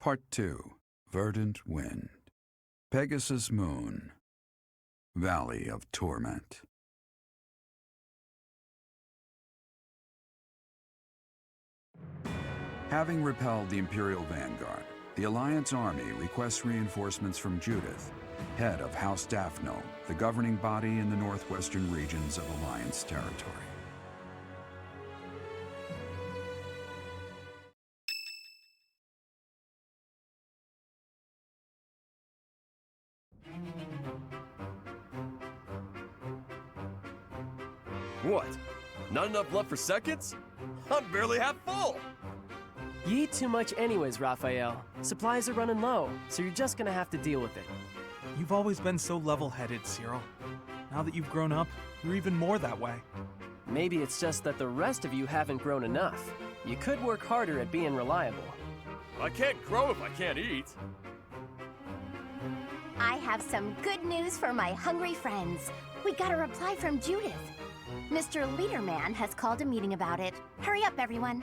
Part 2. Verdant Wind. Pegasus Moon. Valley of Torment. Having repelled the Imperial Vanguard, the Alliance army requests reinforcements from Judith, head of House Daphno, the governing body in the northwestern regions of Alliance territory. What? Not enough left for seconds? I'm barely half full! You eat too much anyways, Raphael. Supplies are running low, so you're just gonna have to deal with it. You've always been so level-headed, Cyril. Now that you've grown up, you're even more that way. Maybe it's just that the rest of you haven't grown enough. You could work harder at being reliable. I can't grow if I can't eat. I have some good news for my hungry friends. We got a reply from Judith. Mr. Leaderman has called a meeting about it. Hurry up, everyone.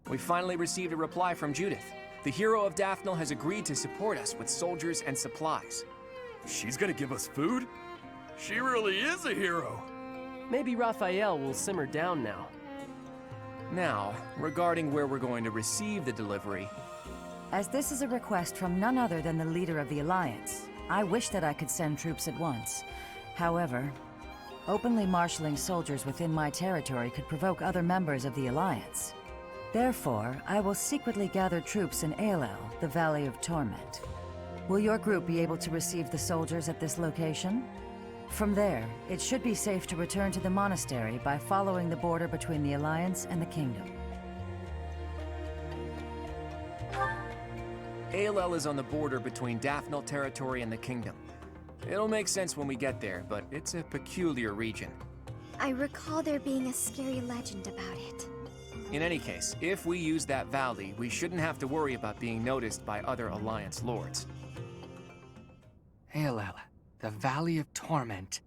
We finally received a reply from Judith. The hero of Daphne has agreed to support us with soldiers and supplies. She's gonna give us food? She really is a hero. Maybe Raphael will simmer down now. Now, regarding where we're going to receive the delivery. As this is a request from none other than the leader of the Alliance, I wish that I could send troops at once. However, openly marshaling soldiers within my territory could provoke other members of the Alliance. Therefore, I will secretly gather troops in Aelel, the Valley of Torment. Will your group be able to receive the soldiers at this location? From there, it should be safe to return to the monastery by following the border between the Alliance and the Kingdom. Aelel is on the border between Daphne territory and the Kingdom. It'll make sense when we get there, but it's a peculiar region. I recall there being a scary legend about it. In any case, if we use that valley, we shouldn't have to worry about being noticed by other Alliance lords. Aelel, the Valley of Torment.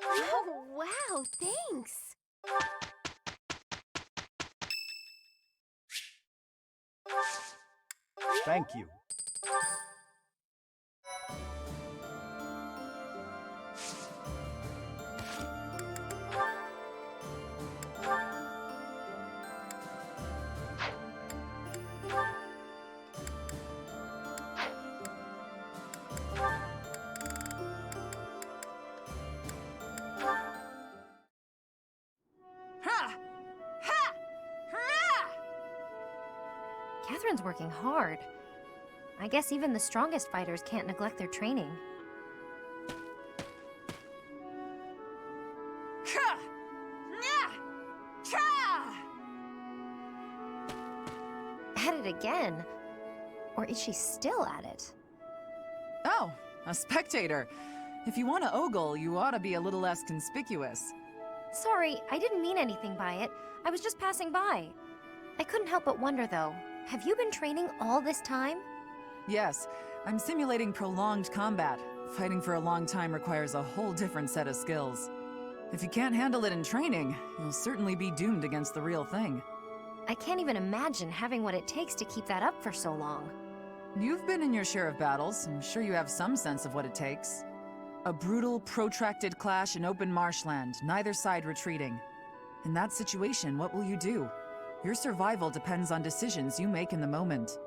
Oh, wow, thanks. Thank you. Catherine's working hard. I guess even the strongest fighters can't neglect their training. At it again? Or is she still at it? Oh, a spectator. If you want to ogle, you ought to be a little less conspicuous. Sorry, I didn't mean anything by it. I was just passing by. I couldn't help but wonder, though. Have you been training all this time? Yes, I'm simulating prolonged combat. Fighting for a long time requires a whole different set of skills. If you can't handle it in training, you'll certainly be doomed against the real thing. I can't even imagine having what it takes to keep that up for so long. You've been in your share of battles. I'm sure you have some sense of what it takes. A brutal, protracted clash in open marshland, neither side retreating. In that situation, what will you do? Your survival depends on decisions you make in the moment.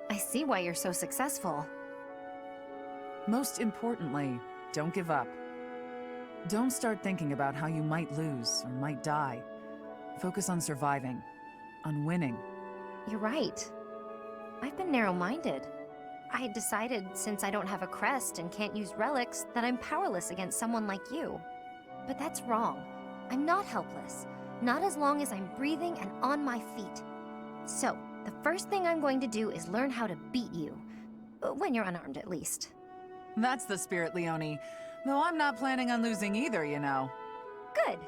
I see why you're so successful. Most importantly, don't give up. Don't start thinking about how you might lose or might die. Focus on surviving, on winning. You're right. I've been narrow-minded. I had decided, since I don't have a crest and can't use relics, that I'm powerless against someone like you. But that's wrong. I'm not helpless. Not as long as I'm breathing and on my feet. So, the first thing I'm going to do is learn how to beat you. When you're unarmed, at least. That's the spirit, Leonie. Though I'm not planning on losing either, you know. Good.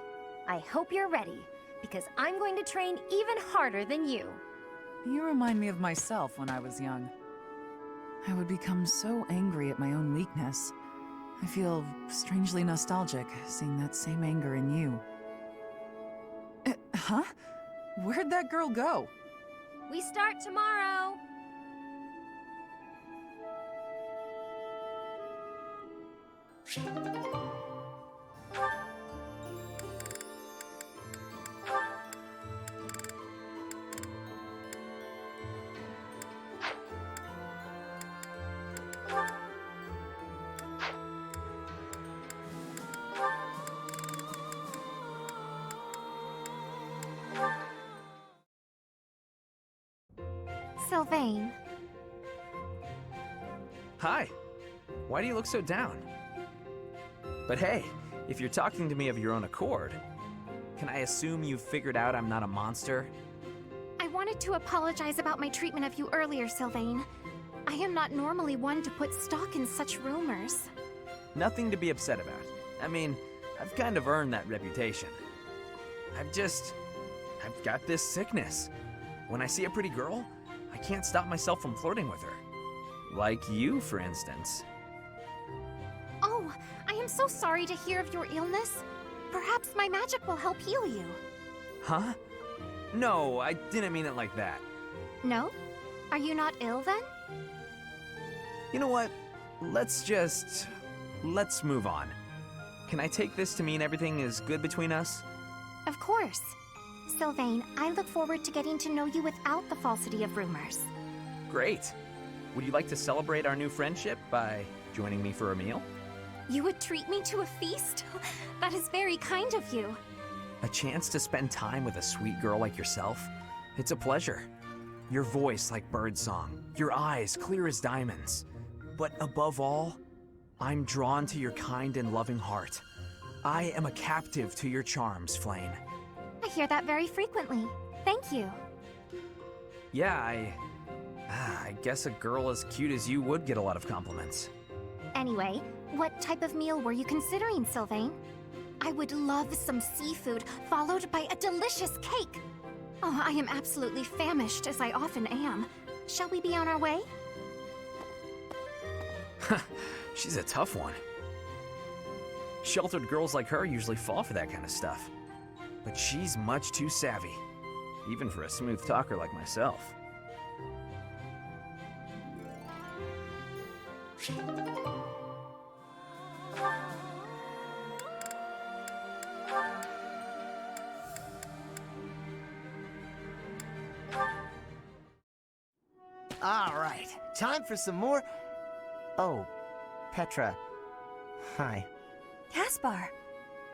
I hope you're ready, because I'm going to train even harder than you. You remind me of myself when I was young. I would become so angry at my own weakness. I feel strangely nostalgic seeing that same anger in you. Huh? Where'd that girl go? We start tomorrow! Sylvain. Hi. Why do you look so down? But hey, if you're talking to me of your own accord, can I assume you've figured out I'm not a monster? I wanted to apologize about my treatment of you earlier, Sylvain. I am not normally one to put stock in such rumors. Nothing to be upset about. I mean, I've kind of earned that reputation. I've got this sickness. When I see a pretty girl, I can't stop myself from flirting with her. Like you, for instance. Oh, I am so sorry to hear of your illness. Perhaps my magic will help heal you. Huh? No, I didn't mean it like that. No? Are you not ill then? You know what? Let's move on. Can I take this to mean everything is good between us? Of course. Sylvain, I look forward to getting to know you without the falsity of rumors. Great. Would you like to celebrate our new friendship by joining me for a meal? You would treat me to a feast? That is very kind of you. A chance to spend time with a sweet girl like yourself? It's a pleasure. Your voice like birdsong, your eyes clear as diamonds. But above all, I'm drawn to your kind and loving heart. I am a captive to your charms, Flayn. I hear that very frequently. Thank you. Yeah, I guess a girl as cute as you would get a lot of compliments. Anyway, what type of meal were you considering, Sylvain? I would love some seafood, followed by a delicious cake. Oh, I am absolutely famished, as I often am. Shall we be on our way? She's a tough one. Sheltered girls like her usually fall for that kind of stuff. But she's much too savvy, even for a smooth talker like myself. All right, time for some more... Oh, Petra. Hi. Caspar,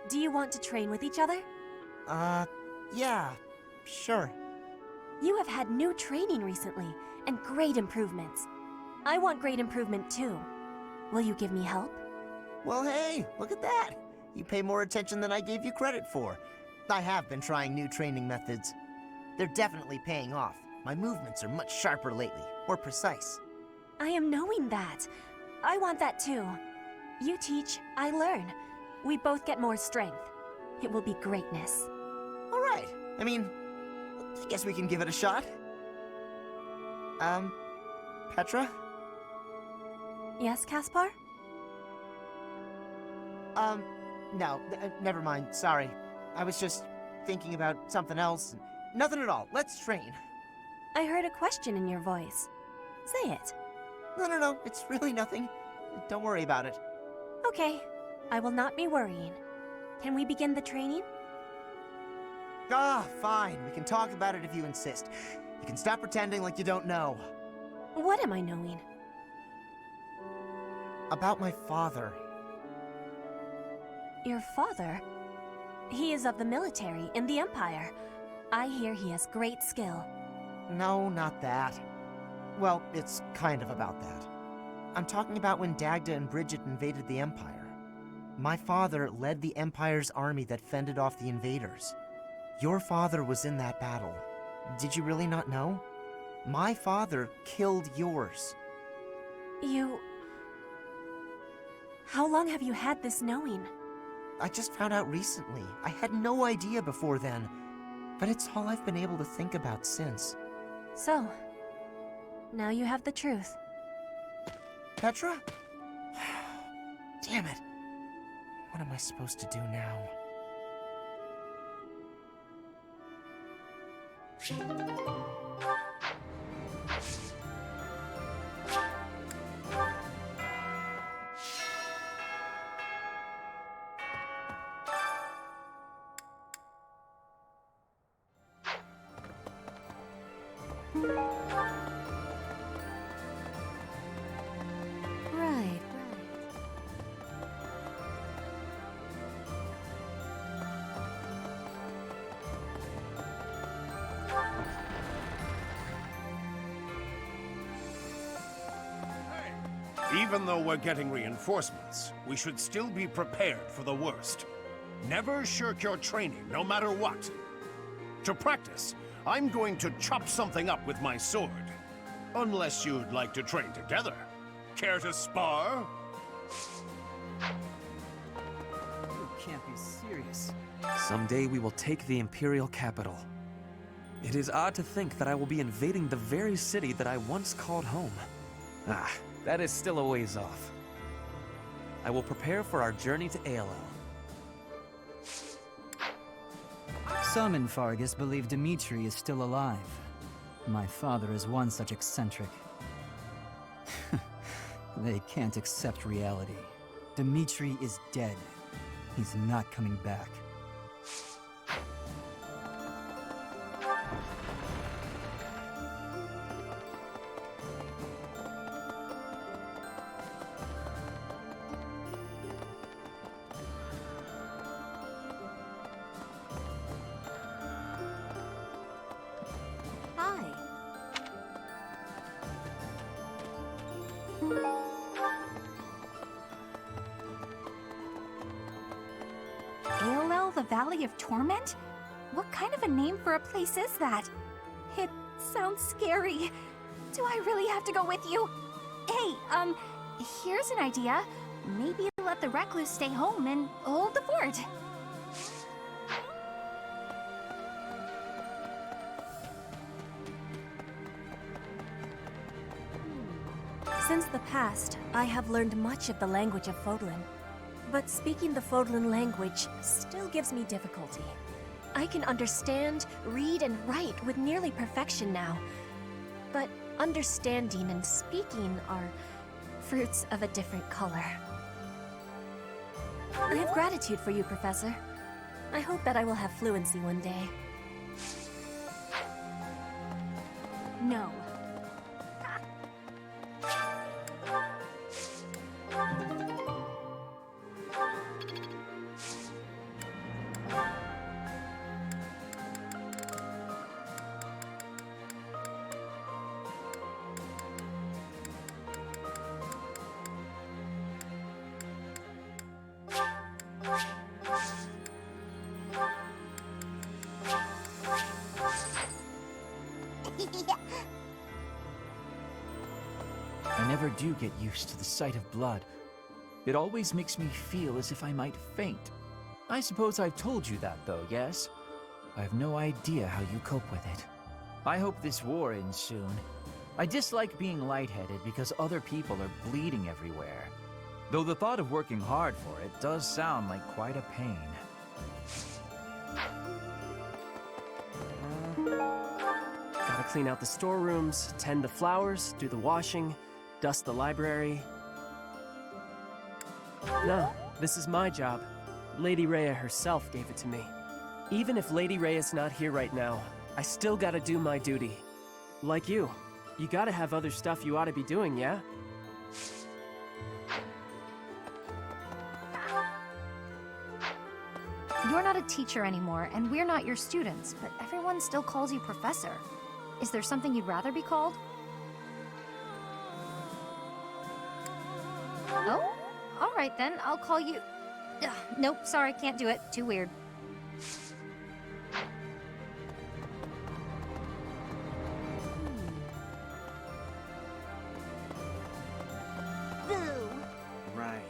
do you want to train with each other? Yeah, sure. You have had new training recently, and great improvements. I want great improvement too. Will you give me help? Well, hey, look at that. You pay more attention than I gave you credit for. I have been trying new training methods. They're definitely paying off. My movements are much sharper lately, more precise. I am knowing that. I want that too. You teach, I learn. We both get more strength. It will be greatness. All right. I mean, I guess we can give it a shot. Petra? Yes, Caspar? No, never mind. Sorry. I was just thinking about something else. Nothing at all. Let's train. I heard a question in your voice. Say it. No. It's really nothing. Don't worry about it. Okay. I will not be worrying. Can we begin the training? Ah, fine. We can talk about it if you insist. You can stop pretending like you don't know. What am I knowing? About my father. Your father? He is of the military in the Empire. I hear he has great skill. No, not that. Well, it's kind of about that. I'm talking about when Dagda and Bridget invaded the Empire. My father led the Empire's army that fended off the invaders. Your father was in that battle. Did you really not know? My father killed yours. You... How long have you had this knowing? I just found out recently. I had no idea before then. But it's all I've been able to think about since. So, now you have the truth. Petra? Damn it. What am I supposed to do now? Right. Even though we're getting reinforcements, we should still be prepared for the worst. Never shirk your training, no matter what. To practice, I'm going to chop something up with my sword. Unless you'd like to train together. Care to spar? You can't be serious. Someday we will take the Imperial capital. It is odd to think that I will be invading the very city that I once called home. Ah, that is still a ways off. I will prepare for our journey to ALL. Some in Fargus believe Dimitri is still alive. My father is one such eccentric. They can't accept reality. Dimitri is dead. He's not coming back. Hi. ALL, the Valley of Torment? What kind of a name for a place is that? It sounds scary. Do I really have to go with you? Hey, here's an idea. Maybe let the recluse stay home and hold the fort. Since the past, I have learned much of the language of Fodlan. But speaking the Fodlan language still gives me difficulty. I can understand, read, and write with nearly perfection now. But understanding and speaking are fruits of a different color. I have gratitude for you, Professor. I hope that I will have fluency one day. No. I never do get used to the sight of blood. It always makes me feel as if I might faint. I suppose I've told you that, though, yes? I have no idea how you cope with it. I hope this war ends soon. I dislike being lightheaded because other people are bleeding everywhere. Though the thought of working hard for it does sound like quite a pain. Gotta clean out the storerooms, tend the flowers, do the washing, dust the library. No, this is my job. Lady Rhea herself gave it to me. Even if Lady Rhea's not here right now, I still gotta do my duty. Like you gotta have other stuff you ought to be doing, yeah? You're not a teacher anymore, and we're not your students, but everyone still calls you Professor. Is there something you'd rather be called? Oh? Alright then, I'll call you... Ugh, nope, sorry, can't do it. Too weird. Boo! Right.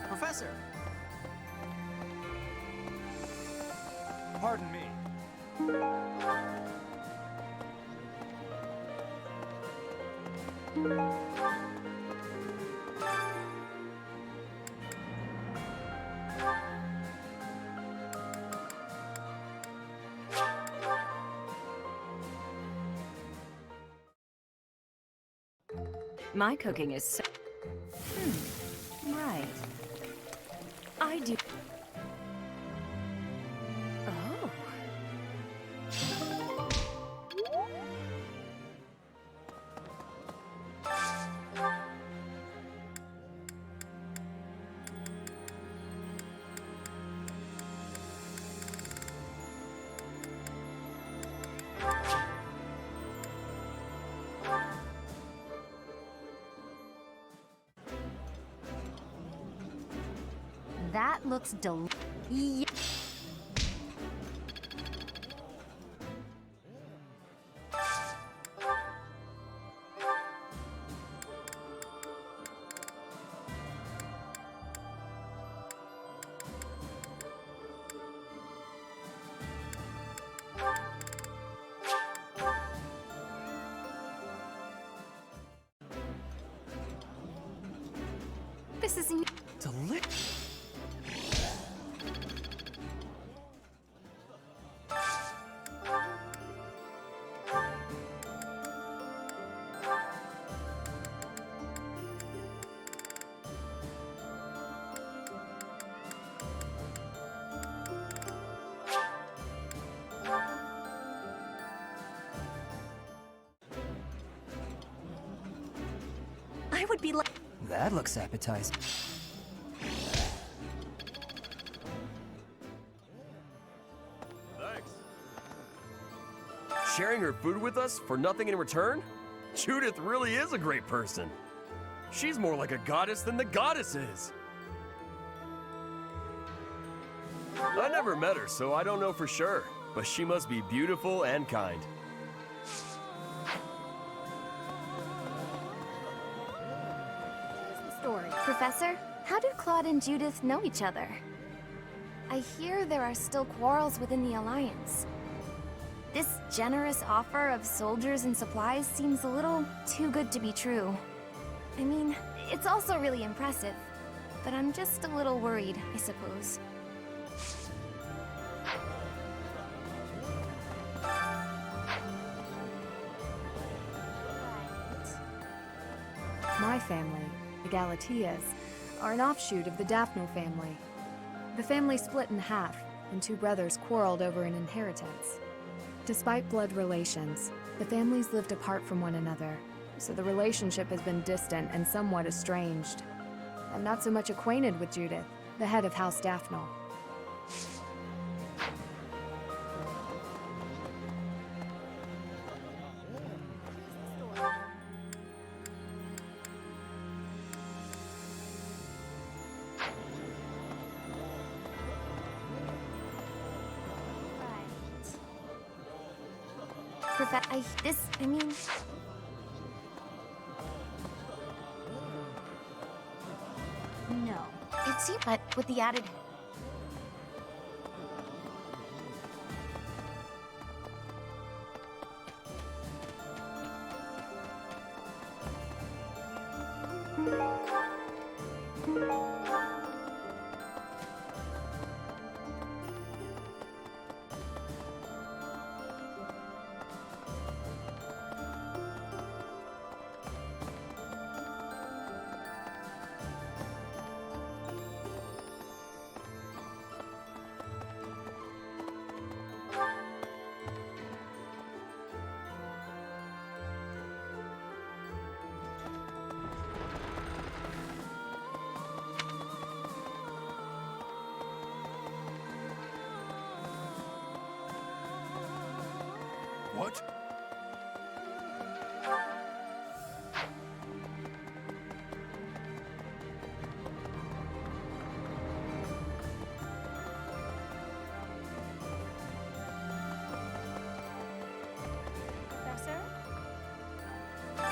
Professor! Pardon me. My cooking is so... right. I do... Oh. That looks This is delicious. I would be like... That looks appetizing. Thanks. Sharing her food with us for nothing in return? Judith really is a great person. She's more like a goddess than the goddess is. I never met her, so I don't know for sure, but she must be beautiful and kind. story. Professor, how do Claude and Judith know each other? I hear there are still quarrels within the Alliance. This generous offer of soldiers and supplies seems a little too good to be true. I mean, it's also really impressive, but I'm just a little worried, I suppose. My family, the Galateas, are an offshoot of the Daphno family. The family split in half, and two brothers quarreled over an inheritance. Despite blood relations, the families lived apart from one another, so the relationship has been distant and somewhat estranged. I'm not so much acquainted with Judith, the head of House Daphno. I mean... No. It seemed, but with the added...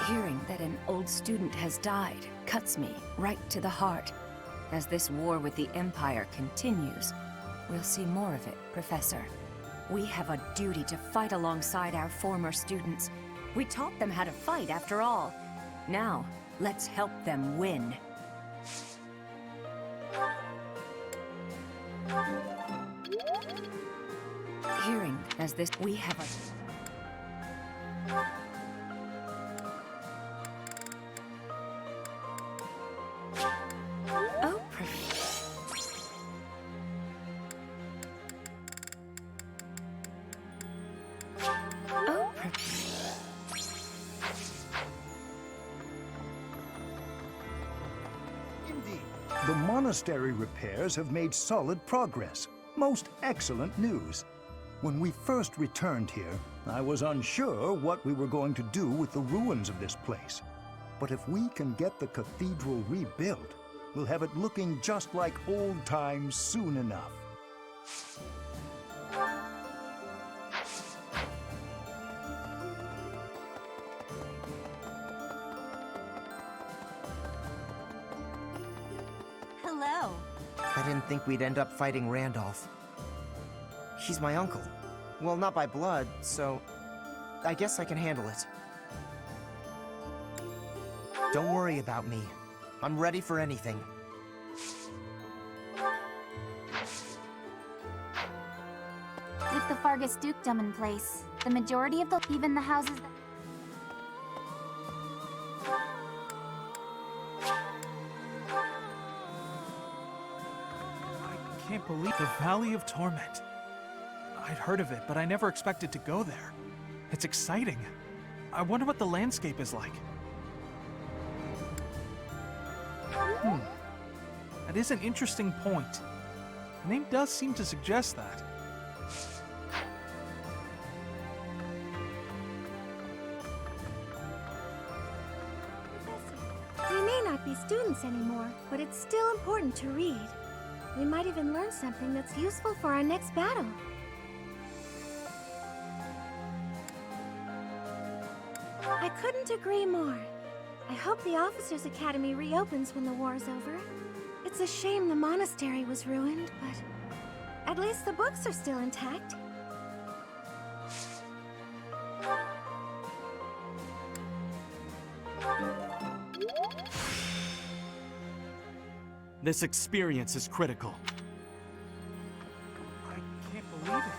Hearing that an old student has died cuts me right to the heart. As this war with the Empire continues, we'll see more of it, Professor. We have a duty to fight alongside our former students. We taught them how to fight, after all. Now, let's help them win. Hearing as this, we have a... Oh, Indeed. The monastery repairs have made solid progress. Most excellent news. When we first returned here, I was unsure what we were going to do with the ruins of this place. But if we can get the cathedral rebuilt, we'll have it looking just like old times soon enough. Hello. I didn't think we'd end up fighting Randolph. He's my uncle. Well, not by blood, so I guess I can handle it. Don't worry about me. I'm ready for anything. With the Fargus dukedom in place, the majority of even the houses that... I can't believe the Valley of Torment. I'd heard of it, but I never expected to go there. It's exciting. I wonder what the landscape is like. That is an interesting point. The name does seem to suggest that. We may not be students anymore, but it's still important to read. We might even learn something that's useful for our next battle. I couldn't agree more. I hope the Officers' Academy reopens when the war's over. It's a shame the monastery was ruined, but at least the books are still intact. This experience is critical. I can't believe it.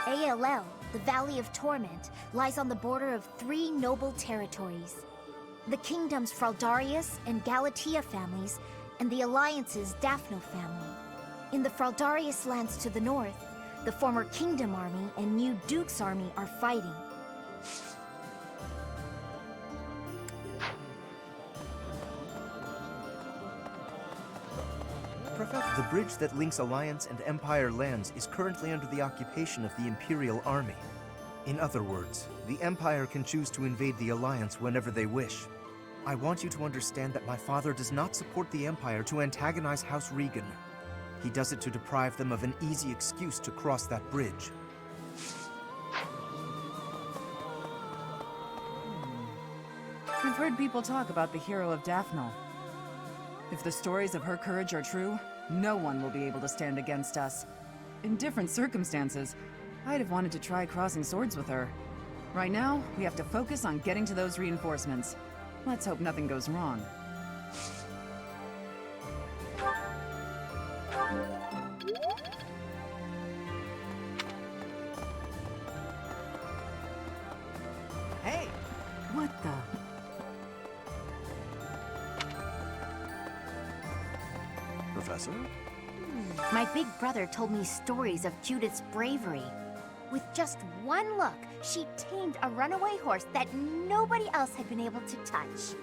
ALL, the Valley of Torment, lies on the border of 3 noble territories. The kingdom's Fraldarius and Galatea families, and the Alliance's Daphno family. In the Fraldarius lands to the north, the former Kingdom Army and new Duke's Army are fighting. The bridge that links Alliance and Empire lands is currently under the occupation of the Imperial Army. In other words, the Empire can choose to invade the Alliance whenever they wish. I want you to understand that my father does not support the Empire to antagonize House Regan. He does it to deprive them of an easy excuse to cross that bridge. I've heard people talk about the hero of Daphne. If the stories of her courage are true, no one will be able to stand against us. In different circumstances, I'd have wanted to try crossing swords with her. Right now, we have to focus on getting to those reinforcements. Let's hope nothing goes wrong. Hey! What the? Professor? My big brother told me stories of Judith's bravery. With just one look, she tamed a runaway horse that nobody else had been able to touch.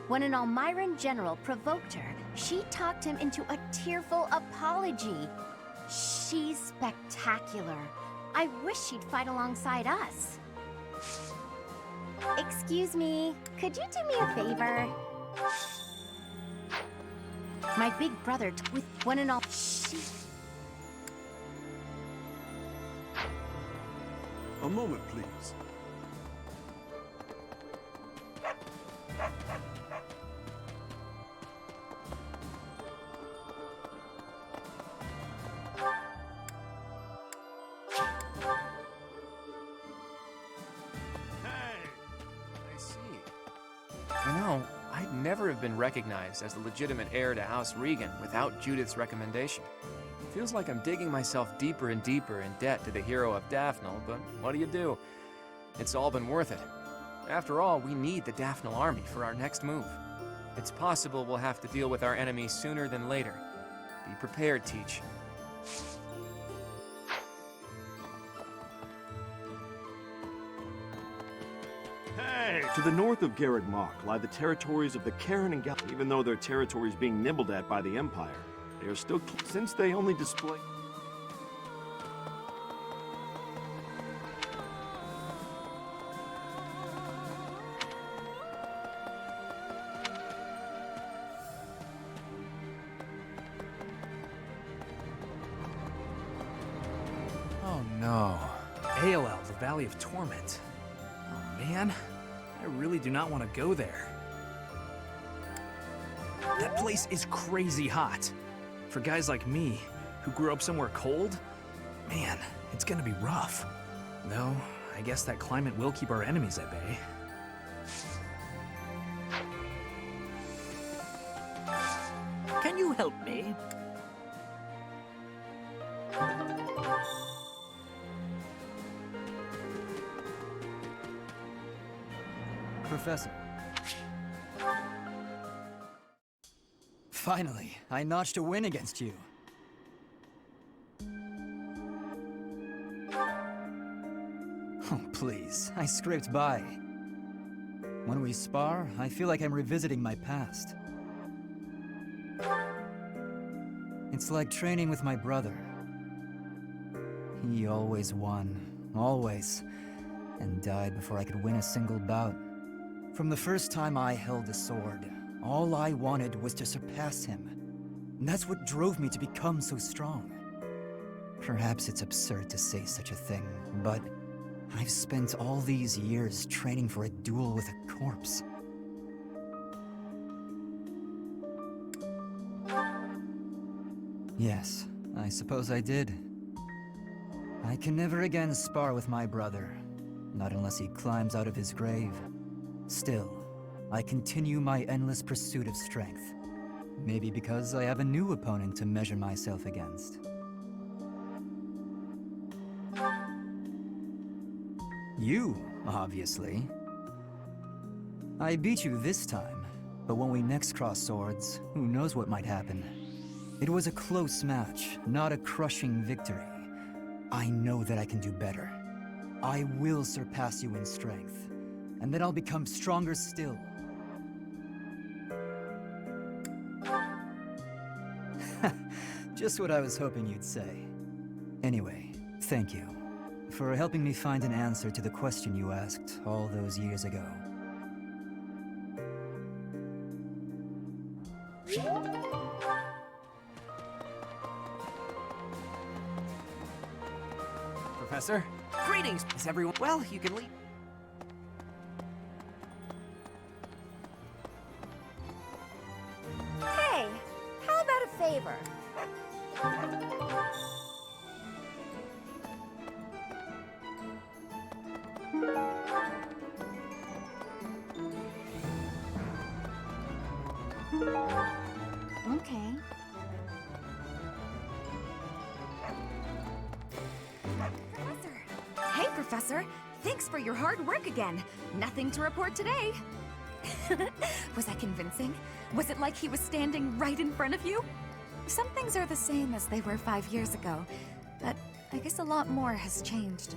When an Almiran general provoked her, she talked him into a tearful apology. She's spectacular. I wish she'd fight alongside us. Excuse me, could you do me a favor? My big brother with one and all. A moment, please. I see. You know, I'd never have been recognized as the legitimate heir to House Regan without Judith's recommendation. Feels like I'm digging myself deeper and deeper in debt to the hero of Daphnel, but what do? It's all been worth it. After all, we need the Daphnel army for our next move. It's possible we'll have to deal with our enemies sooner than later. Be prepared, Teach. To the north of Garreg Mach lie the territories of the Karen and Gal. Even though their territory is being nibbled at by the Empire, they are still since they only display. Oh no. AOL, the Valley of Torment. Oh man, I really do not want to go there. That place is crazy hot. For guys like me, who grew up somewhere cold, man, it's gonna be rough. Though, I guess that climate will keep our enemies at bay. Can you help me? Professor. Finally, I notched a win against you. Oh, please, I scraped by. When we spar, I feel like I'm revisiting my past. It's like training with my brother. He always won, always, and died before I could win a single bout. From the first time I held a sword, all I wanted was to surpass him. And that's what drove me to become so strong. Perhaps it's absurd to say such a thing, but I've spent all these years training for a duel with a corpse. Yes, I suppose I did. I can never again spar with my brother, not unless he climbs out of his grave. Still, I continue my endless pursuit of strength. Maybe because I have a new opponent to measure myself against. You, obviously. I beat you this time, but when we next cross swords, who knows what might happen. It was a close match, not a crushing victory. I know that I can do better. I will surpass you in strength, and then I'll become stronger still. Just what I was hoping you'd say. Anyway, thank you for helping me find an answer to the question you asked all those years ago. Professor? Greetings, is everyone well? You can leave. Hey, how about a favor? Okay. Hey, Professor! Thanks for your hard work again. Nothing to report today. Was I convincing? Was it like he was standing right in front of you? Some things are the same as they were 5 years ago, but I guess a lot more has changed.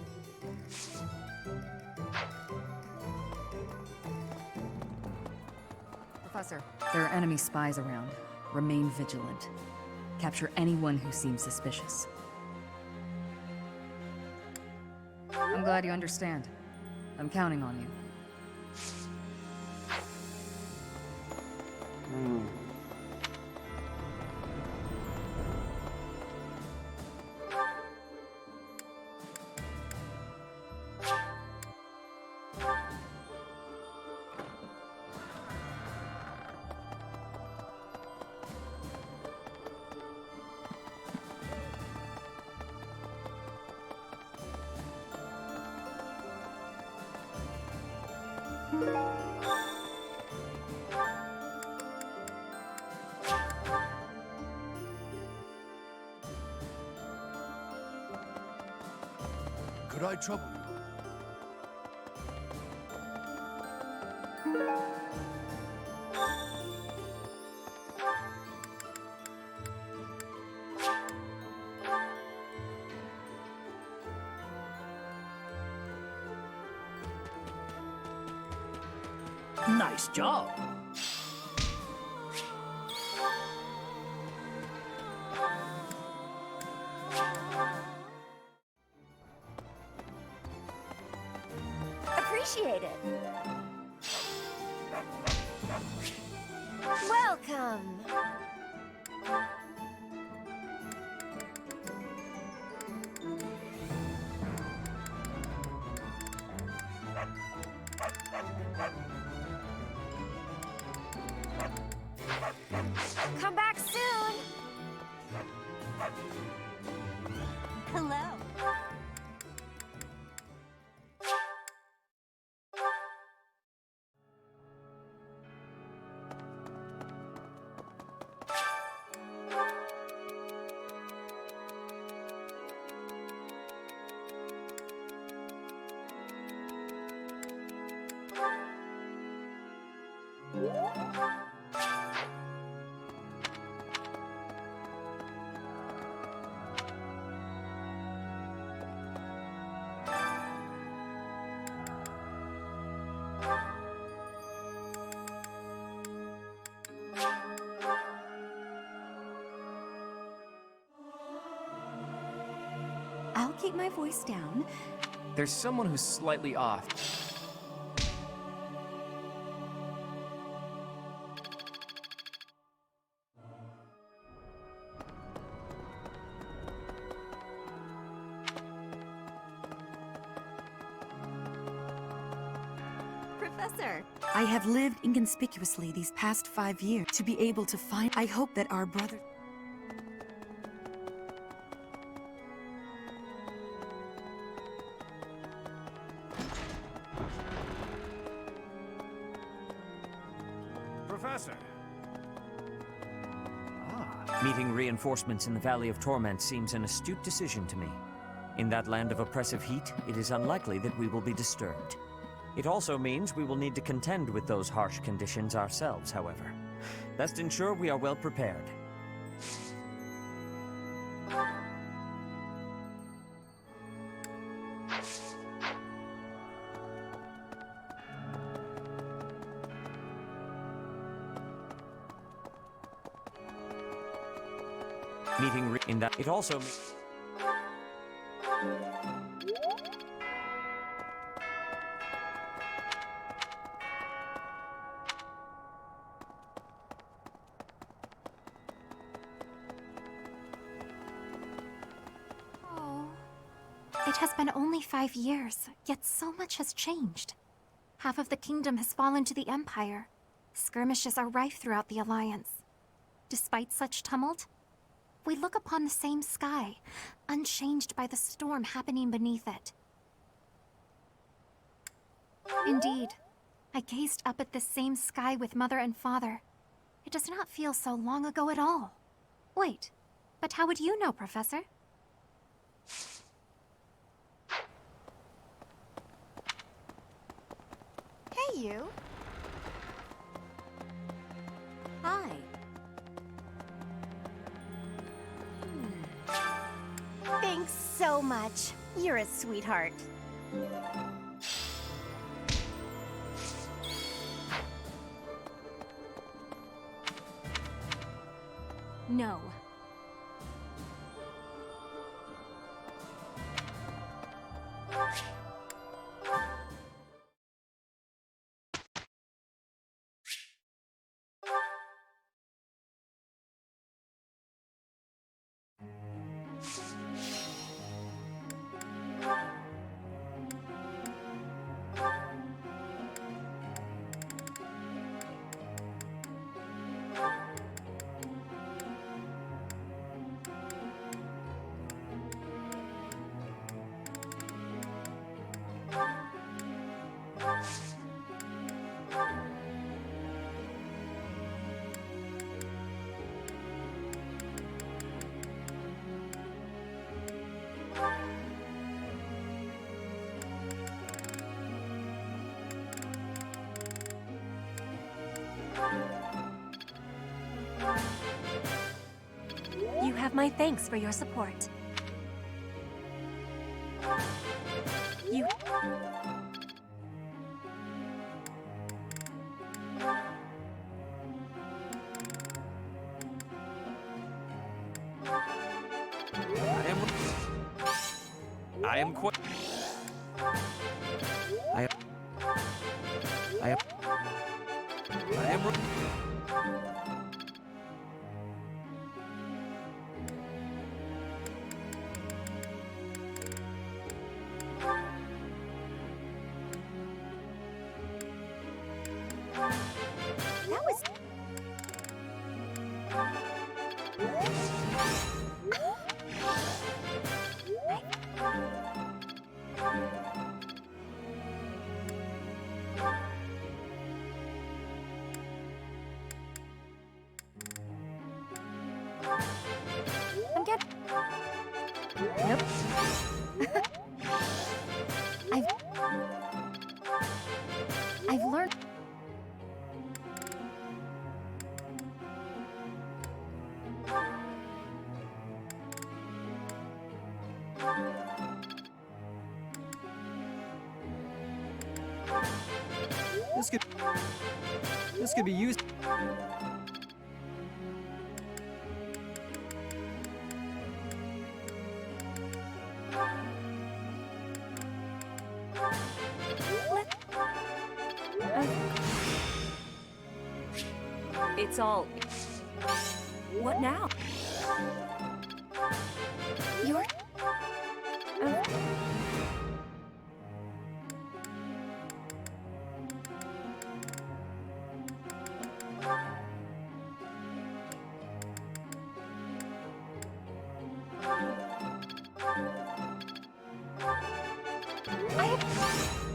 Professor, there are enemy spies around. Remain vigilant. Capture anyone who seems suspicious. I'm glad you understand. I'm counting on you. Could I trouble you? Nice job. Appreciate it. Welcome. Come back soon. Hello. I'll keep my voice down. There's someone who's slightly off. Professor! I have lived inconspicuously these past 5 years to be able to find. I hope that our brother. Professor! Meeting reinforcements in the Valley of Torment seems an astute decision to me. In that land of oppressive heat, it is unlikely that we will be disturbed. It also means we will need to contend with those harsh conditions ourselves, however. Best ensure we are well prepared. Meeting in that it also It has been only 5 years, yet so much has changed. Half of the kingdom has fallen to the Empire. Skirmishes are rife throughout the Alliance. Despite such tumult, we look upon the same sky, unchanged by the storm happening beneath it. Indeed, I gazed up at this same sky with Mother and Father. It does not feel so long ago at all. Wait, but how would you know, Professor? Hey, you. Hi. Thanks so much. You're a sweetheart. No. My thanks for your support. You... I am quite... I am... That was... I'm getting... Nope. I've learned... This could be used. It's all... What now? You're...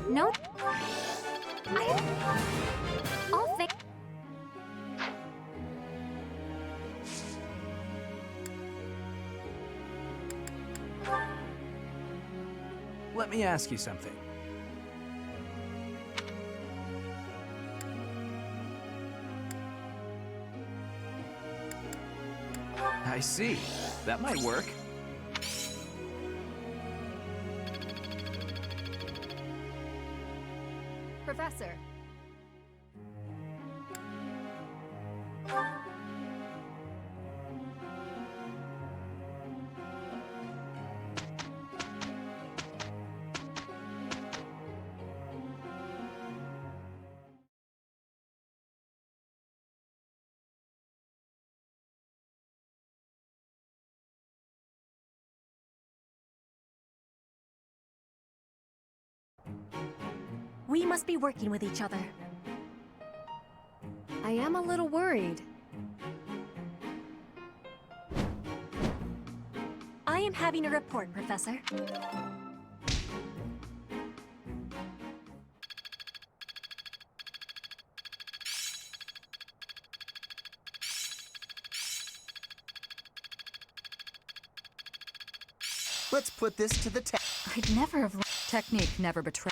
No. I'll think. Let me ask you something. I see. That might work. Professor. We must be working with each other. I am a little worried. I am having a report, Professor. Let's put this to the test. I'd never have... Technique never betrayed.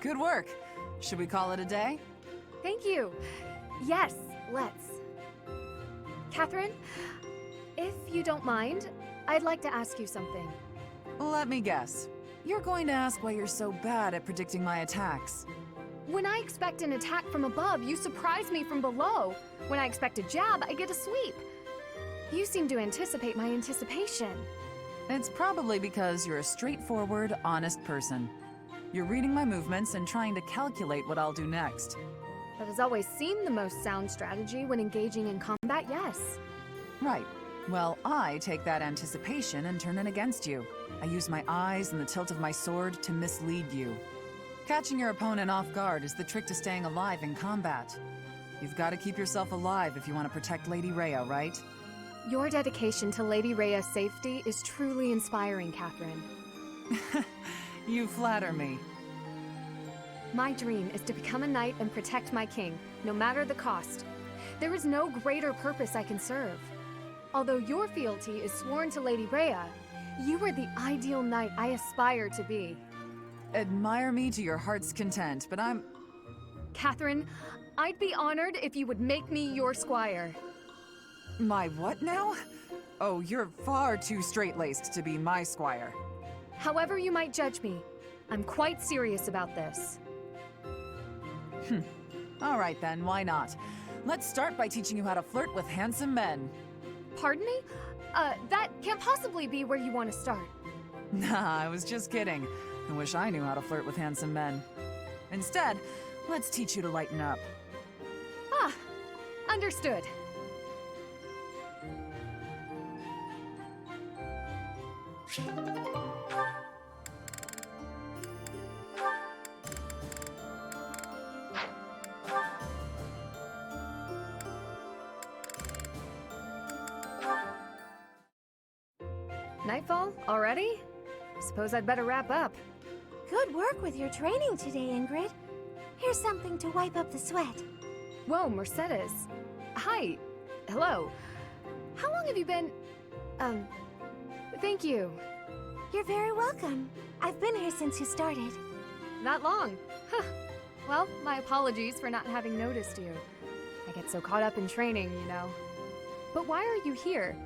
Good work. Should we call it a day? Thank you. Yes, let's. Catherine, if you don't mind, I'd like to ask you something. Let me guess. You're going to ask why you're so bad at predicting my attacks. When I expect an attack from above, you surprise me from below. When I expect a jab, I get a sweep. You seem to anticipate my anticipation. It's probably because you're a straightforward, honest person. You're reading my movements and trying to calculate what I'll do next. That has always seemed the most sound strategy when engaging in combat, yes. Right. Well, I take that anticipation and turn it against you. I use my eyes and the tilt of my sword to mislead you. Catching your opponent off guard is the trick to staying alive in combat. You've got to keep yourself alive if you want to protect Lady Rhea, right? Your dedication to Lady Rhea's safety is truly inspiring, Catherine. You flatter me. My dream is to become a knight and protect my king, no matter the cost. There is no greater purpose I can serve. Although your fealty is sworn to Lady Rhea, you are the ideal knight I aspire to be. Admire me to your heart's content, but I'm... Catherine, I'd be honored if you would make me your squire. My what now? Oh, you're far too straight-laced to be my squire. However you might judge me, I'm quite serious about this. All right then, why not? Let's start by teaching you how to flirt with handsome men. Pardon me? That can't possibly be where you want to start. Nah, I was just kidding. I wish I knew how to flirt with handsome men. Instead, let's teach you to lighten up. Ah, understood. Nightfall? Already? Suppose I'd better wrap up. Good work with your training today, Ingrid. Here's something to wipe up the sweat. Whoa, Mercedes. Hi. Hello. How long have you been... Thank you. You're very welcome. I've been here since you started. That long? Huh. Well, my apologies for not having noticed you. I get so caught up in training, you know. But why are you here?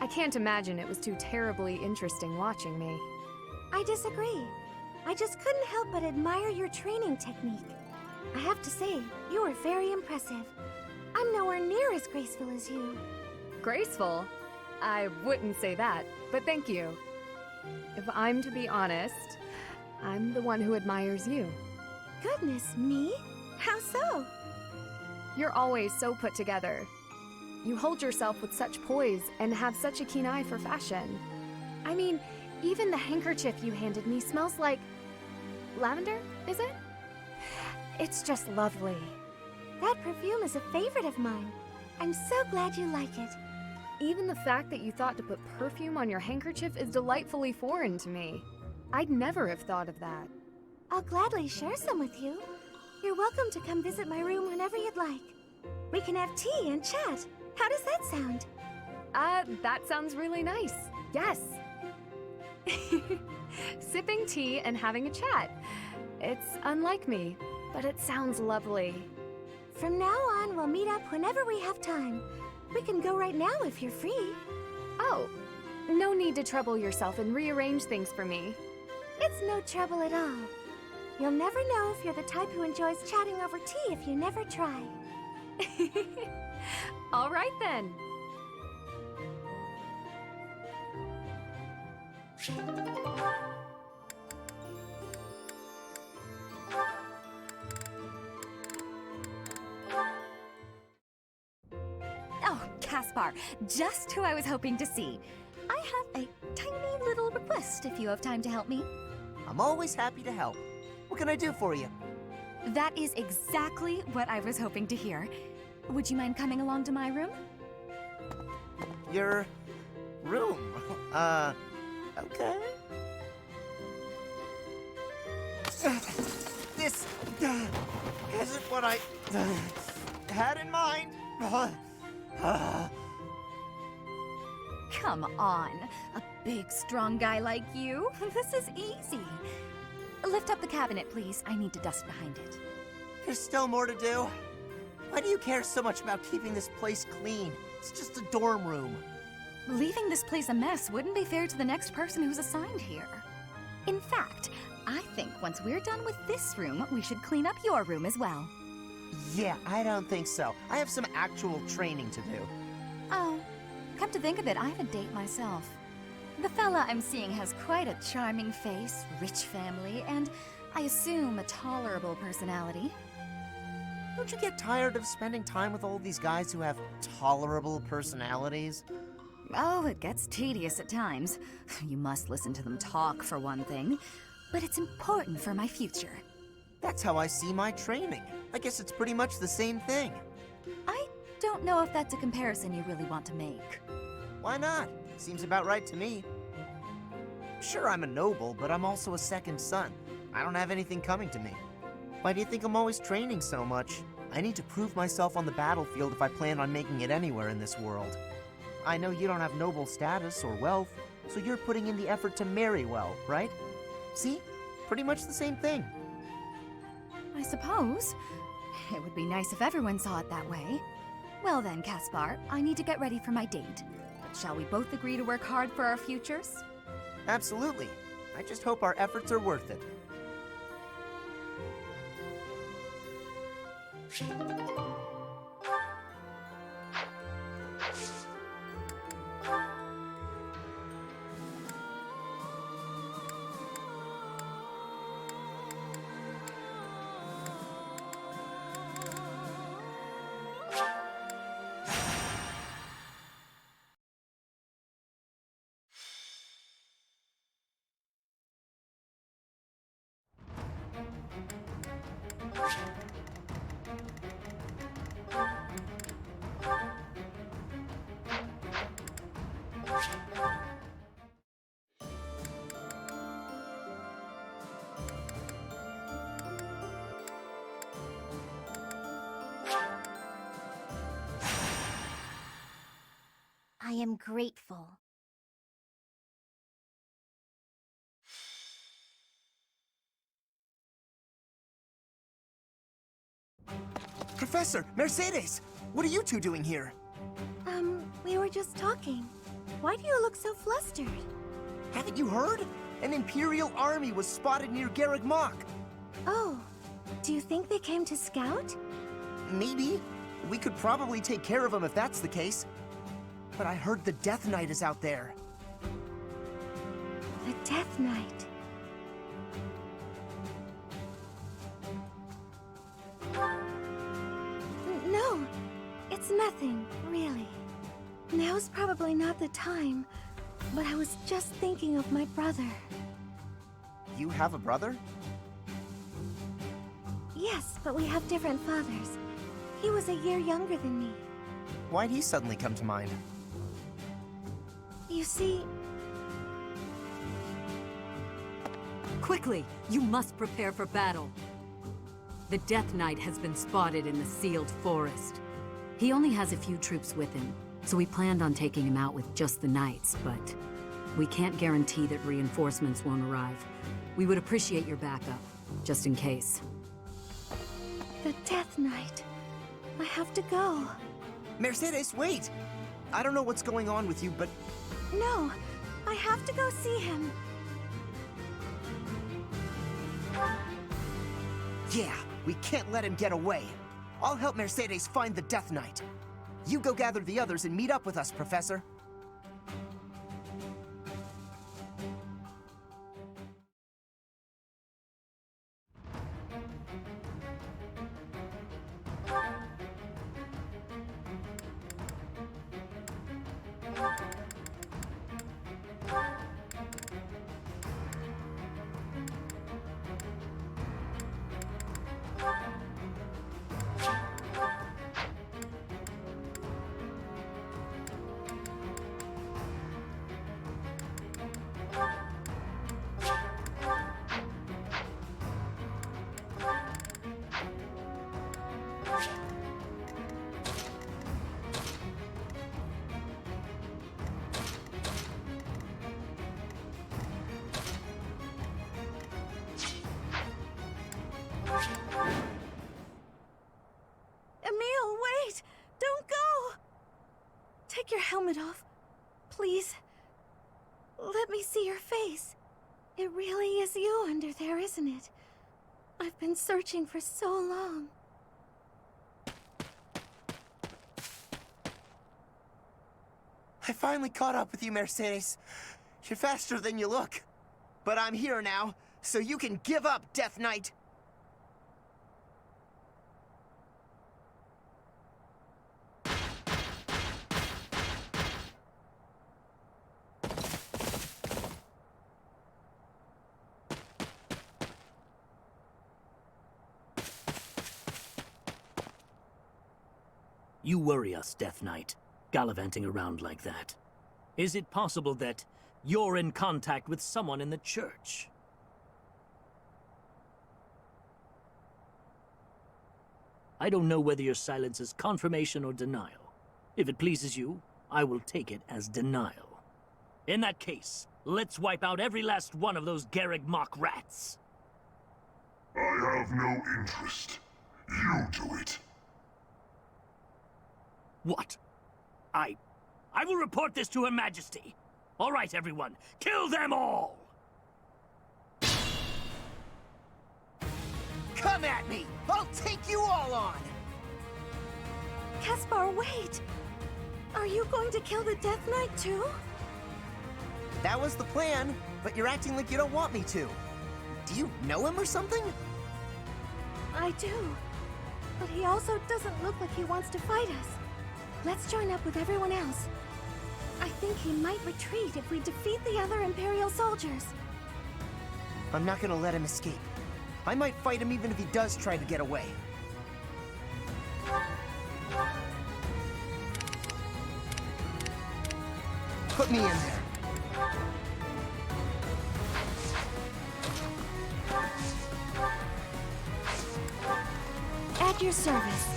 I can't imagine it was too terribly interesting watching me. I disagree. I just couldn't help but admire your training technique. I have to say, you are very impressive. I'm nowhere near as graceful as you. Graceful? I wouldn't say that, but thank you. If I'm to be honest, I'm the one who admires you. Goodness me? How so? You're always so put together. You hold yourself with such poise and have such a keen eye for fashion. I mean, even the handkerchief you handed me smells like... lavender, is it? It's just lovely. That perfume is a favorite of mine. I'm so glad you like it. Even the fact that you thought to put perfume on your handkerchief is delightfully foreign to me. I'd never have thought of that. I'll gladly share some with you. You're welcome to come visit my room whenever you'd like. We can have tea and chat. How does that sound? That sounds really nice. Yes. Sipping tea and having a chat. It's unlike me, but it sounds lovely. From now on, we'll meet up whenever we have time. We can go right now if you're free. Oh, no need to trouble yourself and rearrange things for me. It's no trouble at all. You'll never know if you're the type who enjoys chatting over tea if you never try. All right then. Oh, Caspar, just who I was hoping to see. I have a tiny little request if you have time to help me. I'm always happy to help. What can I do for you? That is exactly what I was hoping to hear. Would you mind coming along to my room? Your room? Okay. This isn't what I had in mind. Come on, a big, strong guy like you. This is easy. Lift up the cabinet, please. I need to dust behind it. There's still more to do. Why do you care so much about keeping this place clean? It's just a dorm room. Leaving this place a mess wouldn't be fair to the next person who's assigned here. In fact, I think once we're done with this room, we should clean up your room as well. Yeah, I don't think so. I have some actual training to do. Oh, come to think of it, I have a date myself. The fella I'm seeing has quite a charming face, rich family, and I assume a tolerable personality. Don't you get tired of spending time with all these guys who have tolerable personalities? Oh, it gets tedious at times. You must listen to them talk, for one thing. But it's important for my future. That's how I see my training. I guess it's pretty much the same thing. I don't know if that's a comparison you really want to make. Why not? Seems about right to me. Sure, I'm a noble, but I'm also a second son. I don't have anything coming to me. Why do you think I'm always training so much? I need to prove myself on the battlefield if I plan on making it anywhere in this world. I know you don't have noble status or wealth, so you're putting in the effort to marry well, right? See? Pretty much the same thing. I suppose. It would be nice if everyone saw it that way. Well then, Caspar, I need to get ready for my date. But shall we both agree to work hard for our futures? Absolutely. I just hope our efforts are worth it. I am grateful. Professor, Mercedes! What are you two doing here? We were just talking. Why do you look so flustered? Haven't you heard? An Imperial army was spotted near Garreg Mach. Oh, do you think they came to scout? Maybe. We could probably take care of them if that's the case. But I heard the Death Knight is out there. The Death Knight. No, it's nothing, really. Now's probably not the time, but I was just thinking of my brother. You have a brother? Yes, but we have different fathers. He was a year younger than me. Why'd he suddenly come to mind? You see... Quickly! You must prepare for battle. The Death Knight has been spotted in the sealed forest. He only has a few troops with him, so we planned on taking him out with just the knights, but we can't guarantee that reinforcements won't arrive. We would appreciate your backup, just in case. The Death Knight. I have to go. Mercedes, wait! I don't know what's going on with you, but... No, I have to go see him. Yeah, we can't let him get away. I'll help Mercedes find the Death Knight. You go gather the others and meet up with us, Professor. Emil, wait! Don't go! Take your helmet off, please. Let me see your face. It really is you under there, isn't it? I've been searching for so long. I finally caught up with you, Mercedes. You're faster than you look. But I'm here now, so you can give up, Death Knight. You worry us, Death Knight, gallivanting around like that. Is it possible that you're in contact with someone in the church? — I I don't know whether your silence is confirmation or denial. If it pleases you, I will take it as denial. In that case, let's wipe out every last one of those Garreg Mach rats. I have no interest. You do it. What? I will report this to Her Majesty. All right, everyone, kill them all! Come at me! I'll take you all on! Caspar, wait! Are you going to kill the Death Knight too? That was the plan, but you're acting like you don't want me to. Do you know him or something? I do. But he also doesn't look like he wants to fight us. Let's join up with everyone else. I think he might retreat if we defeat the other Imperial soldiers. I'm not gonna let him escape. I might fight him even if he does try to get away. Put me in there. At your service.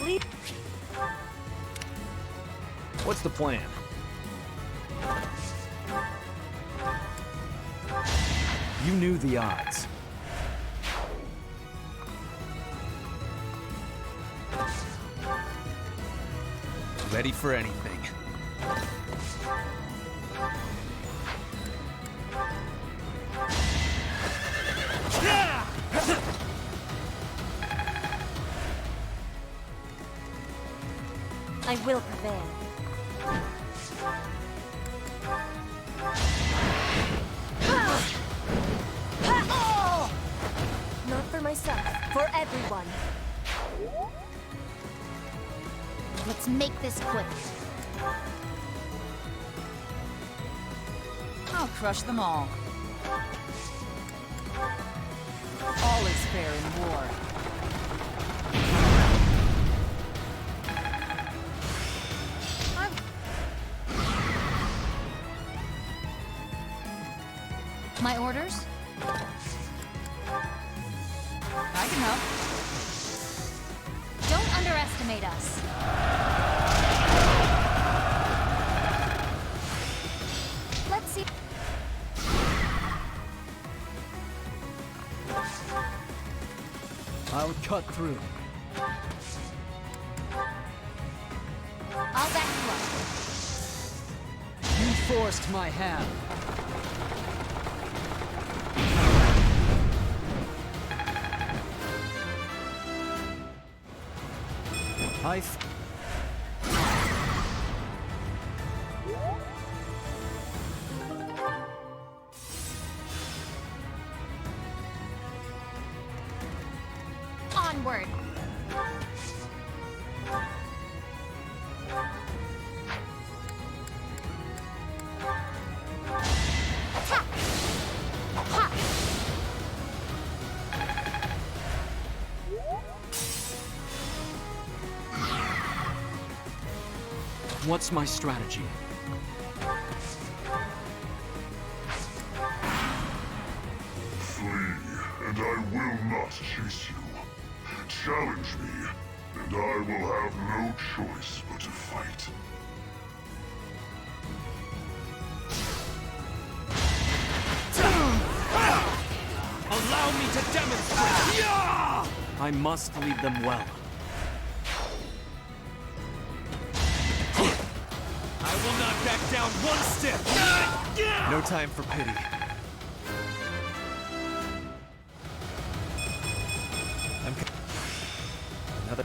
Lead. What's the plan? You knew the odds. Ready for anything. I will prevail. Not for myself, for everyone. Let's make this quick. I'll crush them all. All is fair in war. My orders? I can help. Don't underestimate us. Let's see. I'll cut through. I'll back you up. You forced my hand. Onward. Attack. Ha. What's my strategy? Flee, and I will not chase you. Challenge me, and I will have no choice but to fight. Allow me to demonstrate! I must lead them well. I will not back down one step! No time for pity. Another...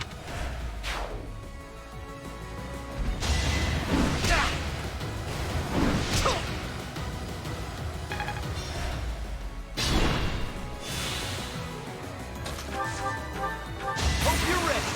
Hope you're ready!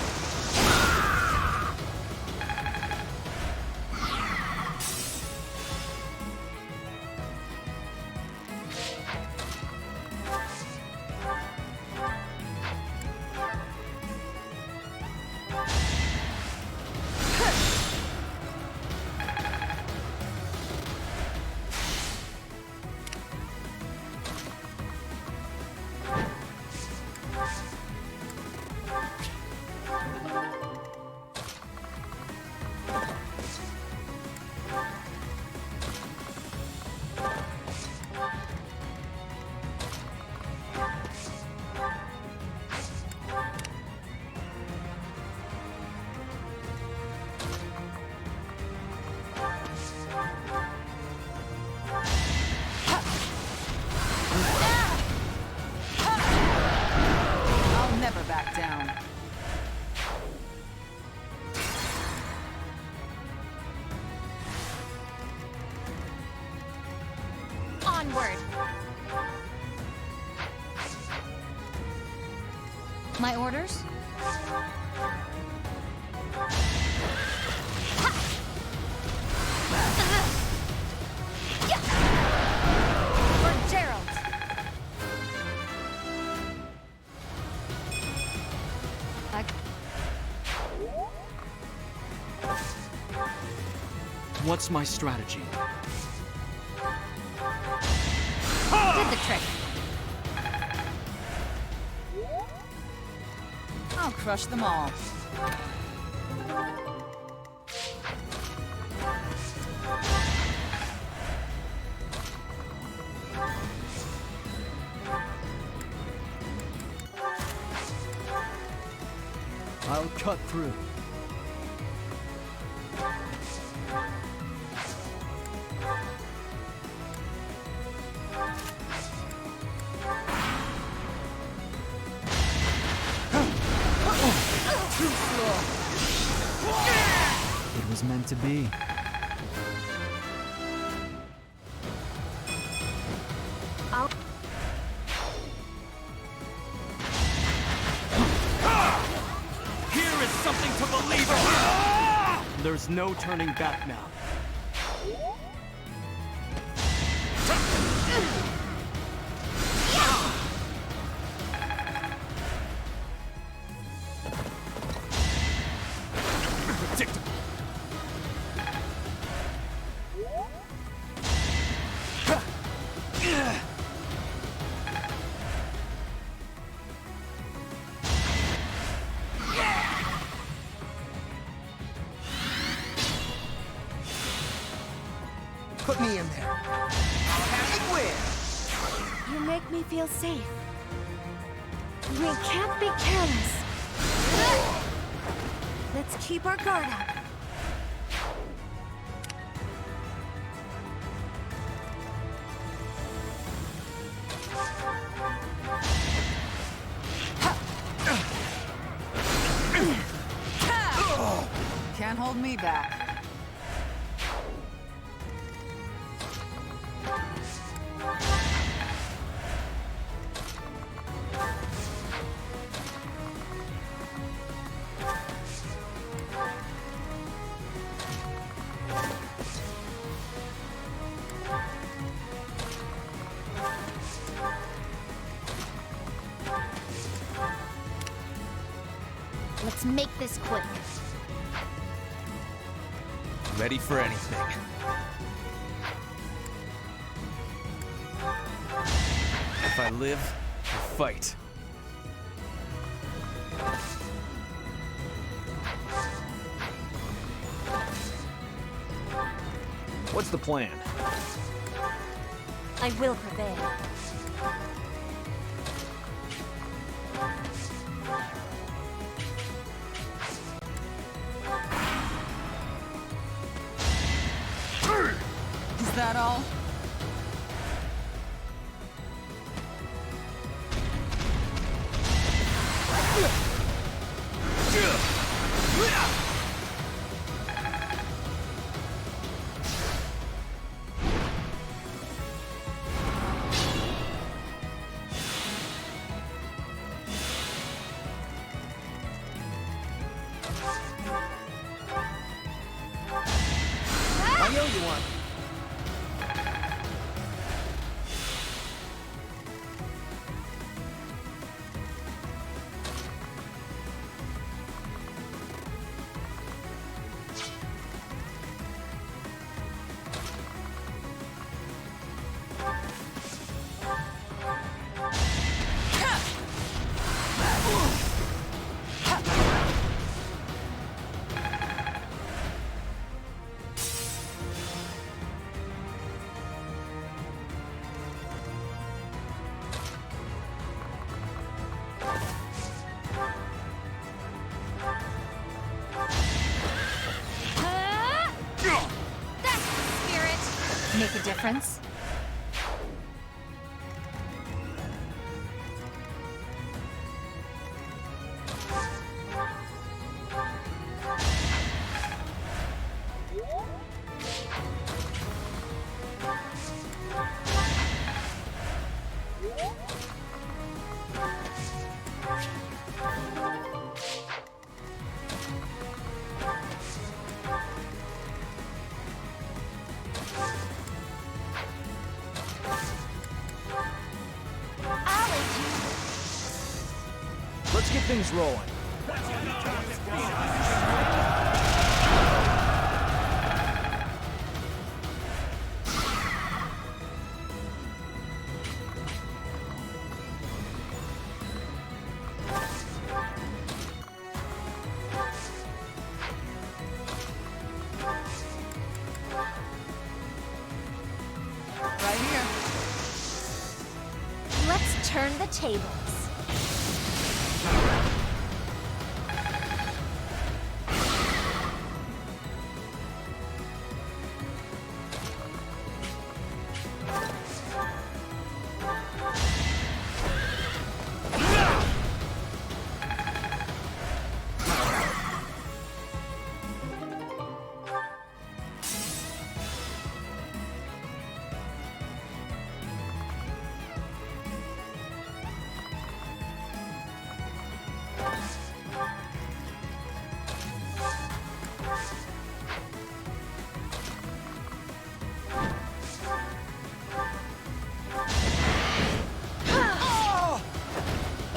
word. My orders? For Gerald. What's my strategy? Did the trick. I'll crush them all. I'll cut through. It was meant to be. Here is something to believe in! There's no turning back now. Put me in there. Have it win. You make me feel safe. We can't be careless. Let's keep our guard up. Can't hold me back. Let's make this quick. Ready for anything. If I live, I fight. What's the plan? I will prevail. Is that all? I know you want. Make a difference? things rolling. Right here. Let's turn the tables.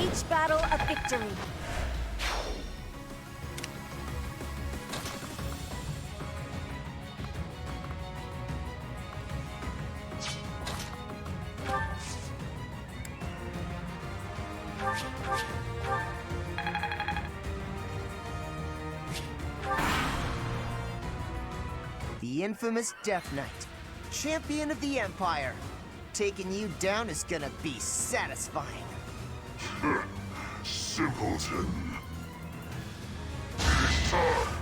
Each battle a victory. The infamous Death Knight, champion of the Empire. Taking you down is gonna be satisfying. Simpleton. It is time.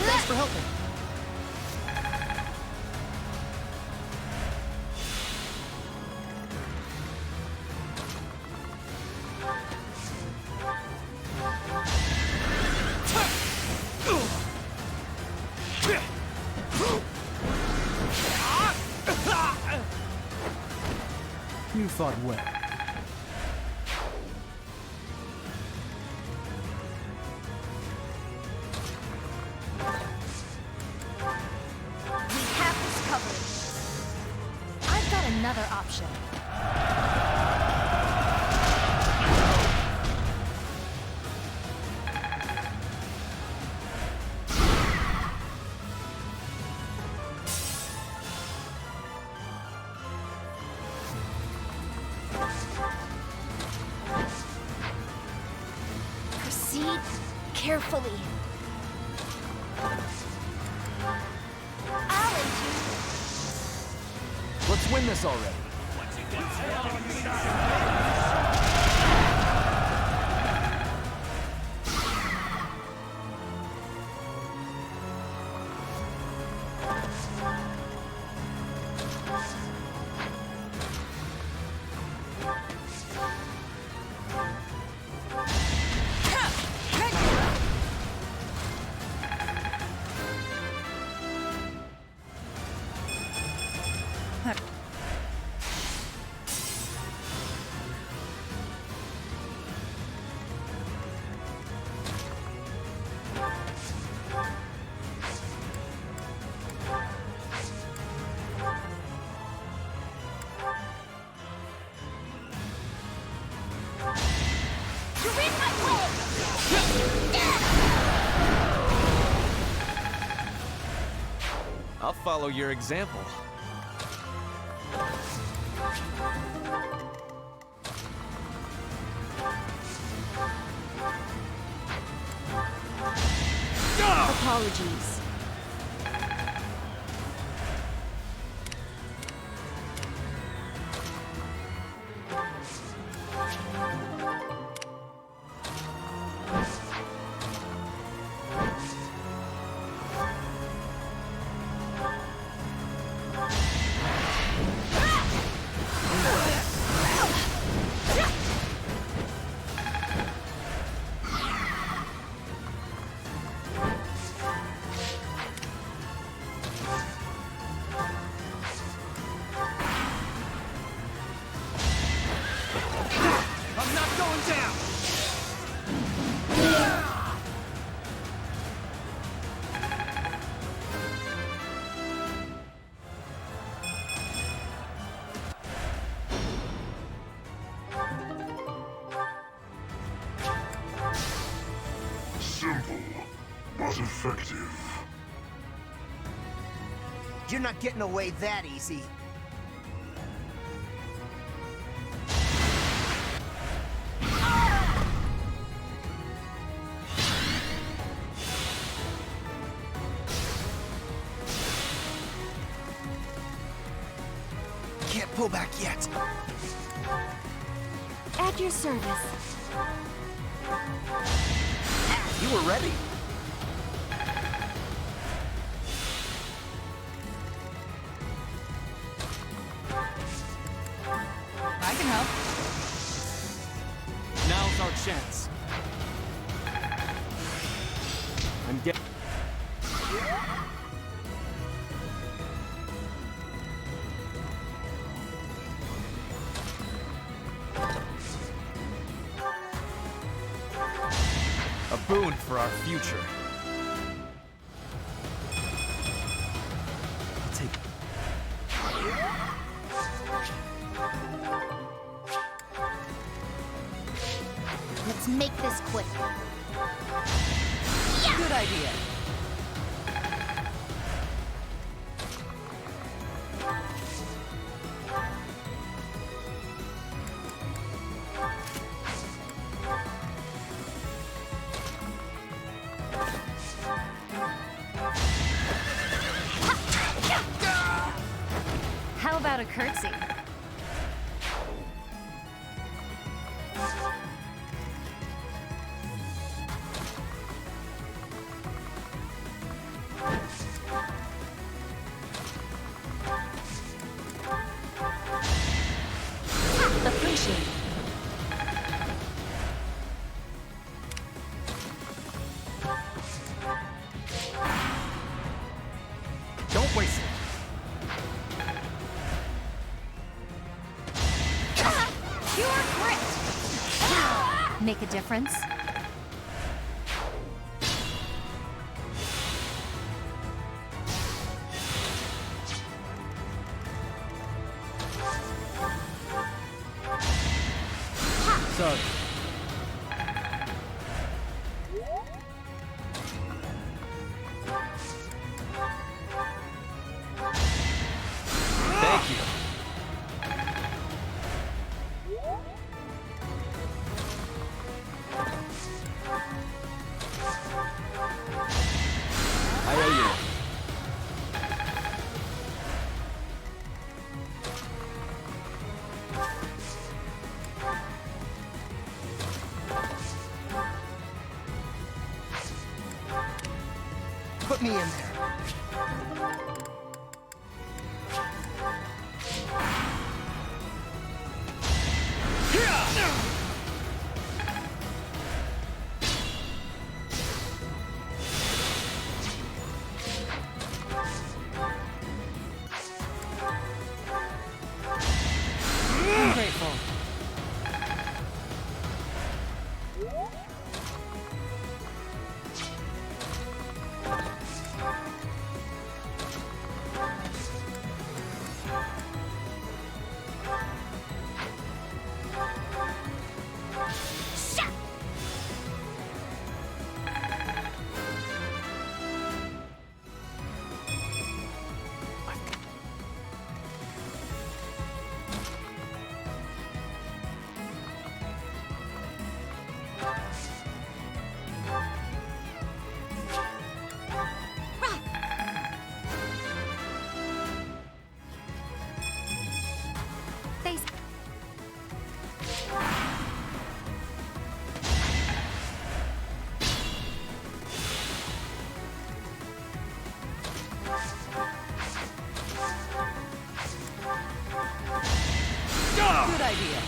Thanks for helping. You thought well. We have this covered. I've got another option. Proceed carefully. I'll aid you. Let's win this already. You're in my way! I'll follow your example. Apologies. You're not getting away that easy. Can't pull back yet. At your service. You were ready. I can help. Now's our chance. I'm getting. A boon for our future. I'll take it. Let's make this quick. Good idea. How about a curtsy? Appreciate it. Don't waste it. Pure grit! Make a difference? Sorry. Thank you. I owe you one. Put me in there. I'm grateful. Face. Good idea.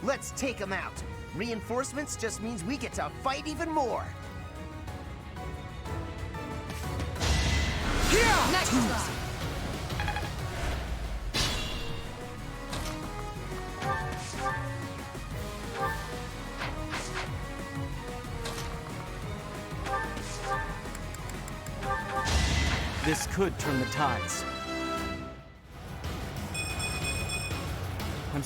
Let's take them out. Reinforcements just means we get to fight even more. This could turn the tides. I'm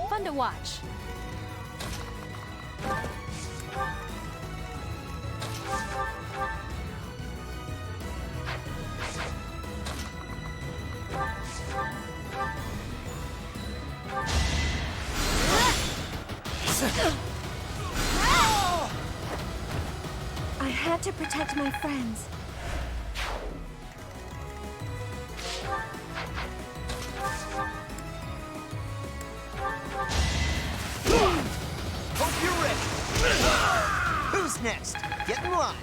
Fun to watch. I had to protect my friends. Hope you're ready. Who's next? Get in line.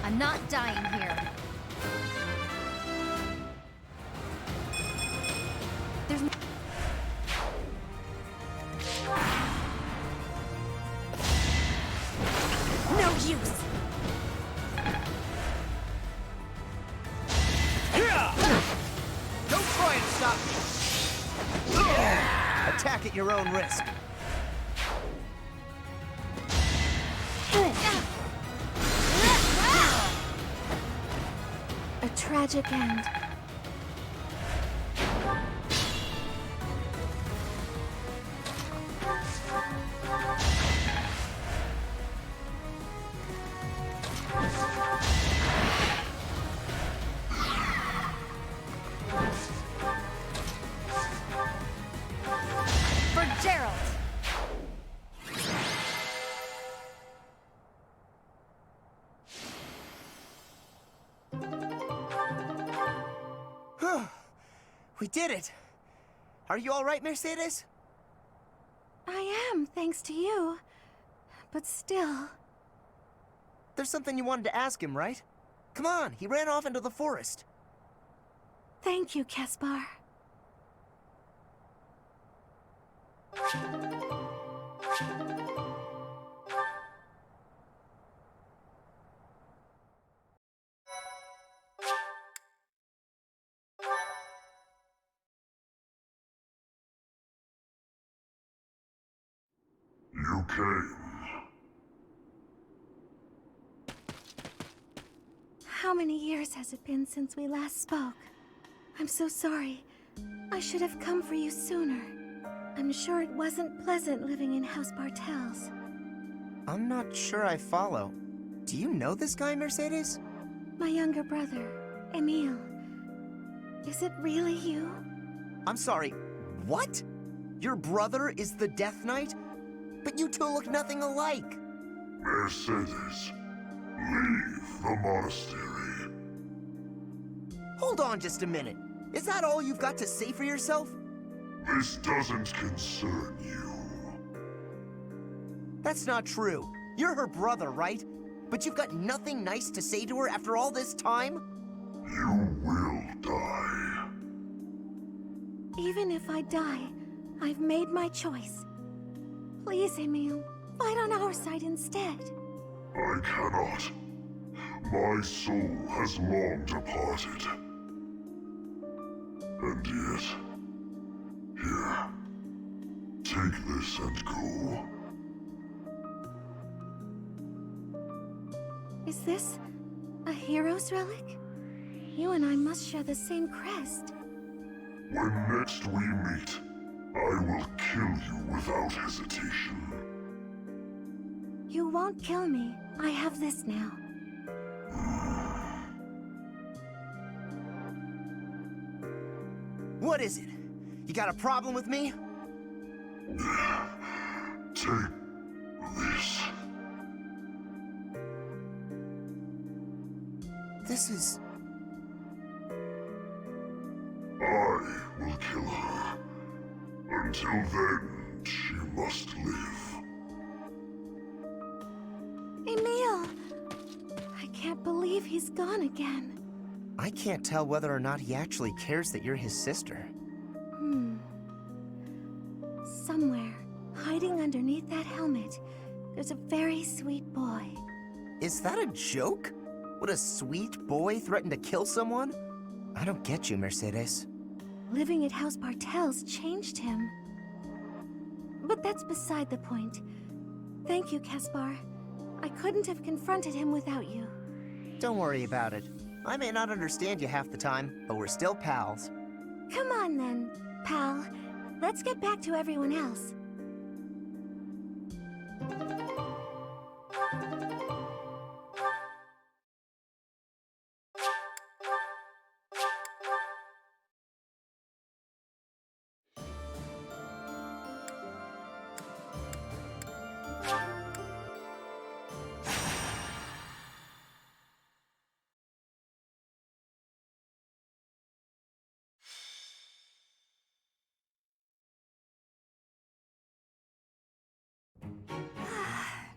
I'm not dying here. There's no use. Don't try and stop me. Attack at your own risk. A tragic end. for Gerald. We did it! Are you all right, Mercedes? I am, thanks to you. But still... There's something you wanted to ask him, right? Come on, he ran off into the forest. Thank you, Caspar. You came. How many years has it been since we last spoke? I'm so sorry. I should have come for you sooner. I'm sure it wasn't pleasant living in House Bartels. I'm not sure I follow. Do you know this guy, Mercedes? My younger brother, Emile. Is it really you? I'm sorry, what? Your brother is the Death Knight? But you two look nothing alike. Mercedes, leave the monastery. Hold on just a minute. Is that all you've got to say for yourself? This doesn't concern you. That's not true. You're her brother, right? But you've got nothing nice to say to her after all this time? You will die. Even if I die, I've made my choice. Please, Emile, fight on our side instead. I cannot. My soul has long departed. And yet... Here. Take this and go. Is this a hero's relic? You and I must share the same crest. When next we meet, I will kill you without hesitation. You won't kill me. I have this now. What is it? You got a problem with me? Take this. This is... I will kill her. Until then, she must live. Emil! I can't believe he's gone again. I can't tell whether or not he actually cares that you're his sister. Somewhere, hiding underneath that helmet, there's a very sweet boy. Is that a joke? Would a sweet boy threaten to kill someone? I don't get you, Mercedes. Living at House Bartels changed him. But that's beside the point. Thank you, Caspar. I couldn't have confronted him without you. Don't worry about it. I may not understand you half the time, but we're still pals. Come on then, pal. Let's get back to everyone else.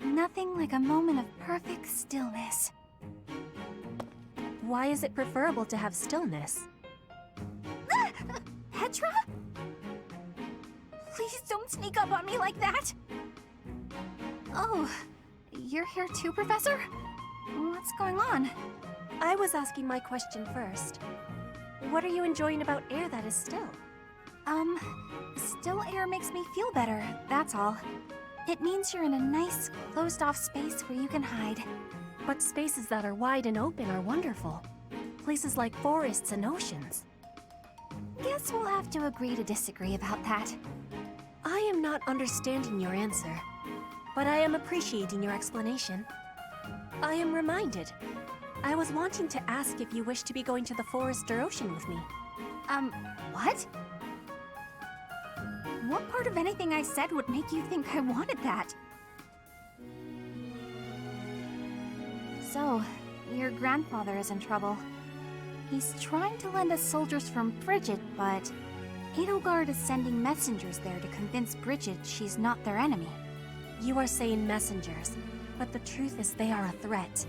Nothing like a moment of perfect stillness. Why is it preferable to have stillness? Petra? Please don't sneak up on me like that! Oh, you're here too, Professor? What's going on? I was asking my question first. What are you enjoying about air that is still? Still air makes me feel better, that's all. It means you're in a nice, closed-off space where you can hide. But spaces that are wide and open are wonderful. Places like forests and oceans. Guess we'll have to agree to disagree about that. I am not understanding your answer, but I am appreciating your explanation. I am reminded. I was wanting to ask if you wish to be going to the forest or ocean with me. What? What part of anything I said would make you think I wanted that? So, your grandfather is in trouble. He's trying to lend us soldiers from Bridget, but Edelgard is sending messengers there to convince Bridget she's not their enemy. You are saying messengers, but the truth is they are a threat.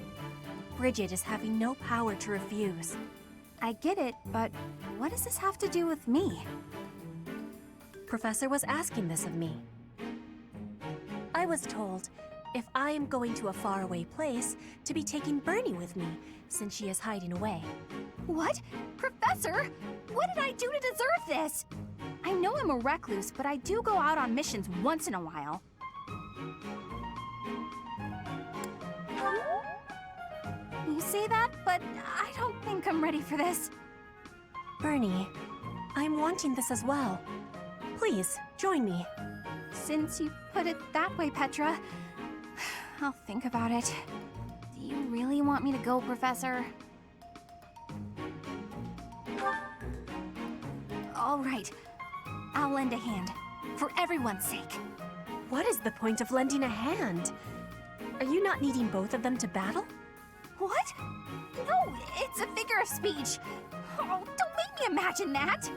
Bridget is having no power to refuse. I get it, but what does this have to do with me? Professor was asking this of me. I was told, if I am going to a faraway place, to be taking Bernie with me, since she is hiding away. What? Professor? What did I do to deserve this? I know I'm a recluse, but I do go out on missions once in a while. You say that, but I don't think I'm ready for this. Bernie, I'm wanting this as well. Please, join me. Since you put it that way, Petra, I'll think about it. Do you really want me to go, Professor? All right. I'll lend a hand. For everyone's sake. What is the point of lending a hand? Are you not needing both of them to battle? What? No, it's a figure of speech. Oh, don't make me imagine that.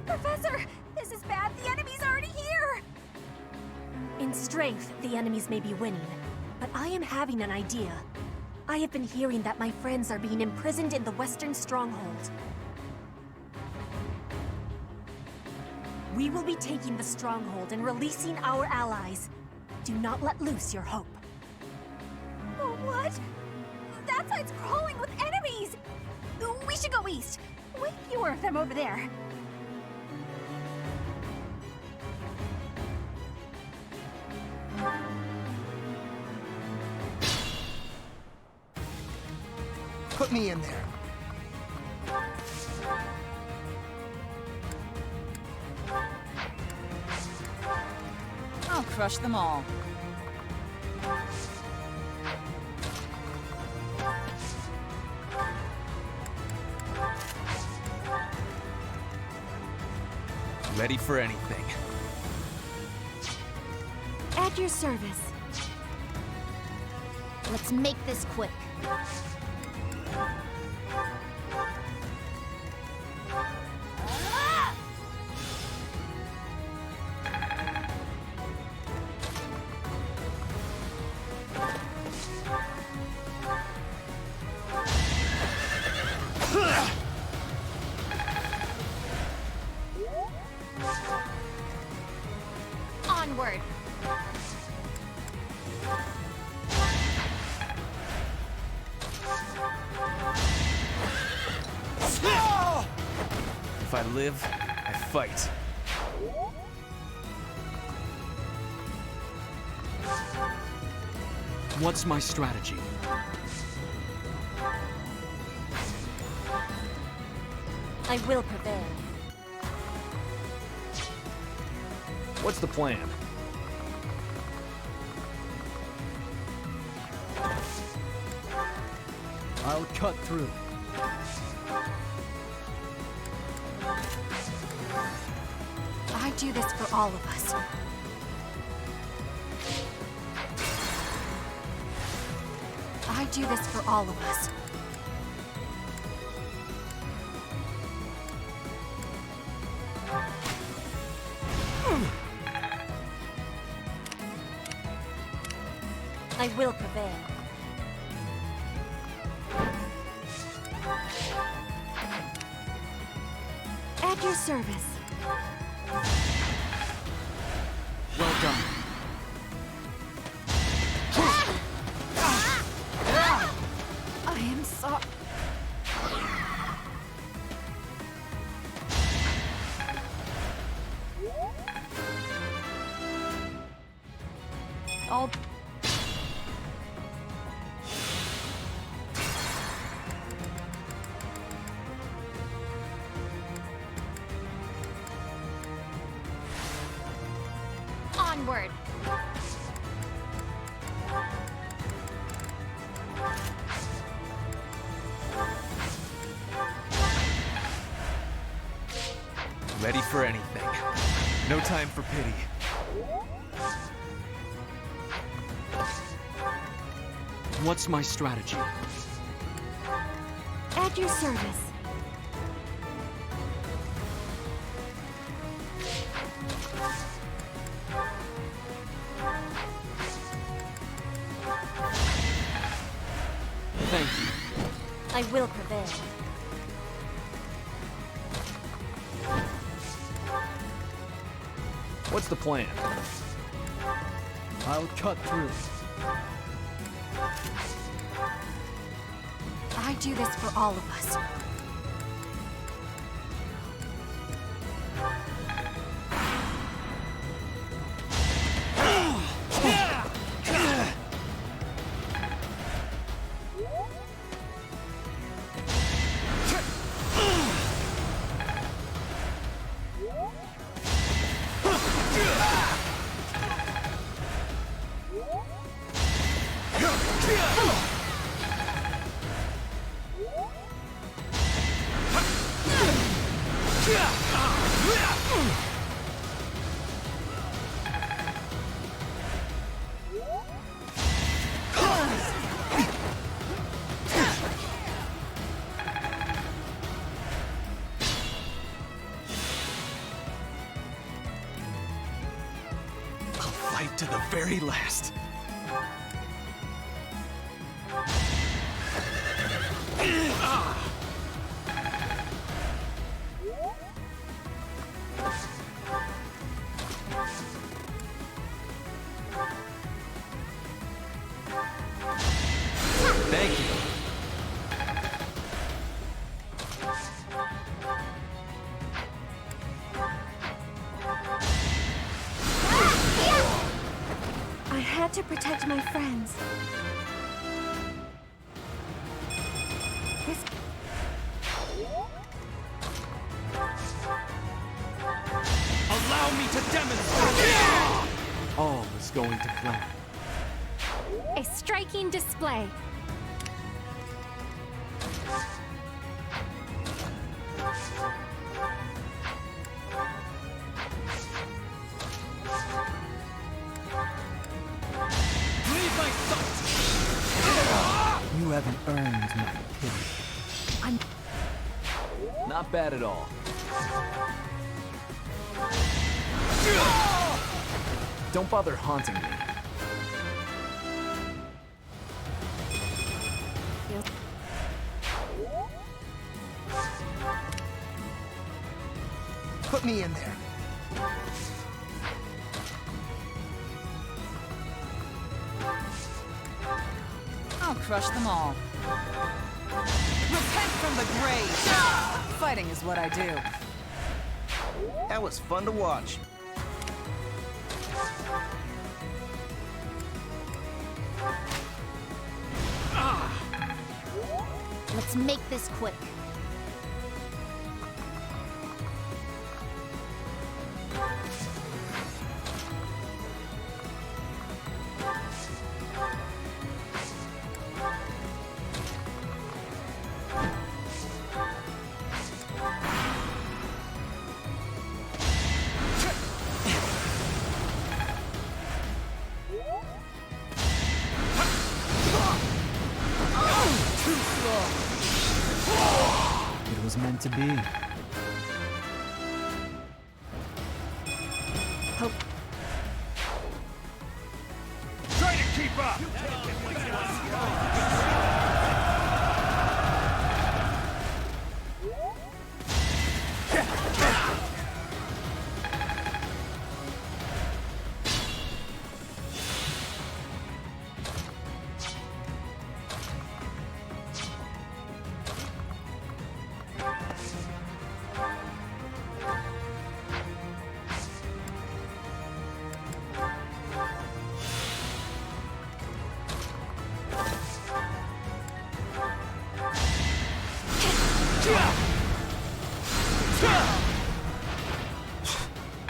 Professor! This is bad! The enemy's already here! In strength, the enemies may be winning, but I am having an idea. I have been hearing that my friends are being imprisoned in the Western Stronghold. We will be taking the Stronghold and releasing our allies. Do not let loose your hope. What? That side's crawling with enemies! We should go east. Way fewer of them over there. Put me in there. I'll crush them all. Ready for anything. At your service. Let's make this quick. Onward. If I live, I fight. What's my strategy? I will prevail. What's the plan? I'll cut through. I do this for all of us. I do this for all of us. I will prevail. At your service. Well done. I am so... I'll... Onward. Ready for anything. No time for pity. What's my strategy? At your service. Thank you. I will prevail. What's the plan? I'll cut through. I do this for all of us. To the very last. Thank you. I had to protect my friends. Allow me to demonstrate! All is going to plan. A striking display. Leave my sight! You haven't earned my pity. Not bad at all. Don't bother haunting me. Put me in there. I'll crush them all. Repent from the grave! Fighting is what I do. That was fun to watch. Let's make this quick. It was meant to be. Hope. Try to keep up!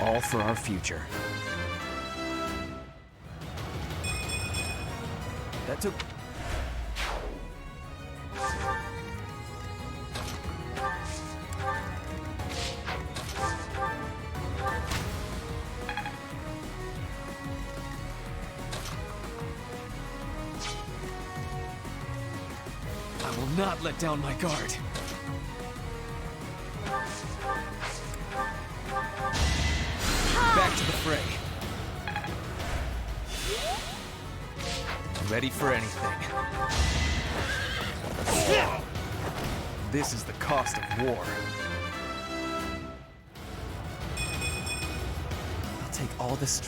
All for our future. That took... I will not let down my guard. Back to the fray. Ready for anything. This is the cost of war. I'll take all this...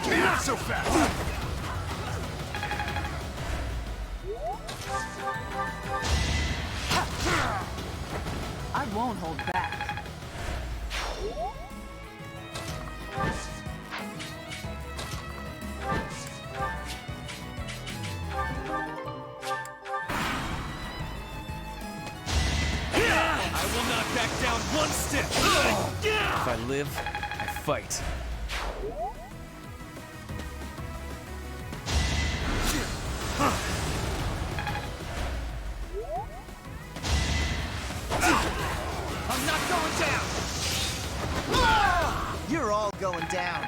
Not so fast! I won't hold back. I will not back down one step! If I live, I fight. I'm not going down! You're all going down.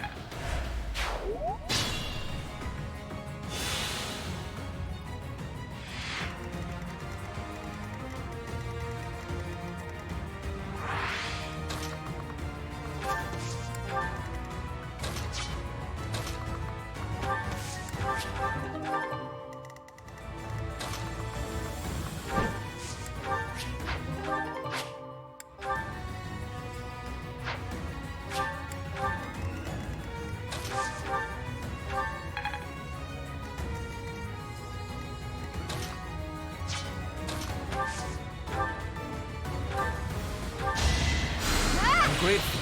Grateful.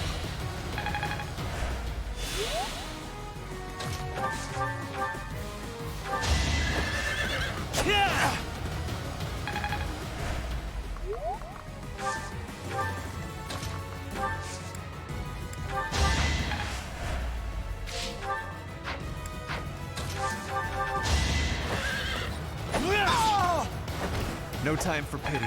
No time for pity.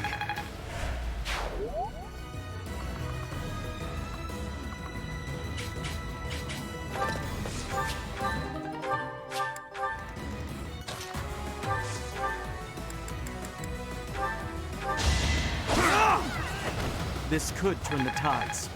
This could turn the tides.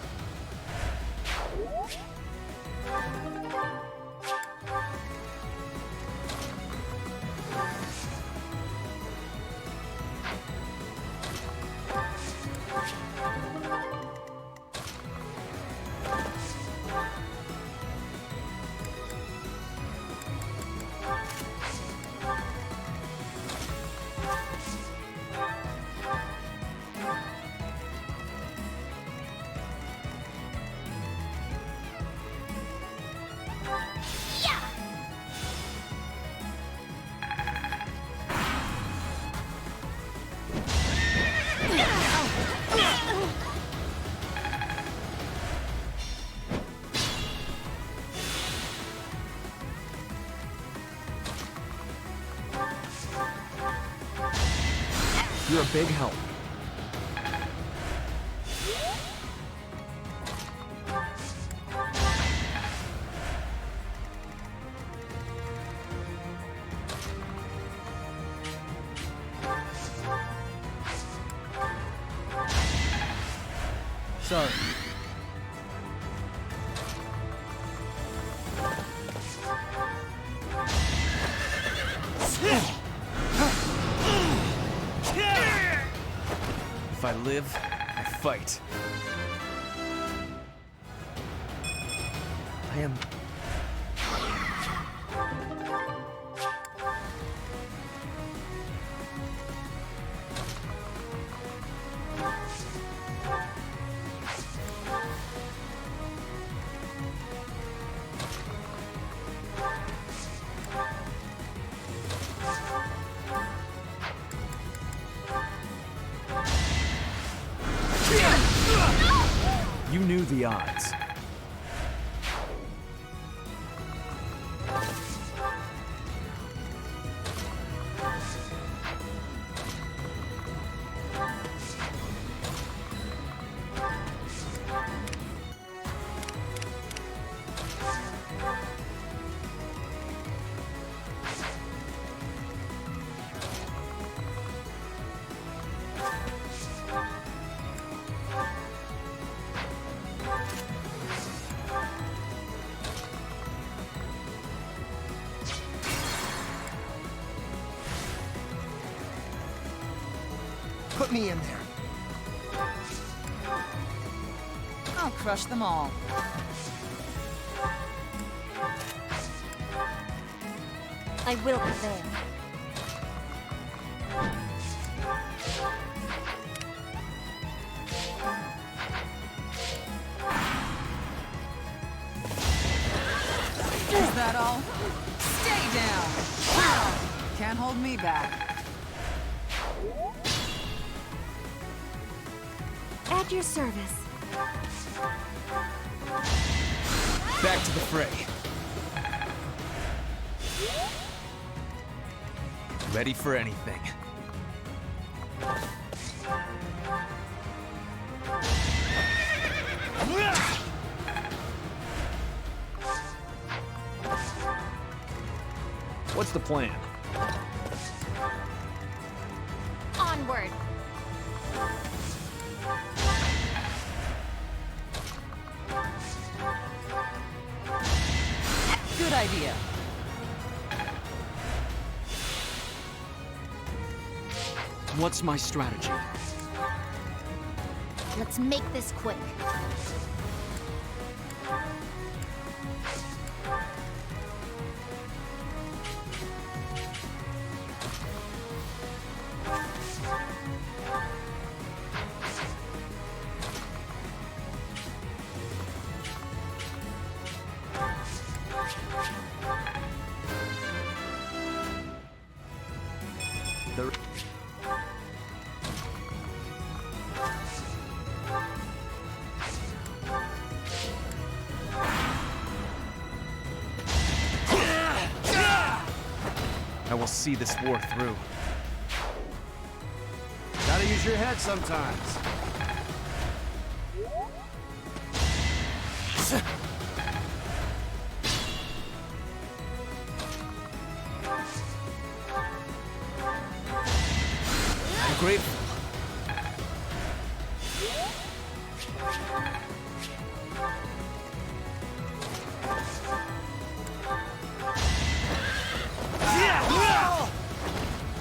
You're a big help. Sorry. If I live, I fight. I am... You knew the odds. Put me in there. I'll crush them all. I will be there. Is that all? Stay down! Can't hold me back. At your service. Back to the fray. Ready for anything. What's the plan? Onward! Good idea. What's my strategy? Let's make this quick. I will see this war through. Gotta use your head sometimes. I'm grateful.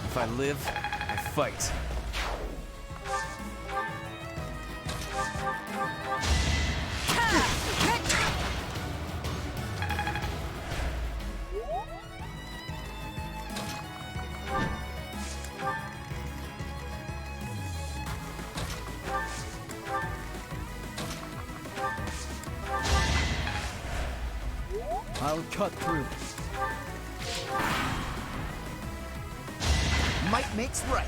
If I live, I fight. I'll cut through. Might makes right.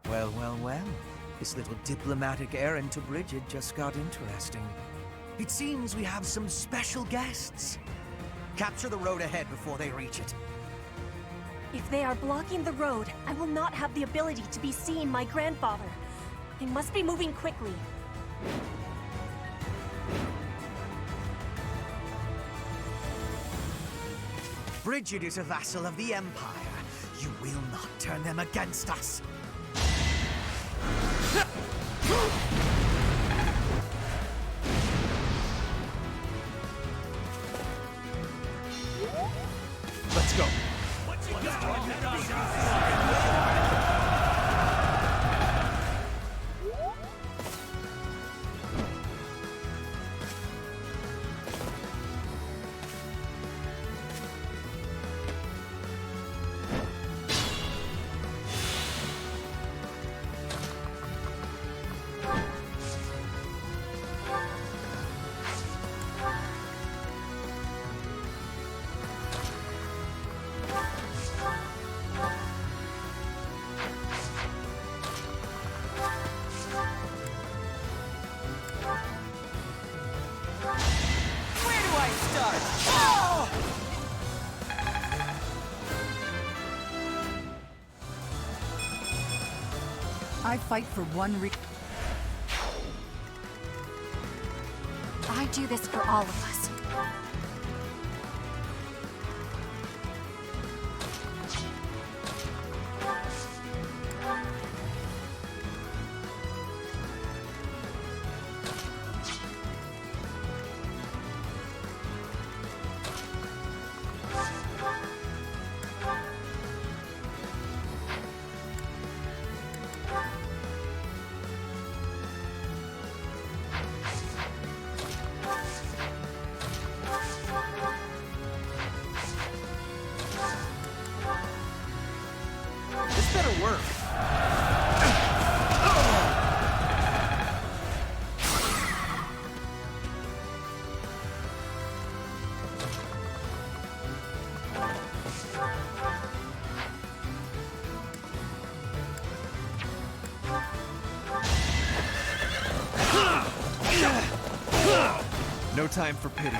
Well, well, well. This little diplomatic errand to Bridget just got interesting. It seems we have some special guests. Capture the road ahead before they reach it. If they are blocking the road, I will not have the ability to be seeing my grandfather. They must be moving quickly. Bridget is a vassal of the Empire. You will not turn them against us. Let's go. I fight for one I do this for all of us. This better work. No time for pity.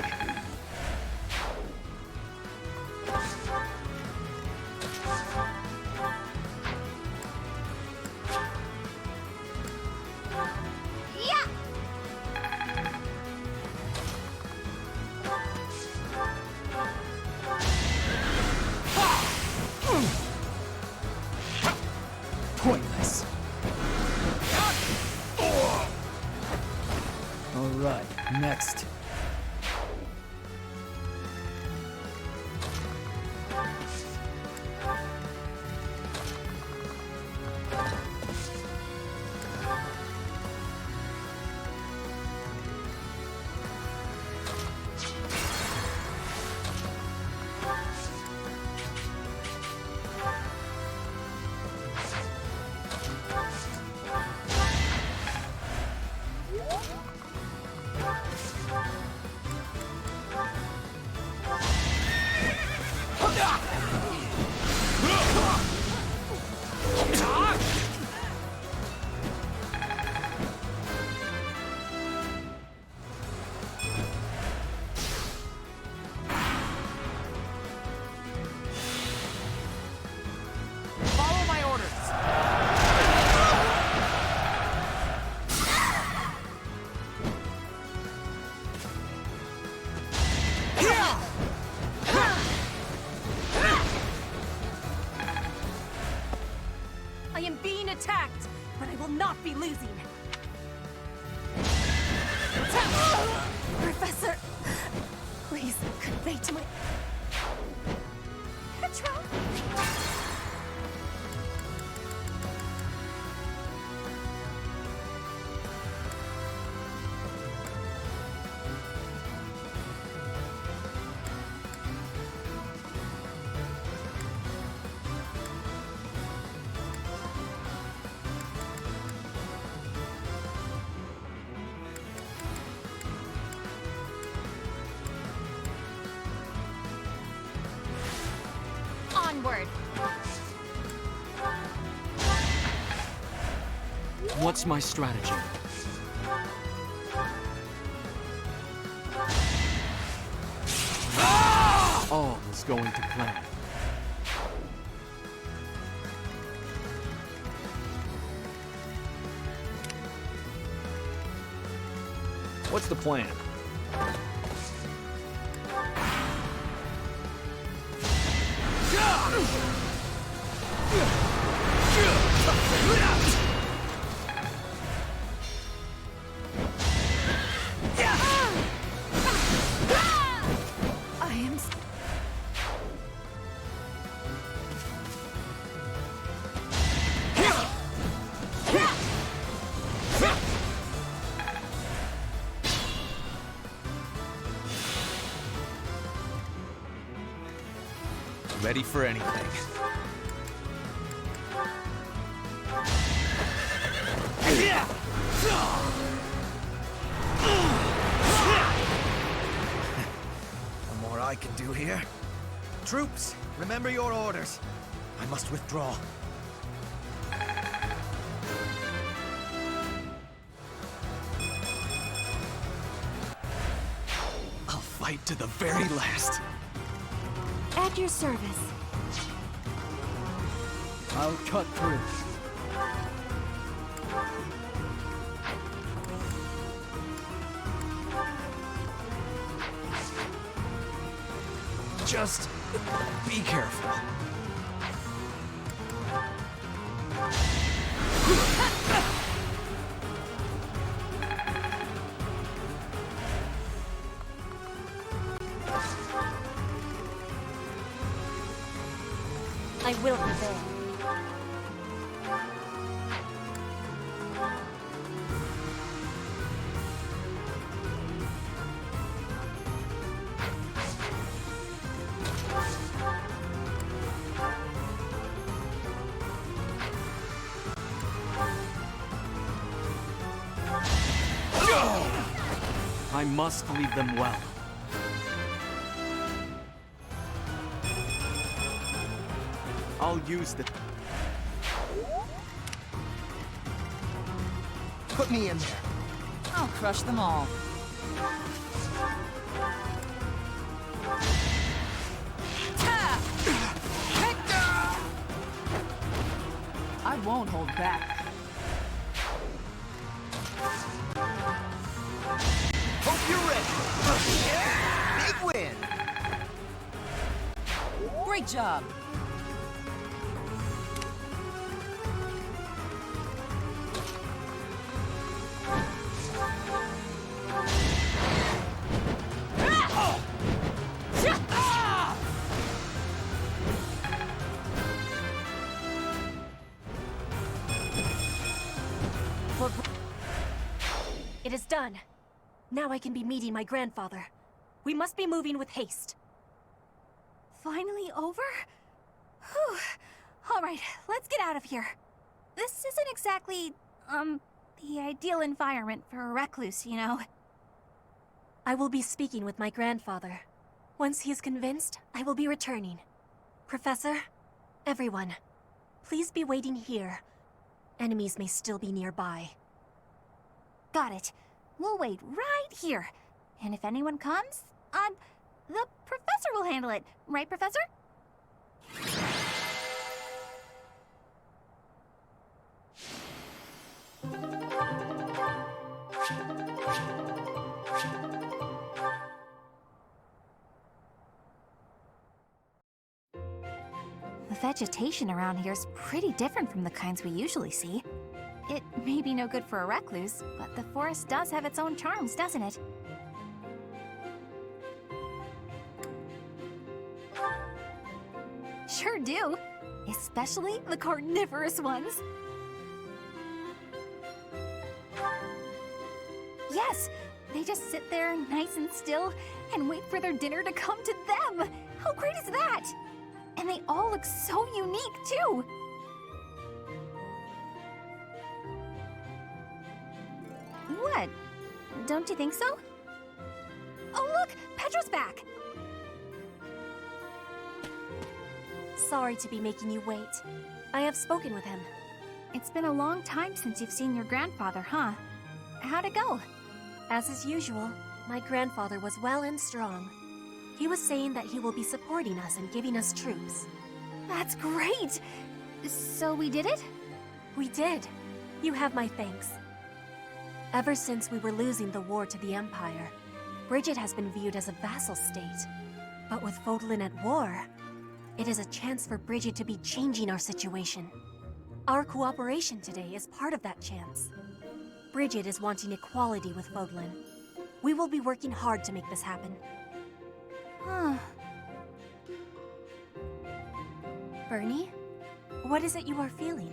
Pointless. All right, next. Follow my orders! I am being attacked, but I will not be losing. Professor, please convey to my... Petra? Onward. What's my strategy? All is going to plan. What's the plan? I am... Ready for anything. One more I can do here. Troops, remember your orders. I must withdraw. I'll fight to the very last. At your service. I'll cut through. Just be careful. I will prevail. I must lead them well. I'll use the... Put me in there. Oh, crush them all. I won't hold back. Hope you're ready. Big win. Great job. It is done. Now I can be meeting my grandfather. We must be moving with haste. Finally over? Whew. Alright, let's get out of here. This isn't exactly, the ideal environment for a recluse, you know. I will be speaking with my grandfather. Once he is convinced, I will be returning. Professor, everyone, please be waiting here. Enemies may still be nearby. Got it. We'll wait right here. And if anyone comes, the professor will handle it. Right, Professor? The vegetation around here is pretty different from the kinds we usually see. It may be no good for a recluse, but the forest does have its own charms, doesn't it? Sure do. Especially the carnivorous ones. Yes, they just sit there nice and still and wait for their dinner to come to them. How great is that? And they all look so unique, too. What? Don't you think so? Oh, look! Pedro's back! Sorry to be making you wait. I have spoken with him. It's been a long time since you've seen your grandfather, huh? How'd it go? As is usual, my grandfather was well and strong. He was saying that he will be supporting us and giving us troops. That's great! So we did it? We did. You have my thanks. Ever since we were losing the war to the Empire, Bridget has been viewed as a vassal state. But with Fodlan at war, it is a chance for Bridget to be changing our situation. Our cooperation today is part of that chance. Bridget is wanting equality with Fodlan. We will be working hard to make this happen. Huh. Bernie, what is it you are feeling?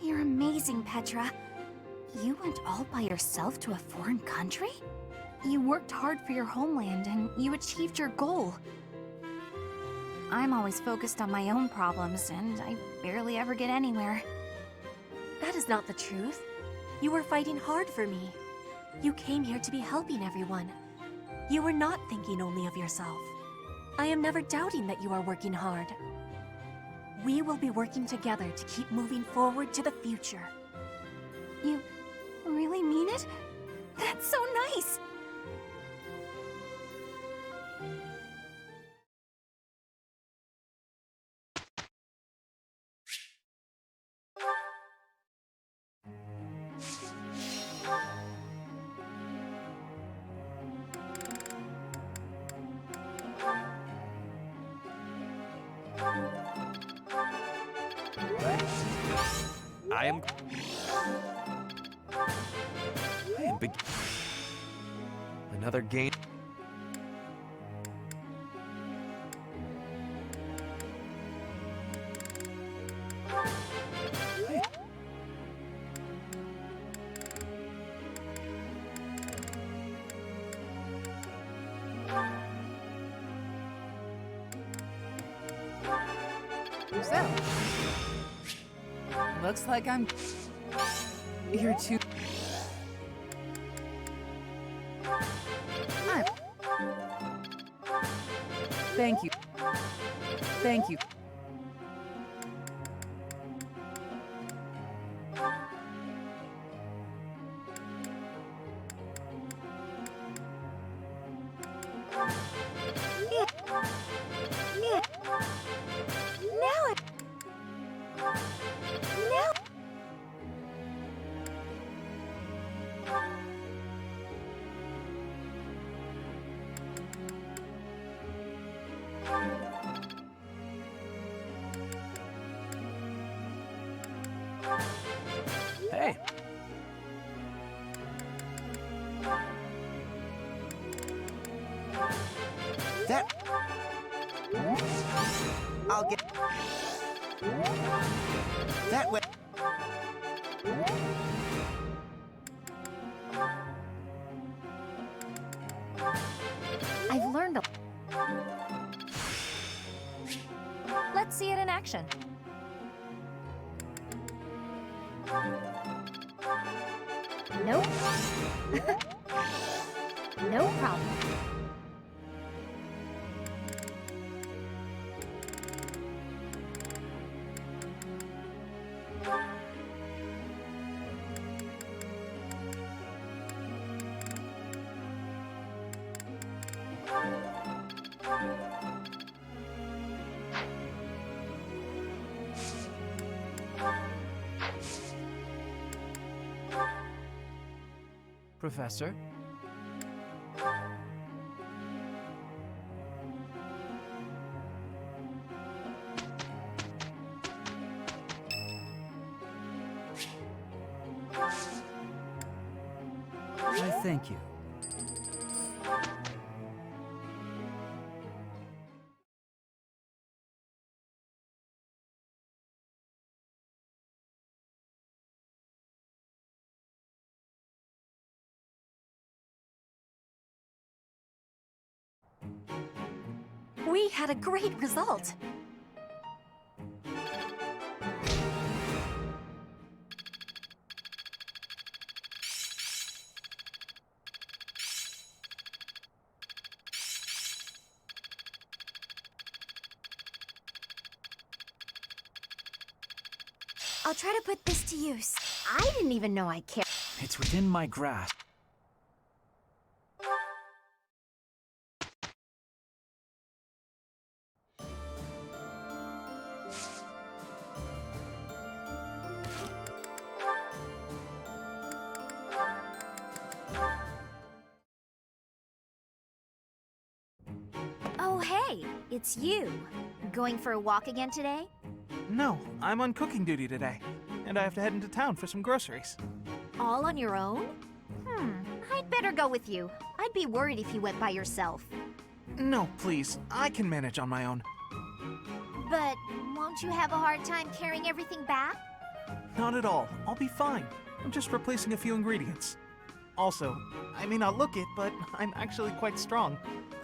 You're amazing, Petra. You went all by yourself to a foreign country? You worked hard for your homeland and you achieved your goal. I'm always focused on my own problems and I barely ever get anywhere. That is not the truth. You were fighting hard for me. You came here to be helping everyone. You were not thinking only of yourself. I am never doubting that you are working hard. We will be working together to keep moving forward to the future. You really mean it? That's so nice! I am big. Another game. So, looks like I'm... You're too... Thank you. Thank you. Hey. That... I'll get... That way... I've learned a... Let's see it in action. Nope. No problem. Professor? I thank you. We had a great result. I'll try to put this to use. I didn't even know I cared. It's within my grasp. Oh, hey, it's you. Going for a walk again today? No, I'm on cooking duty today, and I have to head into town for some groceries. All on your own? I'd better go with you. I'd be worried if you went by yourself. No, please, I can manage on my own. But won't you have a hard time carrying everything back? Not at all. I'll be fine. I'm just replacing a few ingredients. Also, I may not look it, but I'm actually quite strong.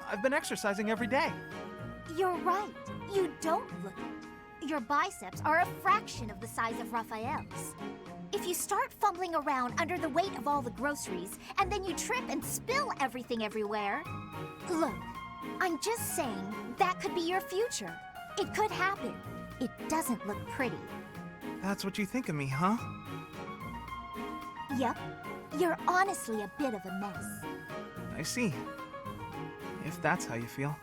I've been exercising every day. You're right. You don't look it. Your biceps are a fraction of the size of Raphael's. If you start fumbling around under the weight of all the groceries, and then you trip and spill everything everywhere... Look, I'm just saying that could be your future. It could happen. It doesn't look pretty. That's what you think of me, huh? Yep. You're honestly a bit of a mess. I see. If that's how you feel.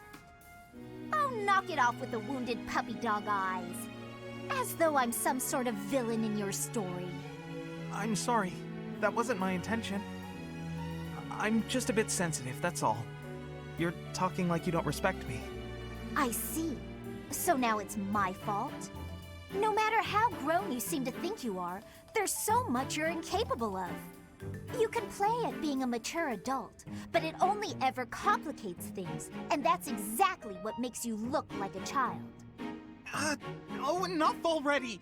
Oh, knock it off with the wounded puppy dog eyes. As though I'm some sort of villain in your story. I'm sorry. That wasn't my intention. I'm just a bit sensitive, that's all. You're talking like you don't respect me. I see. So now it's my fault? No matter how grown you seem to think you are, there's so much you're incapable of. You can play at being a mature adult, but it only ever complicates things, and that's exactly what makes you look like a child. Oh, enough already!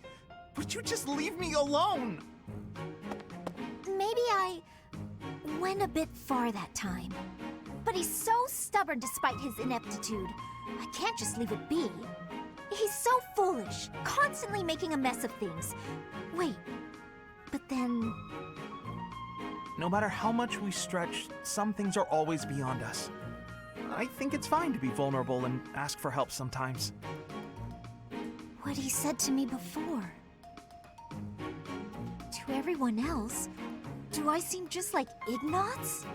Would you just leave me alone? Maybe I went a bit far that time. But he's so stubborn despite his ineptitude. I can't just leave it be. He's so foolish, constantly making a mess of things. Wait, but then... No matter how much we stretch, some things are always beyond us. I think it's fine to be vulnerable and ask for help sometimes. What he said to me before. To everyone else, do I seem just like Ignatz?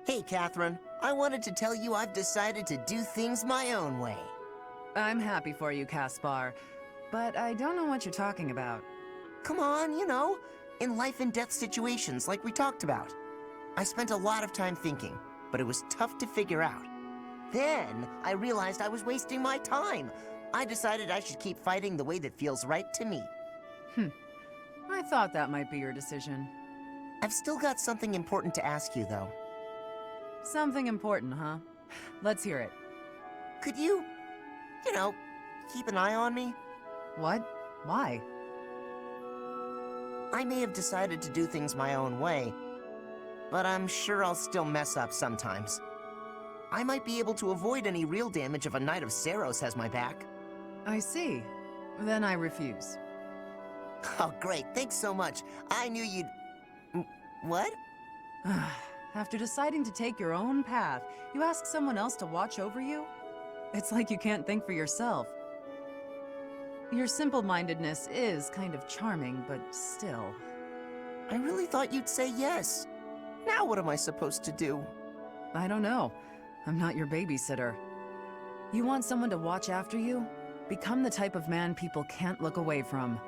Hey, Catherine. I wanted to tell you I've decided to do things my own way. I'm happy for you, Caspar, but I don't know what you're talking about. Come on, you know, in life and death situations like we talked about. I spent a lot of time thinking, but it was tough to figure out. Then I realized I was wasting my time. I decided I should keep fighting the way that feels right to me. I thought that might be your decision. I've still got something important to ask you, though. Something important, huh? Let's hear it. Could you, keep an eye on me? What? Why? I may have decided to do things my own way, but I'm sure I'll still mess up sometimes. I might be able to avoid any real damage if a Knight of Saros has my back. I see. Then I refuse. Oh, great. Thanks so much. I knew you'd... What? After deciding to take your own path, you ask someone else to watch over you? It's like you can't think for yourself. Your simple-mindedness is kind of charming, but still. I really thought you'd say yes. Now what am I supposed to do? I don't know. I'm not your babysitter. You want someone to watch after you? Become the type of man people can't look away from.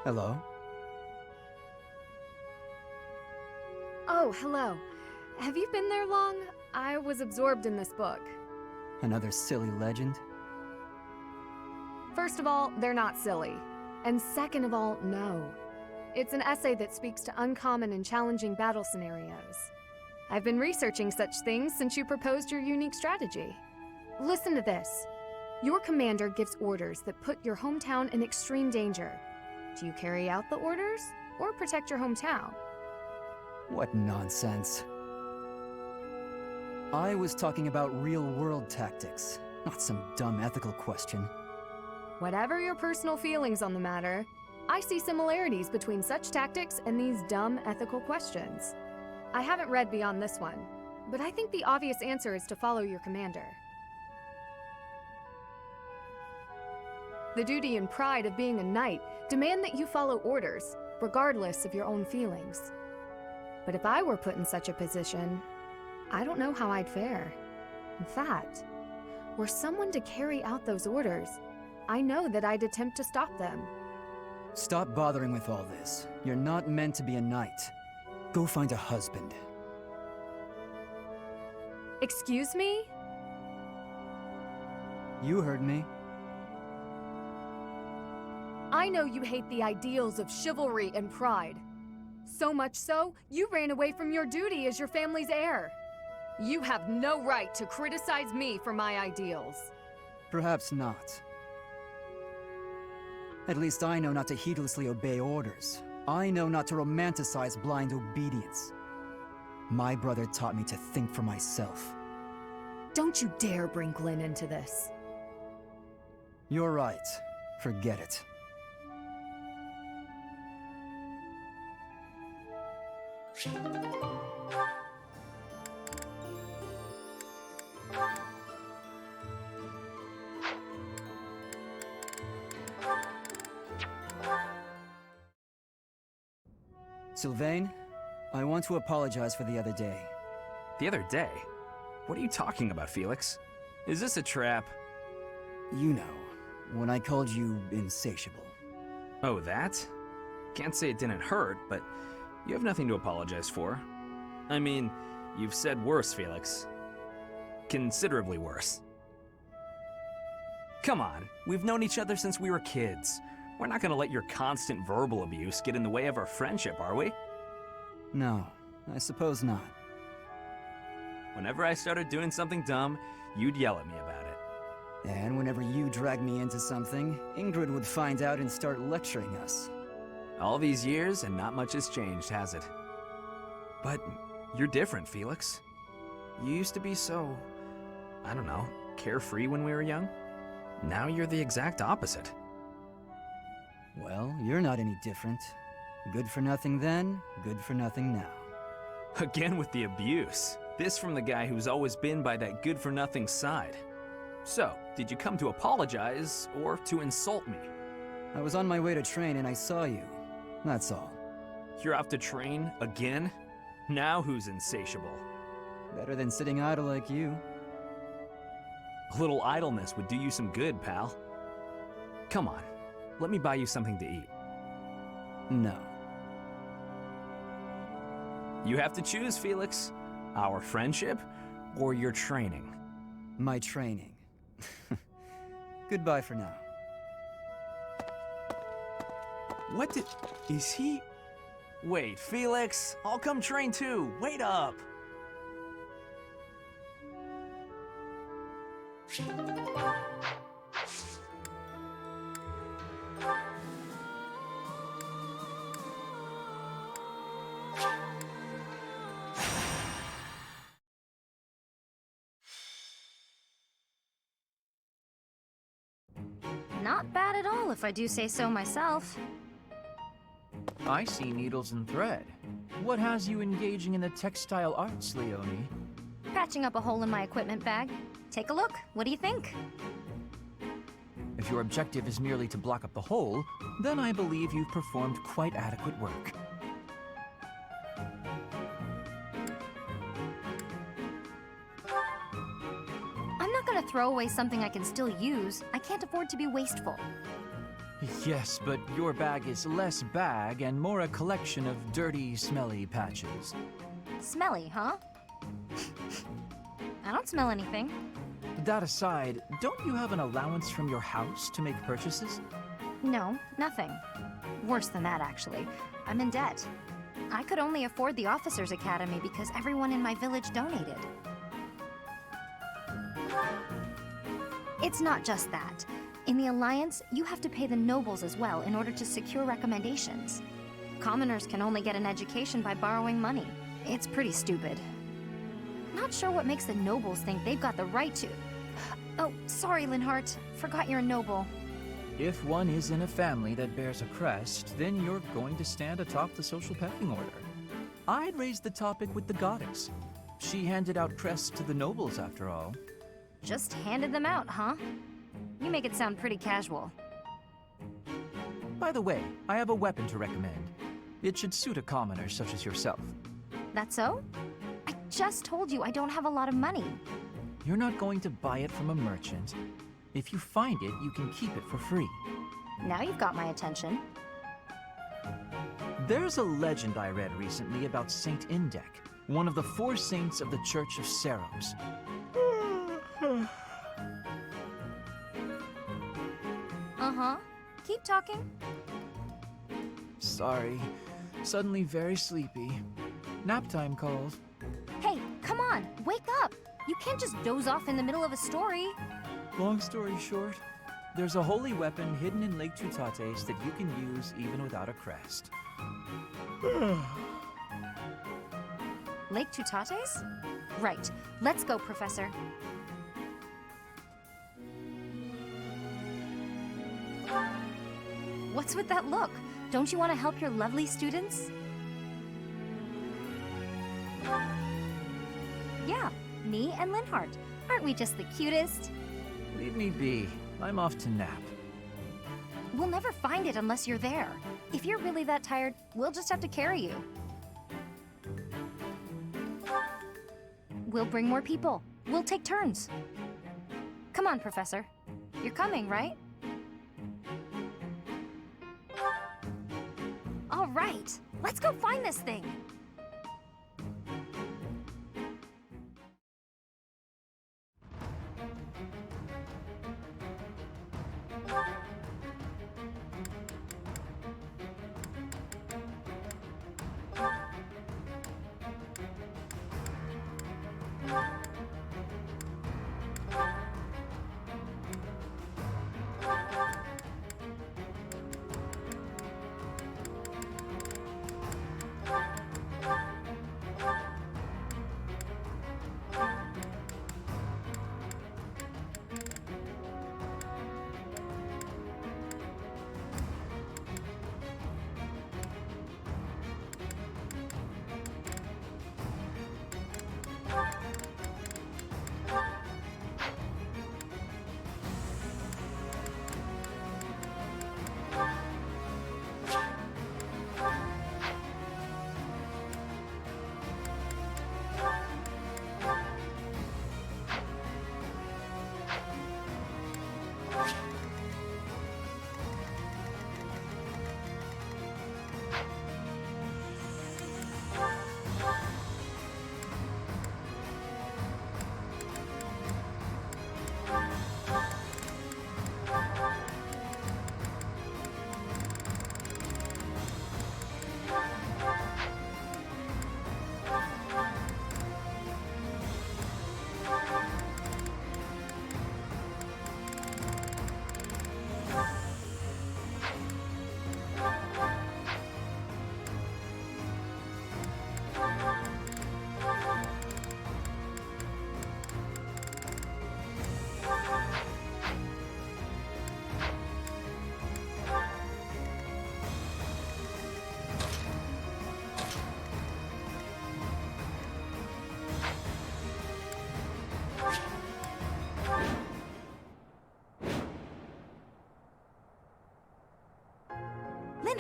Hello? Oh, hello. Have you been there long? I was absorbed in this book. Another silly legend? First of all, they're not silly. And second of all, no. It's an essay that speaks to uncommon and challenging battle scenarios. I've been researching such things since you proposed your unique strategy. Listen to this. Your commander gives orders that put your hometown in extreme danger. Do you carry out the orders, or protect your hometown? What nonsense. I was talking about real-world tactics, not some dumb ethical question. Whatever your personal feelings on the matter, I see similarities between such tactics and these dumb ethical questions. I haven't read beyond this one, but I think the obvious answer is to follow your commander. The duty and pride of being a knight demand that you follow orders, regardless of your own feelings. But if I were put in such a position, I don't know how I'd fare. In fact, were someone to carry out those orders, I know that I'd attempt to stop them. Stop bothering with all this. You're not meant to be a knight. Go find a husband. Excuse me? You heard me. I know you hate the ideals of chivalry and pride. So much so, you ran away from your duty as your family's heir. You have no right to criticize me for my ideals. Perhaps not. At least I know not to heedlessly obey orders. I know not to romanticize blind obedience. My brother taught me to think for myself. Don't you dare bring Glenn into this. You're right. Forget it. Sylvain, I want to apologize for the other day. The other day? What are you talking about, Felix? Is this a trap? You know, when I called you insatiable. Oh, that? Can't say it didn't hurt, but you have nothing to apologize for. I mean, you've said worse, Felix. Considerably worse. Come on, we've known each other since we were kids. We're not gonna let your constant verbal abuse get in the way of our friendship, are we? No, I suppose not. Whenever I started doing something dumb, you'd yell at me about it. And whenever you dragged me into something, Ingrid would find out and start lecturing us. All these years, and not much has changed, has it? But you're different, Felix. You used to be so, I don't know, carefree when we were young. Now you're the exact opposite. Well, you're not any different. Good for nothing then, good for nothing now. Again with the abuse. This from the guy who's always been by that good-for-nothing side. So, did you come to apologize, or to insult me? I was on my way to train and I saw you. That's all. You're off to train again? Now who's insatiable? Better than sitting idle like you. A little idleness would do you some good, pal. Come on, let me buy you something to eat. No. You have to choose, Felix. Our friendship or your training? My training. Goodbye for now. What did... is he... Wait, Felix, I'll come train too. Wait up. Not bad at all, if I do say so myself. I see needles and thread. What has you engaging in the textile arts, Leonie? Patching up a hole in my equipment bag. Take a look. What do you think? If your objective is merely to block up the hole, then I believe you've performed quite adequate work. I'm not gonna throw away something I can still use. I can't afford to be wasteful. Yes, but your bag is less bag and more a collection of dirty, smelly patches. Smelly, huh? I don't smell anything. That aside, don't you have an allowance from your house to make purchases? No, nothing. Worse than that, actually. I'm in debt. I could only afford the Officers' Academy because everyone in my village donated. It's not just that. In the Alliance, you have to pay the nobles as well in order to secure recommendations. Commoners can only get an education by borrowing money. It's pretty stupid. Not sure what makes the nobles think they've got the right to... Oh, sorry, Linhart. Forgot you're a noble. If one is in a family that bears a crest, then you're going to stand atop the social pecking order. I'd raise the topic with the goddess. She handed out crests to the nobles, after all. Just handed them out, huh? You make it sound pretty casual. By the way, I have a weapon to recommend. It should suit a commoner such as yourself. That so? I just told you I don't have a lot of money. You're not going to buy it from a merchant. If you find it, you can keep it for free. Now you've got my attention. There's a legend I read recently about Saint Indek, one of the 4 saints of the Church of Seros. Uh-huh. Keep talking. Sorry. Suddenly very sleepy. Nap time calls. Hey, come on! Wake up! You can't just doze off in the middle of a story. Long story short, there's a holy weapon hidden in Lake Tutates that you can use even without a crest. Lake Tutates? Right. Let's go, Professor. What's with that look? Don't you want to help your lovely students? Yeah, me and Linhart. Aren't we just the cutest? Leave me be. I'm off to nap. We'll never find it unless you're there. If you're really that tired, we'll just have to carry you. We'll bring more people. We'll take turns. Come on, Professor. You're coming, right? All right, let's go find this thing.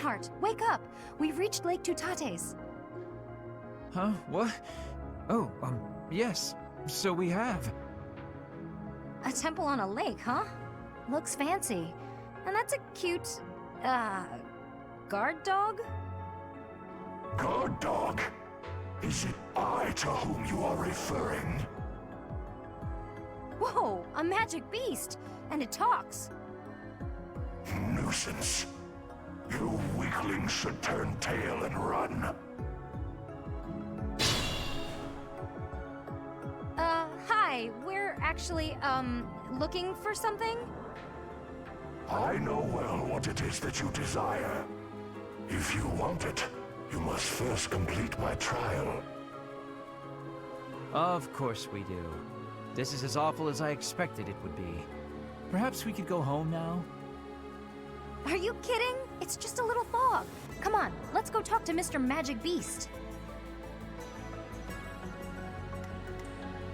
sweetheart, wake up! We've reached Lake Tutates. Huh? What? Oh, yes. So we have. A temple on a lake, huh? Looks fancy. And that's a cute, guard dog? Guard dog? Is it I to whom you are referring? Whoa, a magic beast! And it talks. Nuisance. You weaklings should turn tail and run. Hi, we're actually, looking for something? I know well what it is that you desire. If you want it, you must first complete my trial. Of course we do. This is as awful as I expected it would be. Perhaps we could go home now? Are you kidding? It's just a little fog. Come on, let's go talk to Mr. Magic Beast.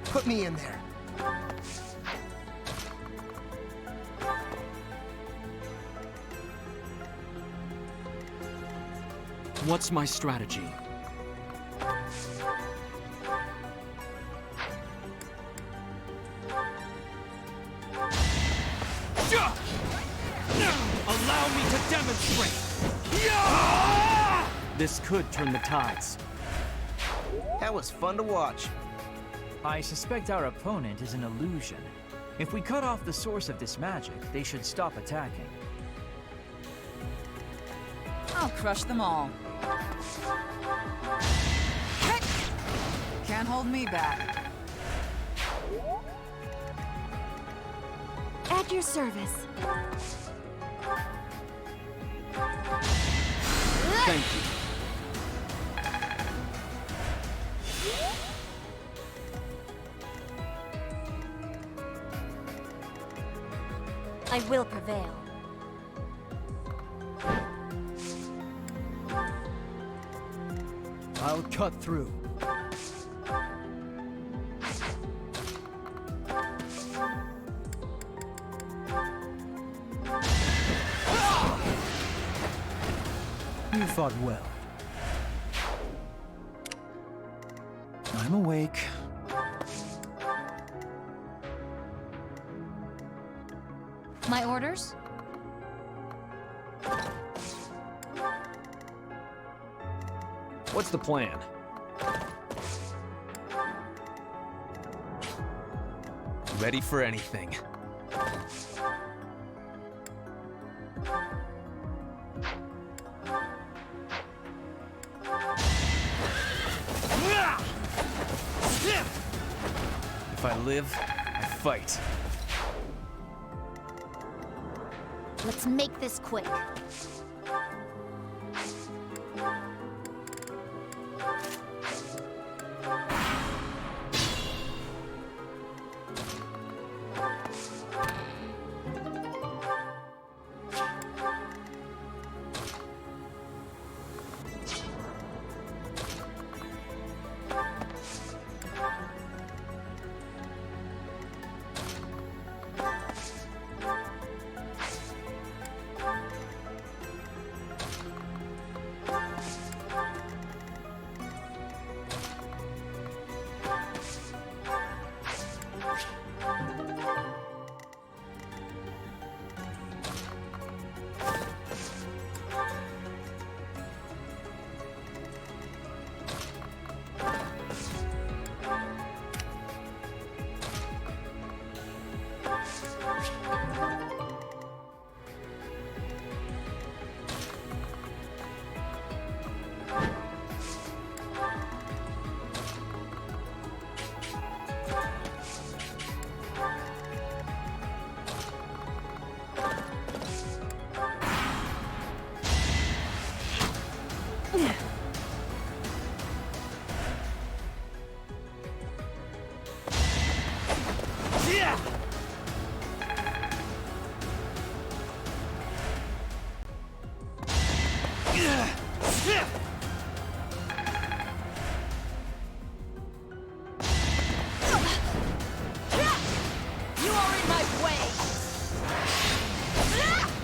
Put me in there. What's my strategy? Allow me to demonstrate! This could turn the tides. That was fun to watch. I suspect our opponent is an illusion. If we cut off the source of this magic, they should stop attacking. I'll crush them all. Can't hold me back. At your service. Thank you. I will prevail. I'll cut through. You fought well. I'm awake. My orders? What's the plan? Ready for anything. If I live, I fight. Let's make this quick.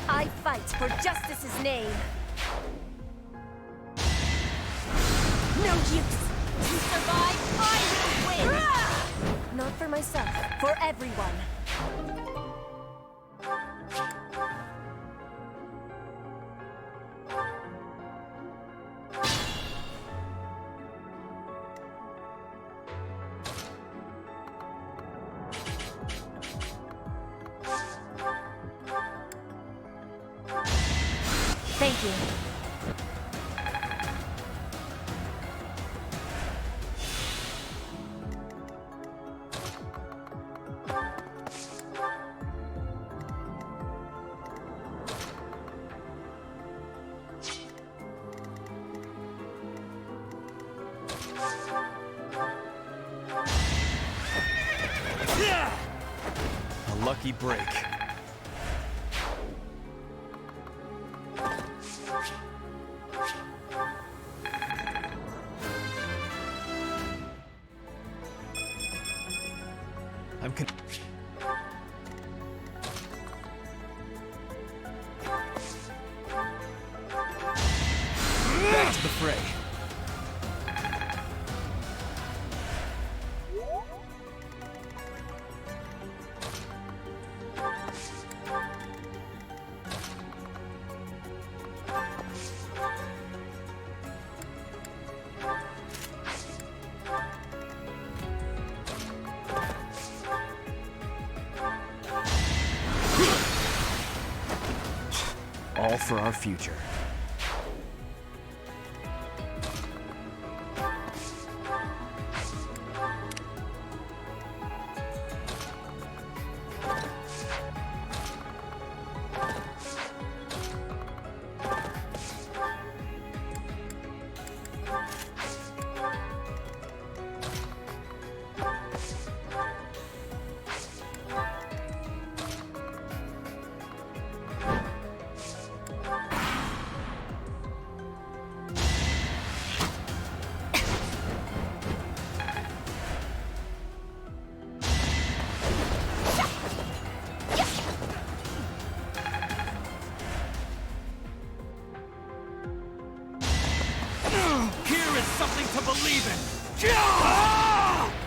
I fight for justice's name. juice. To survive, I will win! Not for myself, for everyone. Thank you. A lucky break. I'm back to the fray. All for our future. Something to believe in!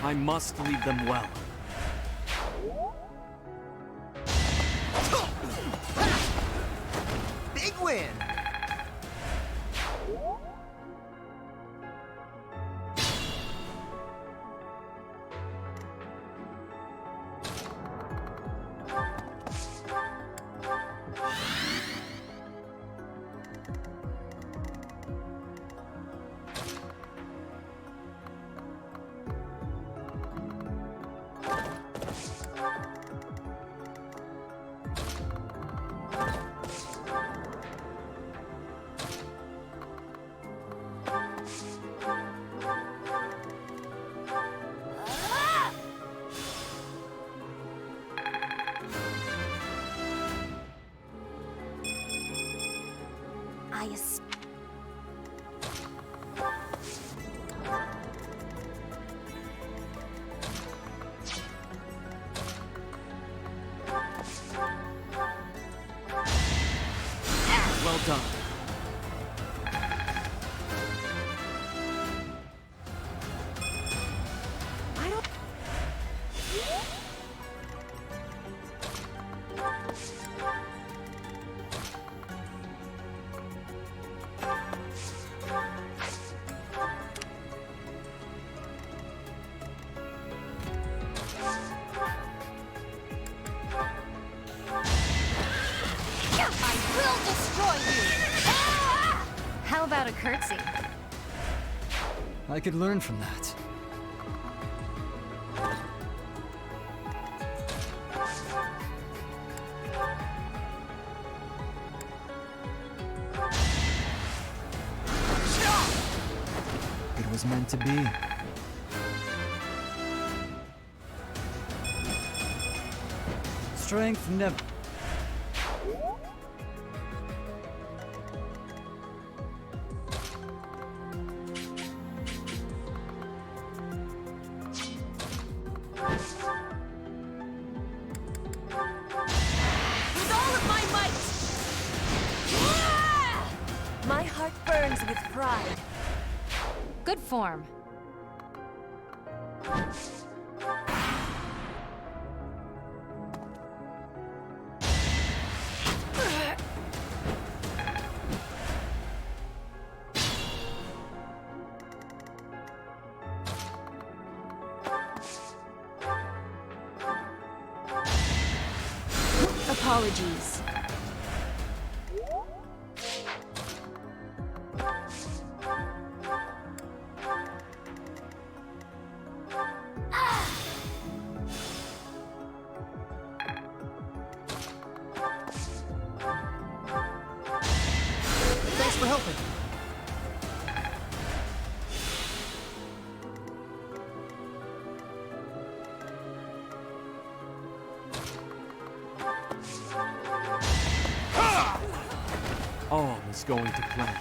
I must lead them well. Big win! Well done. How about a curtsy? I could learn from that. It was meant to be. Strength never... With all of my might! My heart burns with pride. good form. Apologies. Thanks for helping. All is going to plan.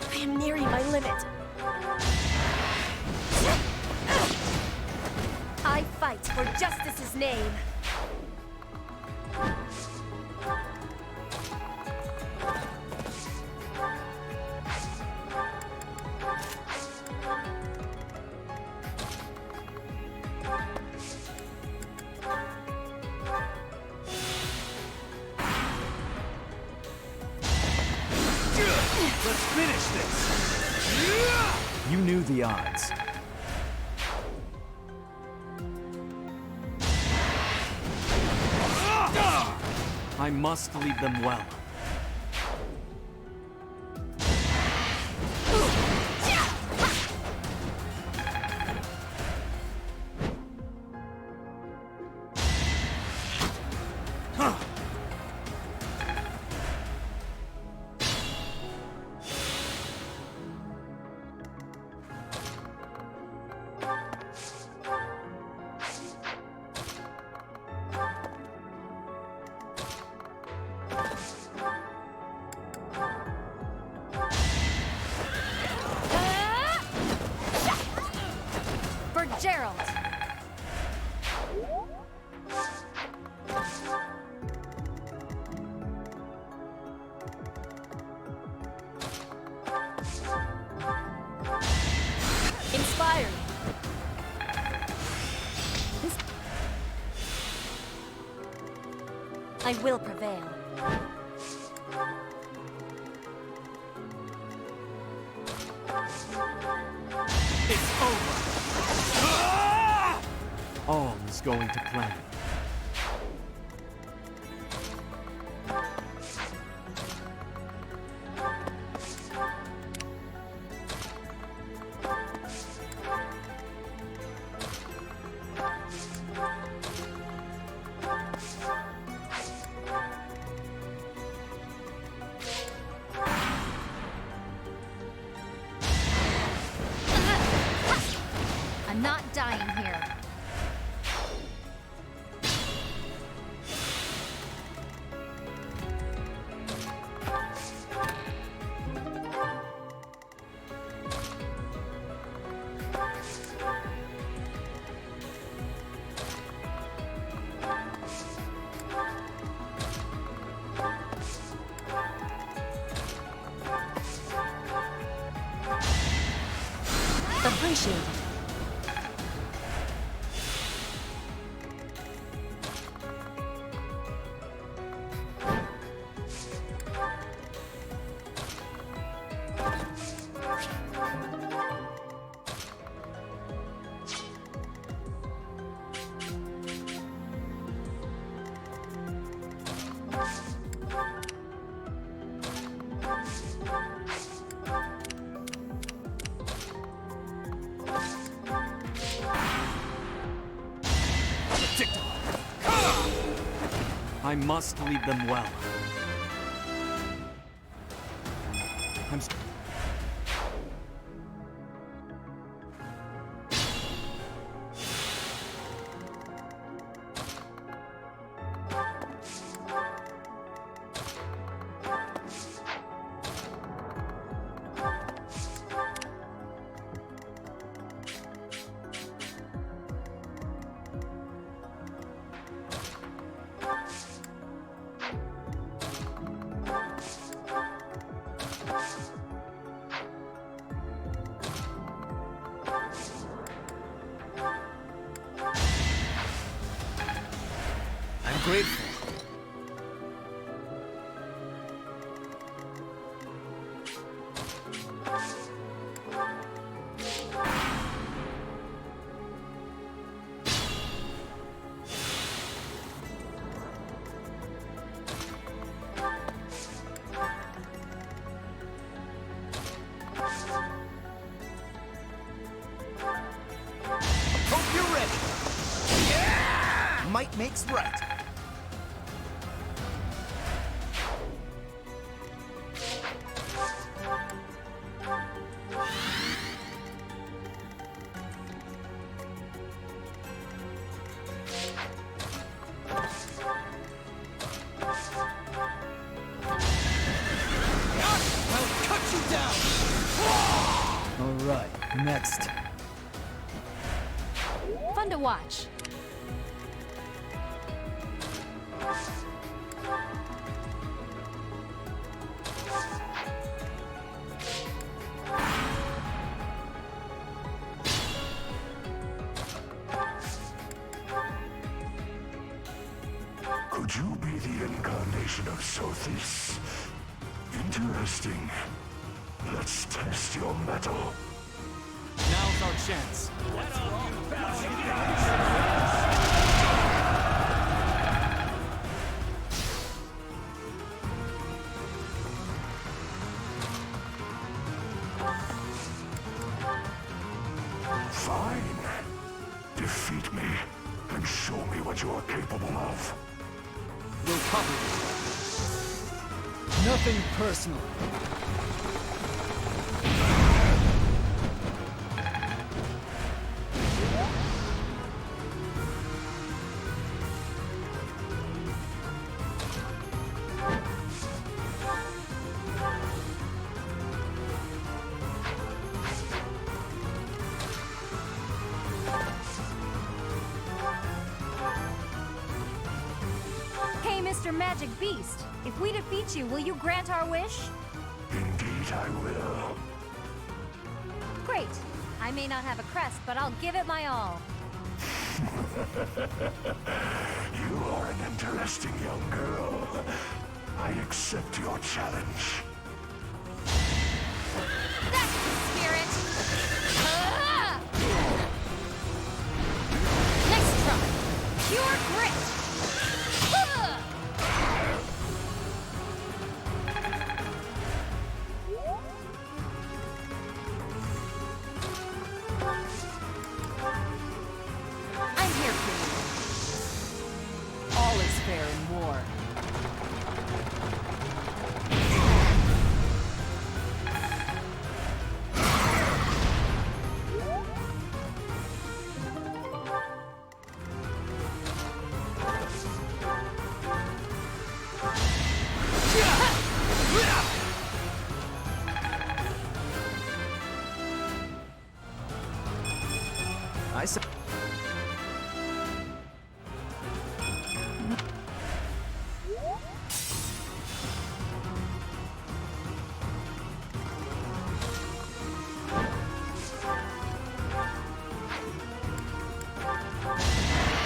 I am nearing my limit. I fight for justice's name. Let's finish this! You knew the odds. I must lead them well. For Gerald. Inspired. I will prevail. It's over! All is going to plan. I'm not dying here. Appreciated. I must lead them well. I'm grateful. Hope you're ready. Yeah! Might makes right. Alright, next. Fun to watch. Could you be the incarnation of Sothis? Interesting. Let's test your mettle. Now's our chance. Fine. Defeat me and show me what you are capable of. We'll cover it. Nothing personal. Hey, Mr. Magic Beast, if we defeat you, will you grant our wish? Indeed I will. Great. I may not have a crest, but I'll give it my all. You are an interesting young girl. I accept your challenge. That's the spirit! Ah! Nice try! Pure grit! Ah! I'm here for you. All is fair in war. I said.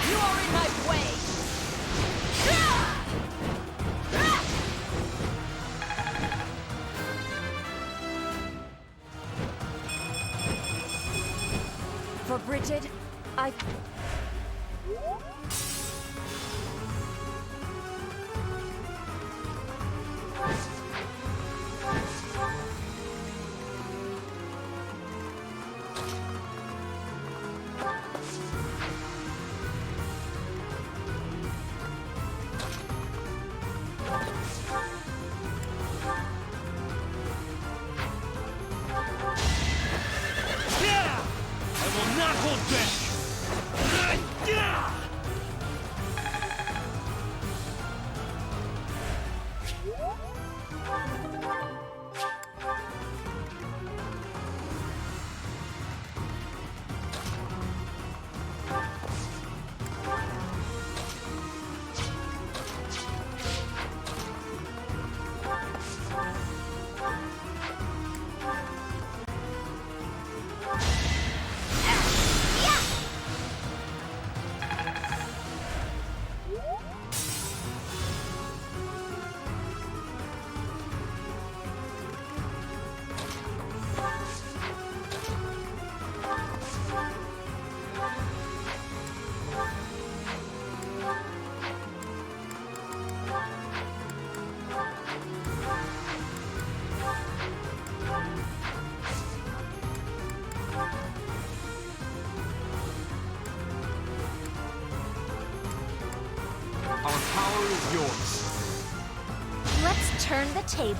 You are in my way! For Bridget, I... not hold back! Our power is yours. Let's turn the tables.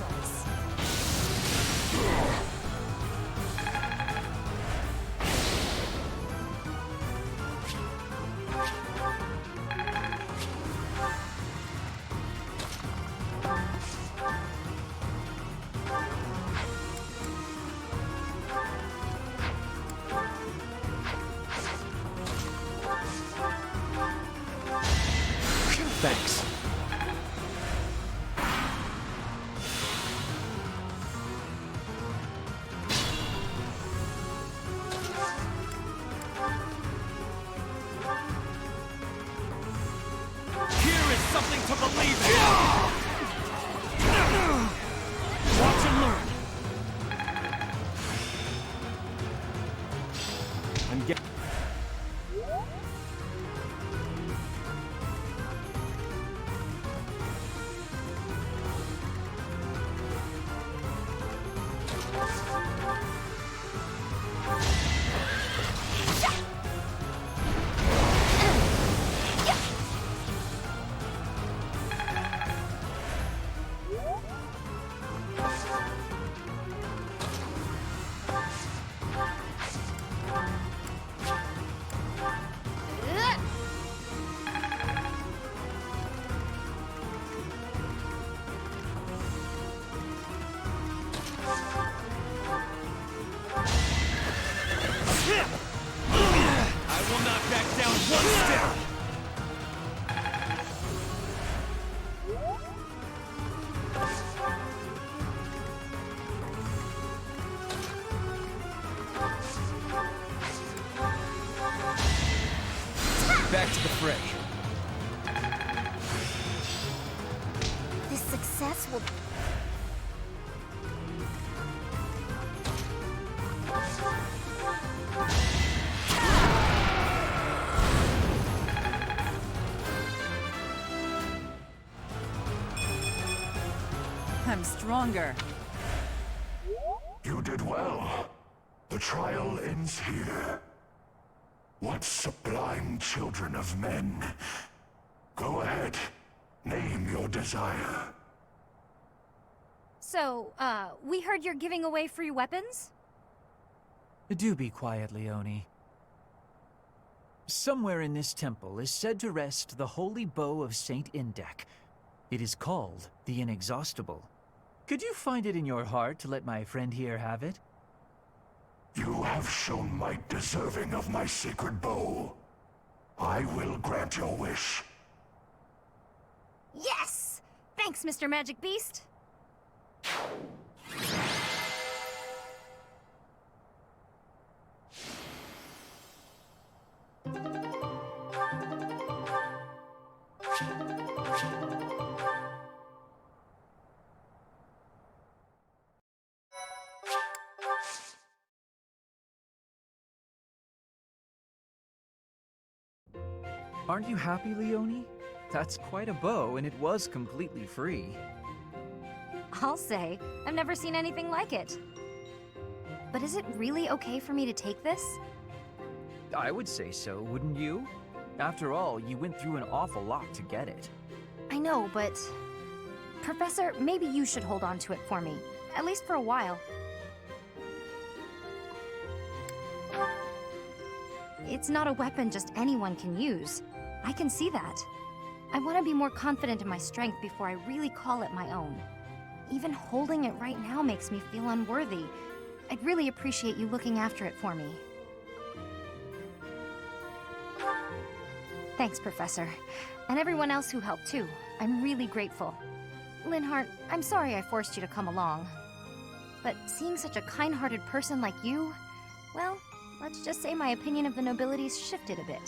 Thanks. Here is something to believe in! Watch and learn! I'm getting... I will not back down one step! Back to the fray. This success will... I'm stronger. You did well. The trial ends here. What sublime children of men. Go ahead. Name your desire. So, we heard you're giving away free weapons? Do be quiet, Leone. Somewhere in this temple is said to rest the holy bow of Saint Indek. It is called the Inexhaustible. Could you find it in your heart to let my friend here have it? You have shown might deserving of my sacred bow. I will grant your wish. Yes! Thanks, Mr. Magic Beast. Aren't you happy, Leone? That's quite a bow, and it was completely free. I'll say, I've never seen anything like it. But is it really okay for me to take this? I would say so, wouldn't you? After all, you went through an awful lot to get it. I know, but... Professor, maybe you should hold on to it for me. At least for a while. It's not a weapon just anyone can use. I can see that. I want to be more confident in my strength before I really call it my own. Even holding it right now makes me feel unworthy. I'd really appreciate you looking after it for me. Thanks, Professor. And everyone else who helped too. I'm really grateful. Linhardt, I'm sorry I forced you to come along. But seeing such a kind-hearted person like you, well, let's just say my opinion of the nobility's shifted a bit.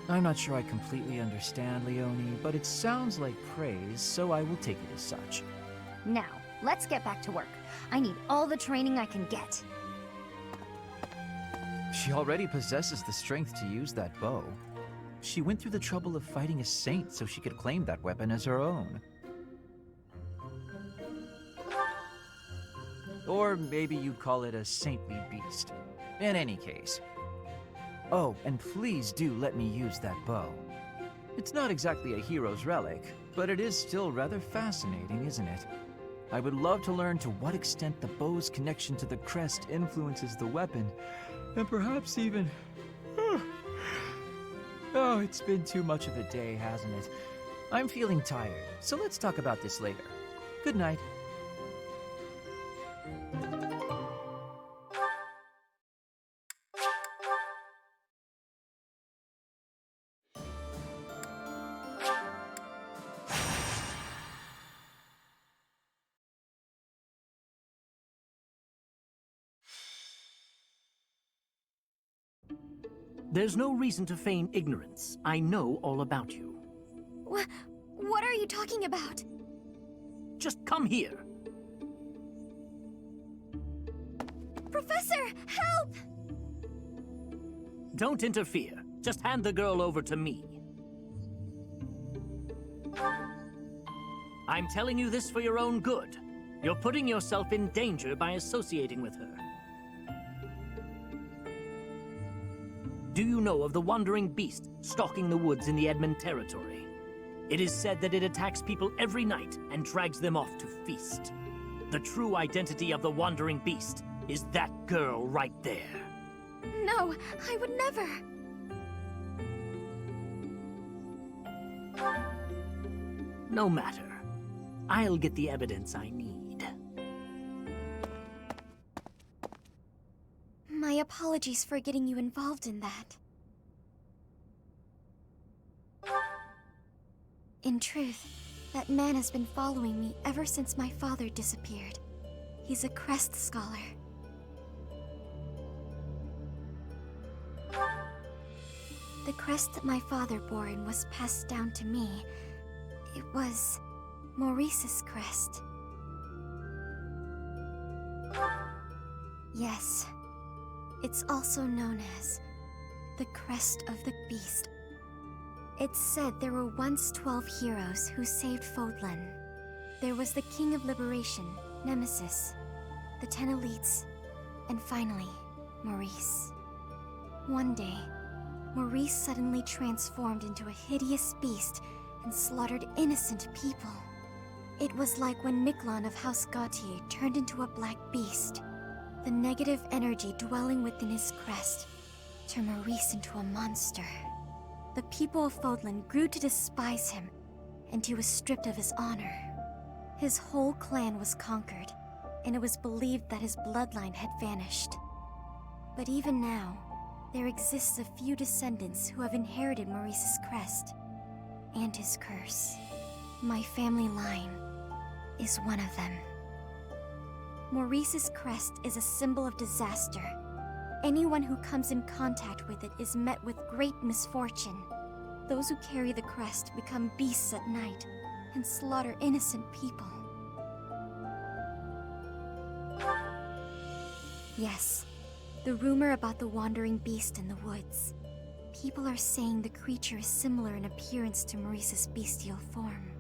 I'm not sure I completely understand, Leonie, but it sounds like praise, so I will take it as such. Now, let's get back to work. I need all the training I can get. She already possesses the strength to use that bow. She went through the trouble of fighting a saint so she could claim that weapon as her own. Or maybe you'd call it a saintly beast. In any case. Oh, and please do let me use that bow. It's not exactly a hero's relic, but it is still rather fascinating, isn't it? I would love to learn to what extent the bow's connection to the crest influences the weapon, and perhaps even... Oh, it's been too much of a day, hasn't it? I'm feeling tired, so let's talk about this later. Good night. There's no reason to feign ignorance. I know all about you. What are you talking about? Just come here. Professor, help! Don't interfere. Just hand the girl over to me. I'm telling you this for your own good. You're putting yourself in danger by associating with her. Do you know of the Wandering Beast stalking the woods in the Edmund territory? It is said that it attacks people every night and drags them off to feast. The true identity of the Wandering Beast is that girl right there. No, I would never. No matter. I'll get the evidence I need. My apologies for getting you involved in that. In truth, that man has been following me ever since my father disappeared. He's a crest scholar. The crest that my father bore and was passed down to me. It was Maurice's crest. Yes. It's also known as the Crest of the Beast. It's said there were once 12 heroes who saved Fodlan. There was the King of Liberation, Nemesis, the 10 elites, and finally, Maurice. One day, Maurice suddenly transformed into a hideous beast and slaughtered innocent people. It was like when Miquelon of House Gautier turned into a black beast. The negative energy dwelling within his crest turned Maurice into a monster. The people of Fodlan grew to despise him, and he was stripped of his honor. His whole clan was conquered, and it was believed that his bloodline had vanished. But even now, there exists a few descendants who have inherited Maurice's crest and his curse. My family line is one of them. Maurice's crest is a symbol of disaster. Anyone who comes in contact with it is met with great misfortune. Those who carry the crest become beasts at night and slaughter innocent people. Yes, the rumor about the wandering beast in the woods. People are saying the creature is similar in appearance to Maurice's bestial form.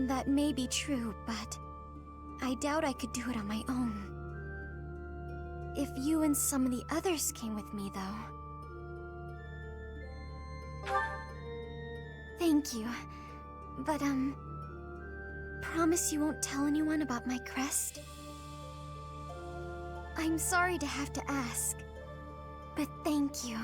That may be true, but I doubt I could do it on my own. If you and some of the others came with me, though. Thank you. But, promise you won't tell anyone about my crest? I'm sorry to have to ask, but thank you.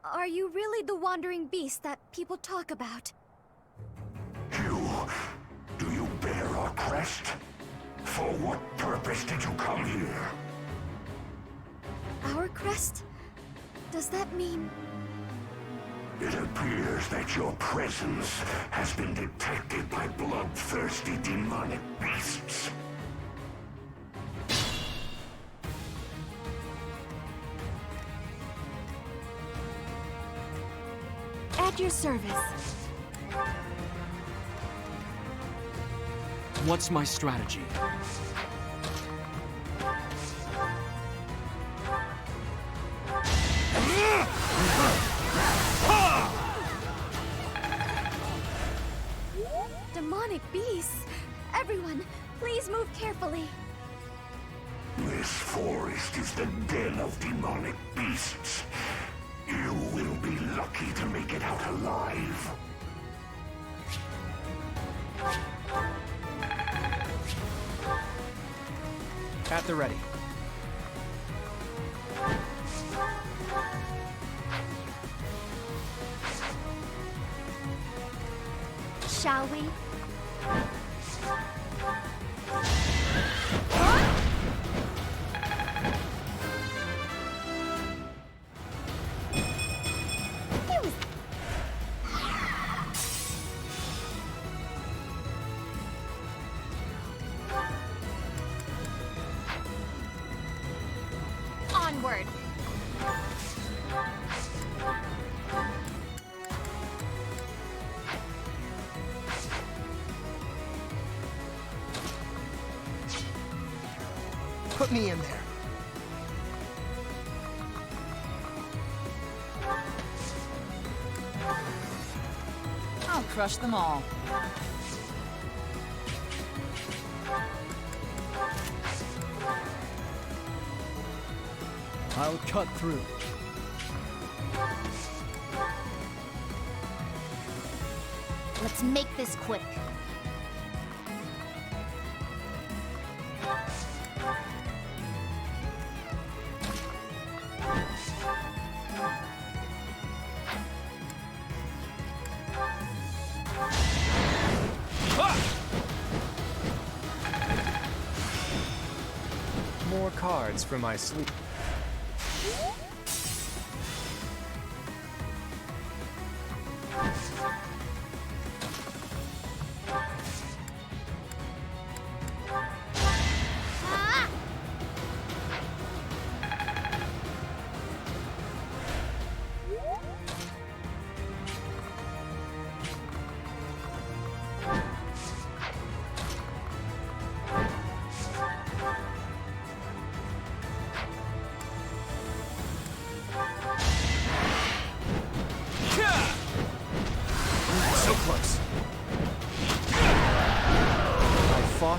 Are you really the wandering beast that people talk about? Do you bear our crest? For what purpose did you come here? Our crest? Does that mean... It appears that your presence has been detected by bloodthirsty demonic beasts. At your service. What's my strategy? Demonic beasts! Everyone, please move carefully. This forest is the den of demonic beasts. You will be lucky to make it out alive. At the ready. Shall we? Onward. Put me in there. I'll crush them all. I'll cut through. Let's make this quick. More cards for my sleep.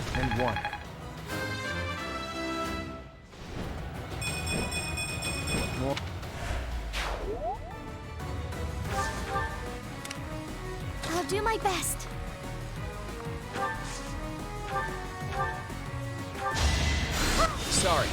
fought and won. I'll do my best. Sorry.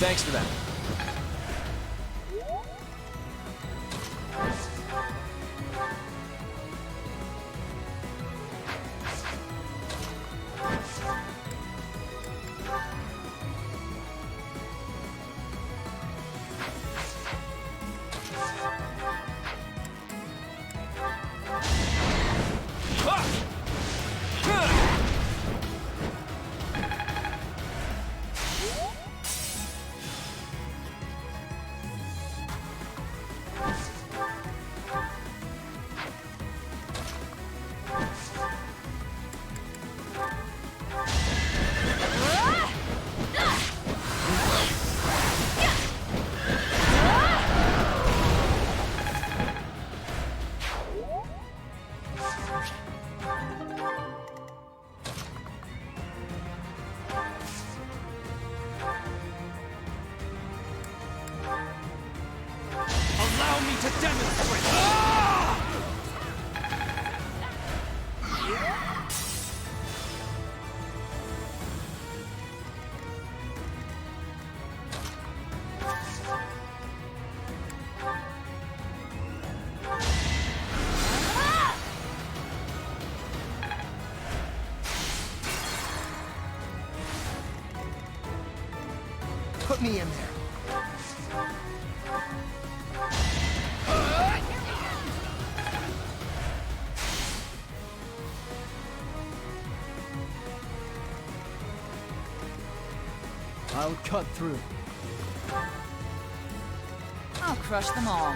Thanks for that. Allow me to demonstrate! Put me in there. I'll cut through. I'll crush them all.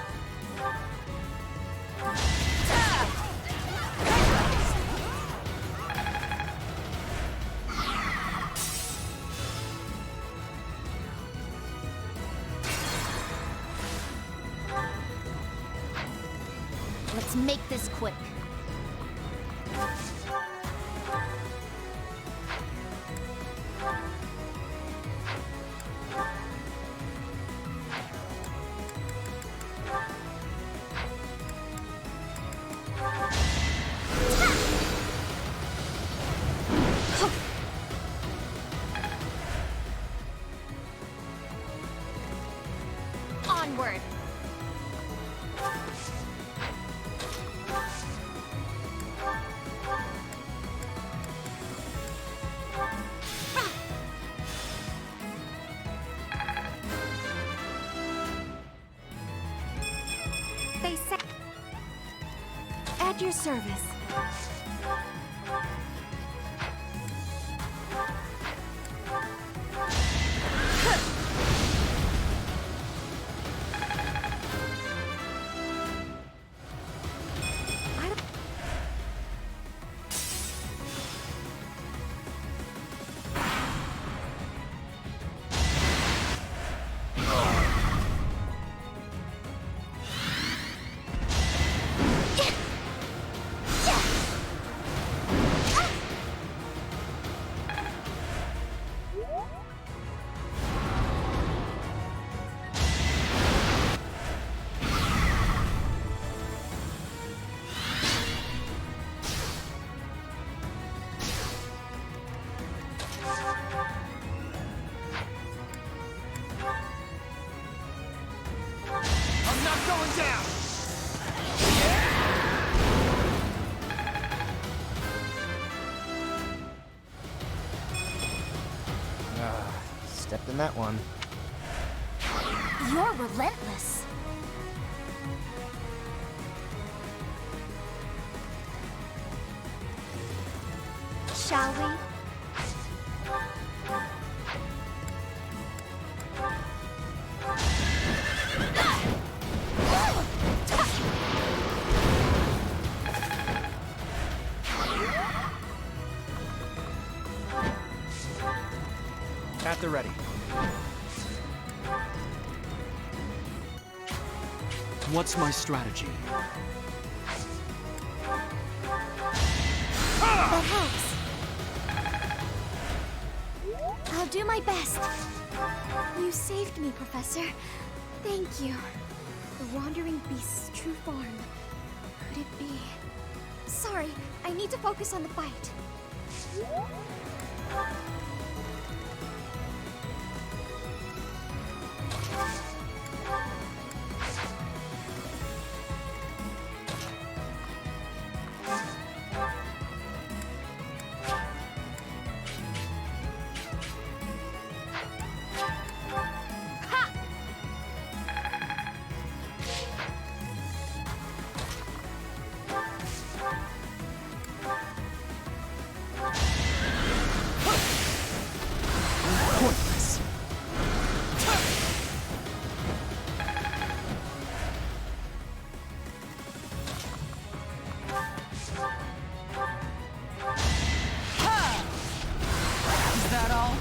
Let's make this quick. Onward. They say at your service. I'm not going down! in that one. You're relentless. Shall we? At the ready. What's my strategy? That helps. I'll do my best. You saved me, Professor. Thank you. The wandering beast's true form. Could it be? Sorry, I need to focus on the fight. Is that all?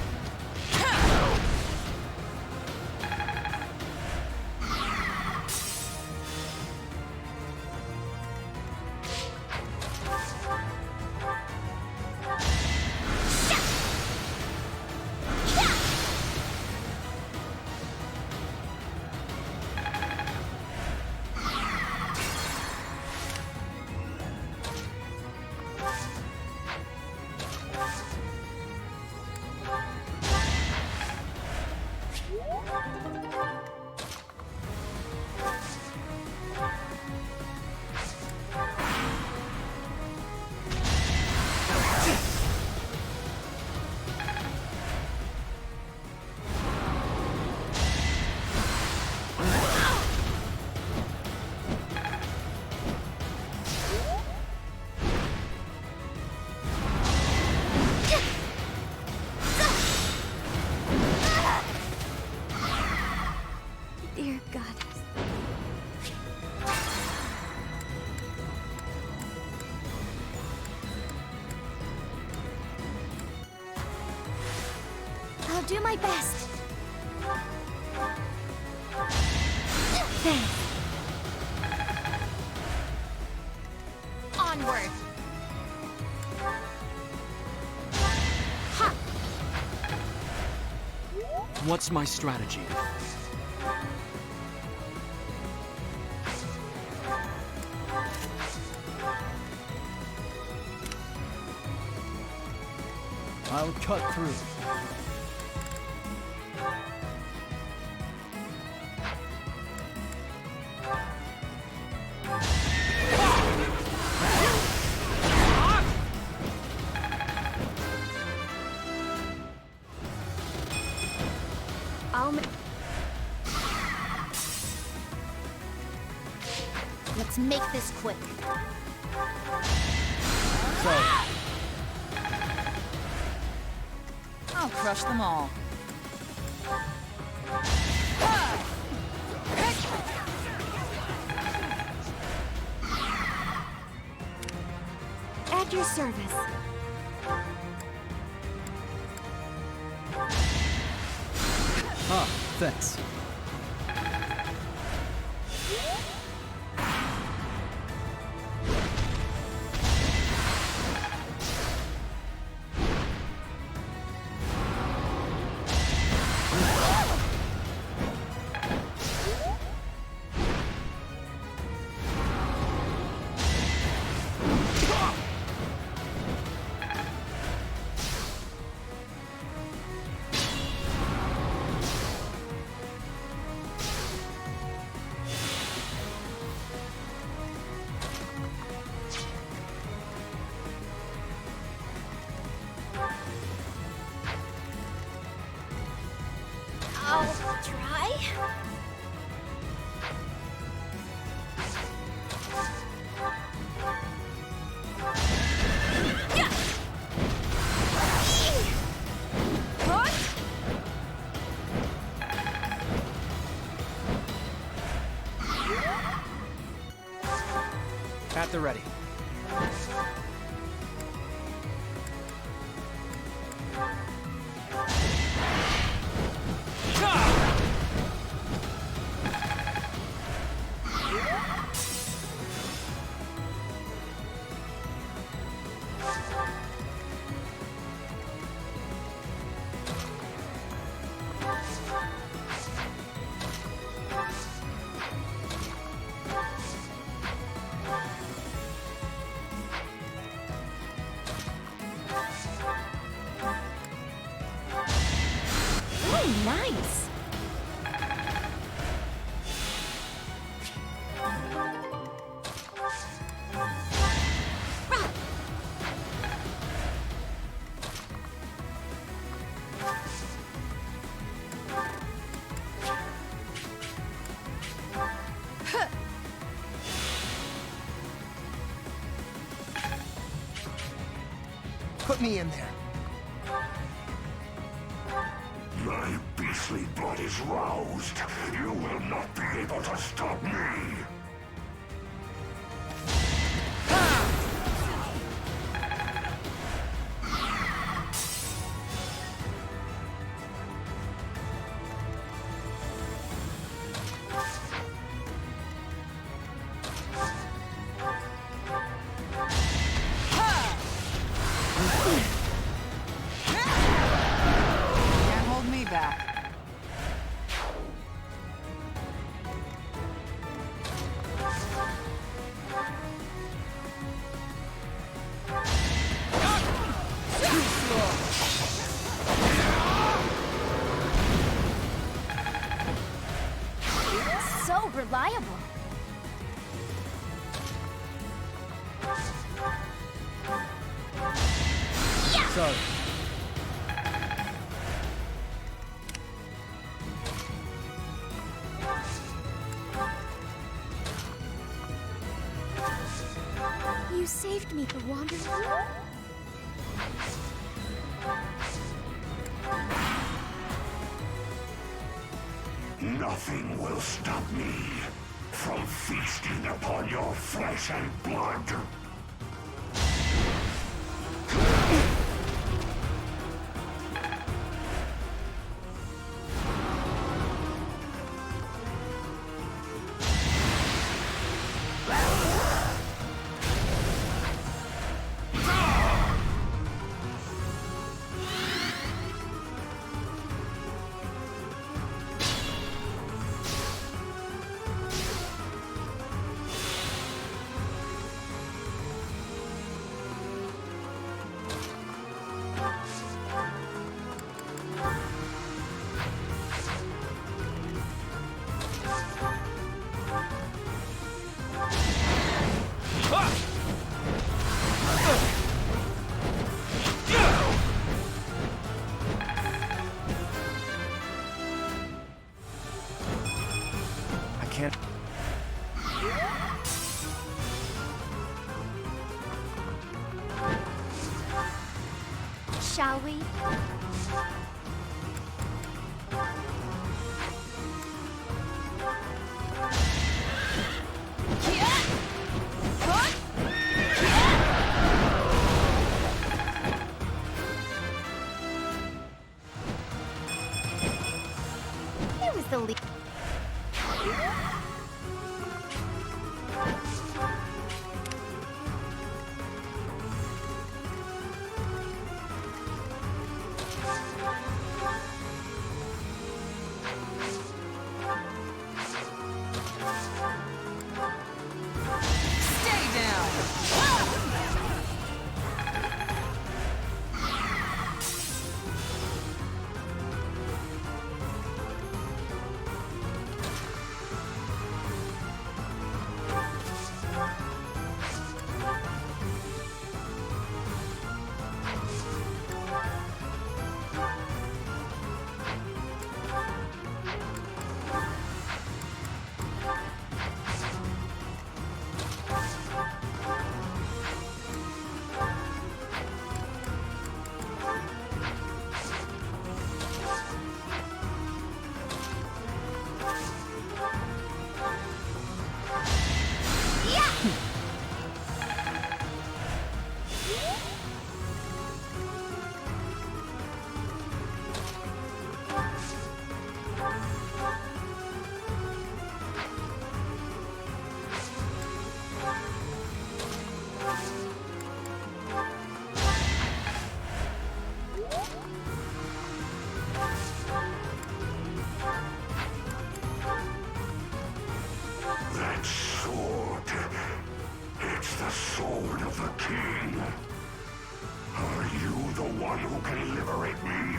Dear Goddess. I'll do my best. Thanks. Onward. Ha! What's my strategy? I'll cut through. Let's make this quick. I'll crush them all. At your service. Ah, thanks. At the ready. Nice! Put me in there. My beastly blood is roused. You will not be able to stop me. Can't hold me back. So reliable. Sorry. You saved me, the Wanderer. Nothing will stop me from feasting upon your flesh and blood. I can't. Shall we? It was the lead. sword of the king. Are you the one who can liberate me?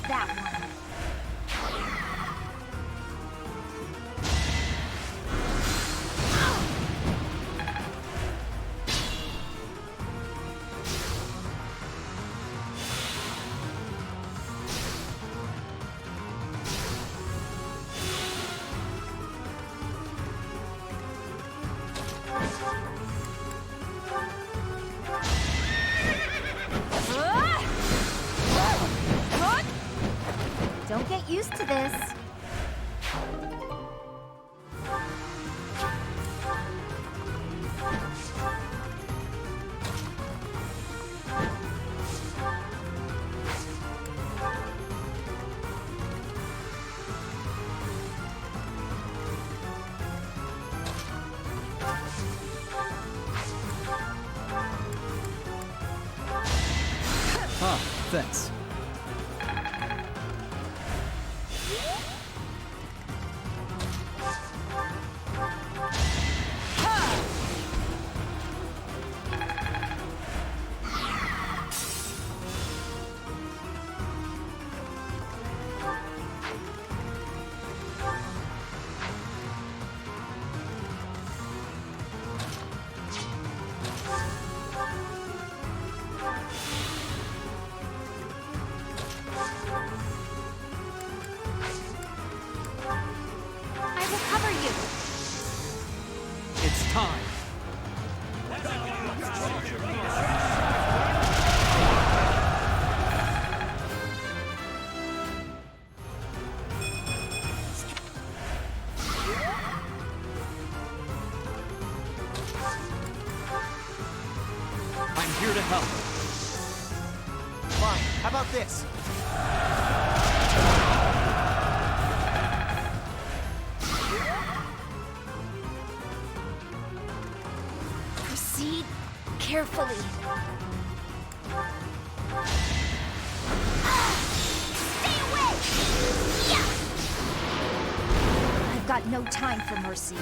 That one. Don't get used to this. Ah, thanks. It's time. I'm here to help. Fine. How about this? Proceed carefully. Stay away! Yeah! I've got no time for mercy.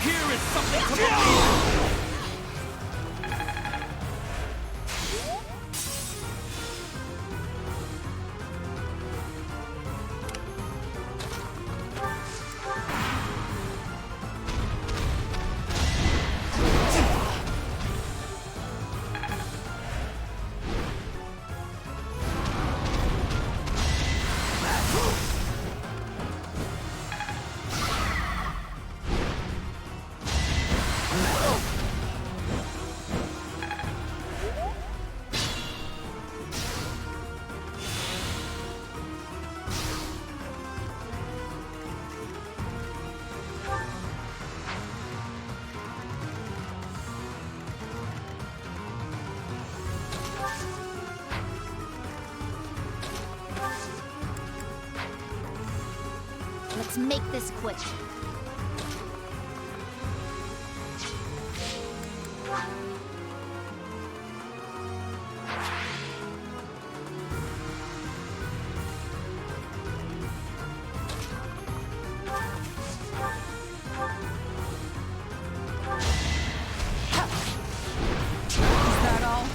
Here is something to believe! Let's make this quick. Is that all?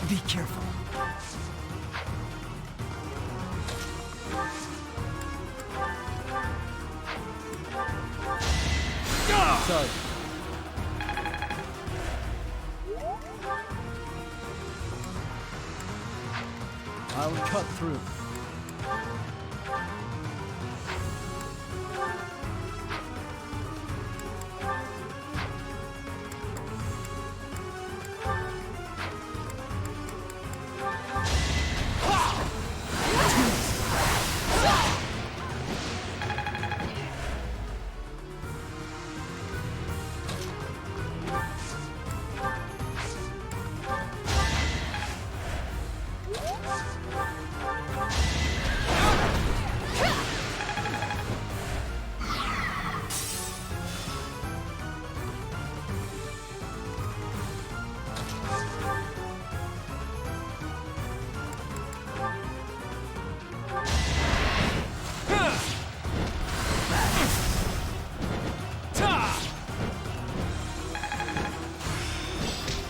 Be careful. Sorry. I'll cut through.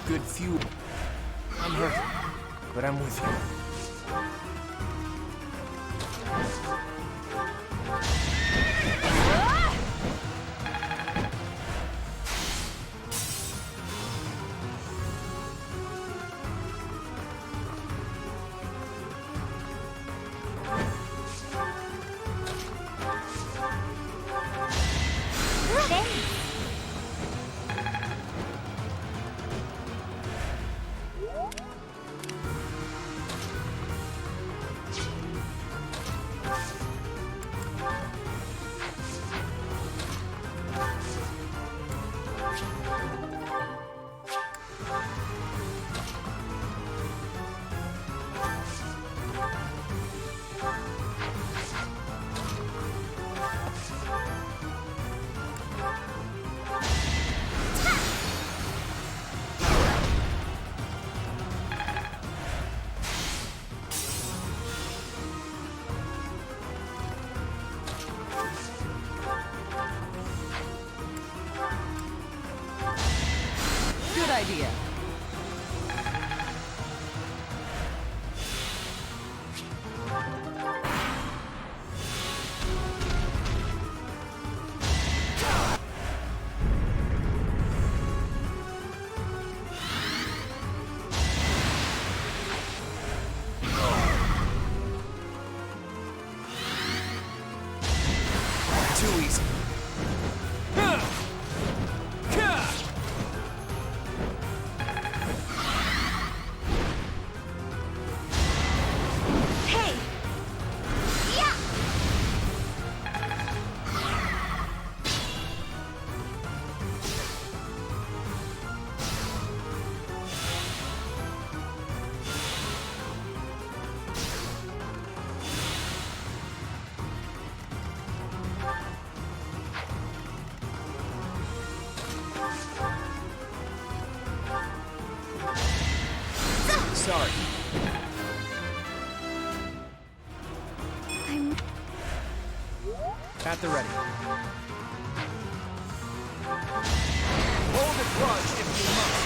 Good fuel. I'm hurt, but I'm with you. Good idea. Too easy. Sorry. I'm... At the ready. Hold the grudge if you must.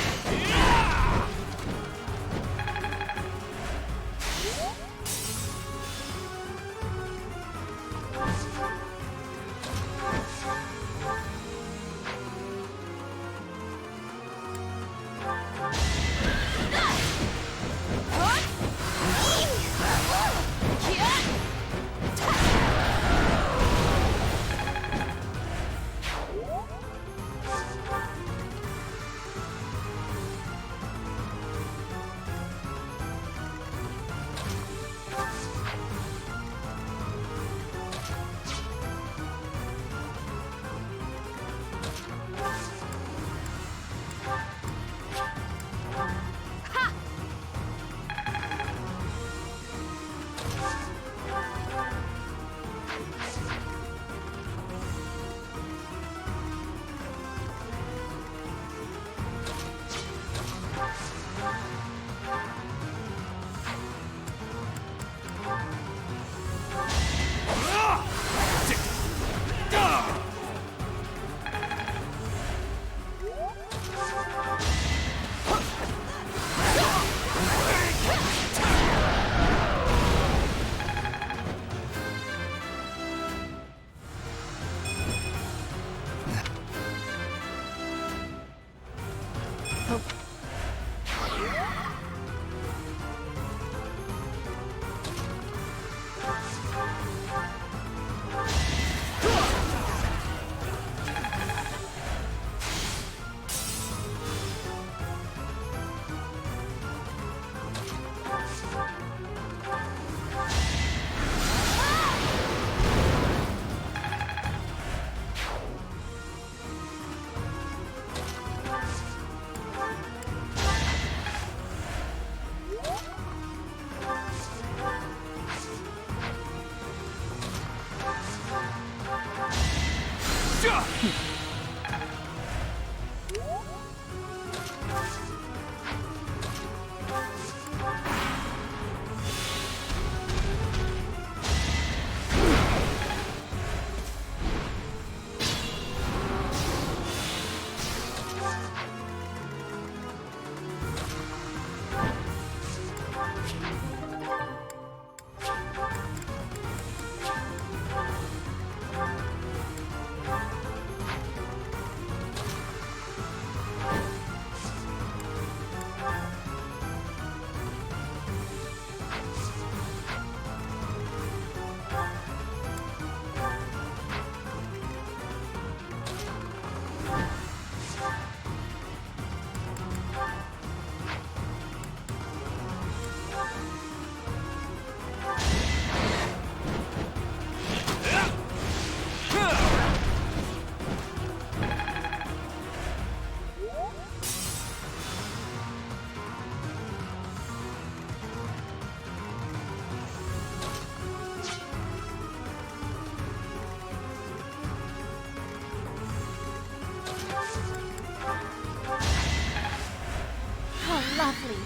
Lovely.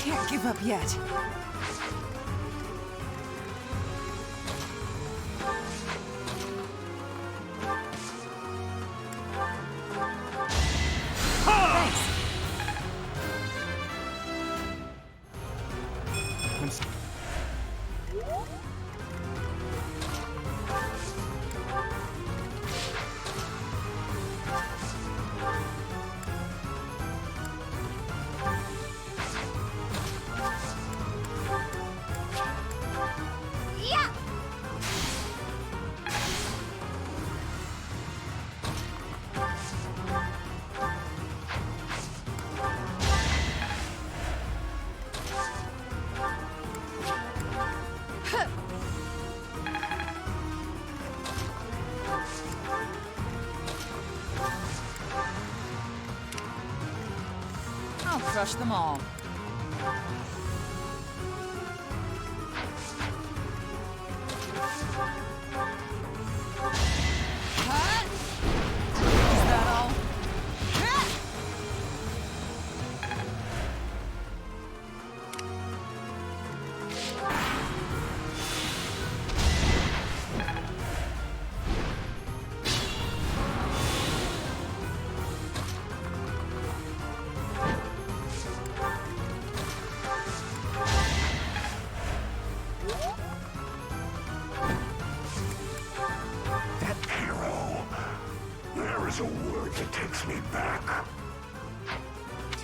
Can't give up yet. I'll crush them all. Is that all? There is a word that takes me back.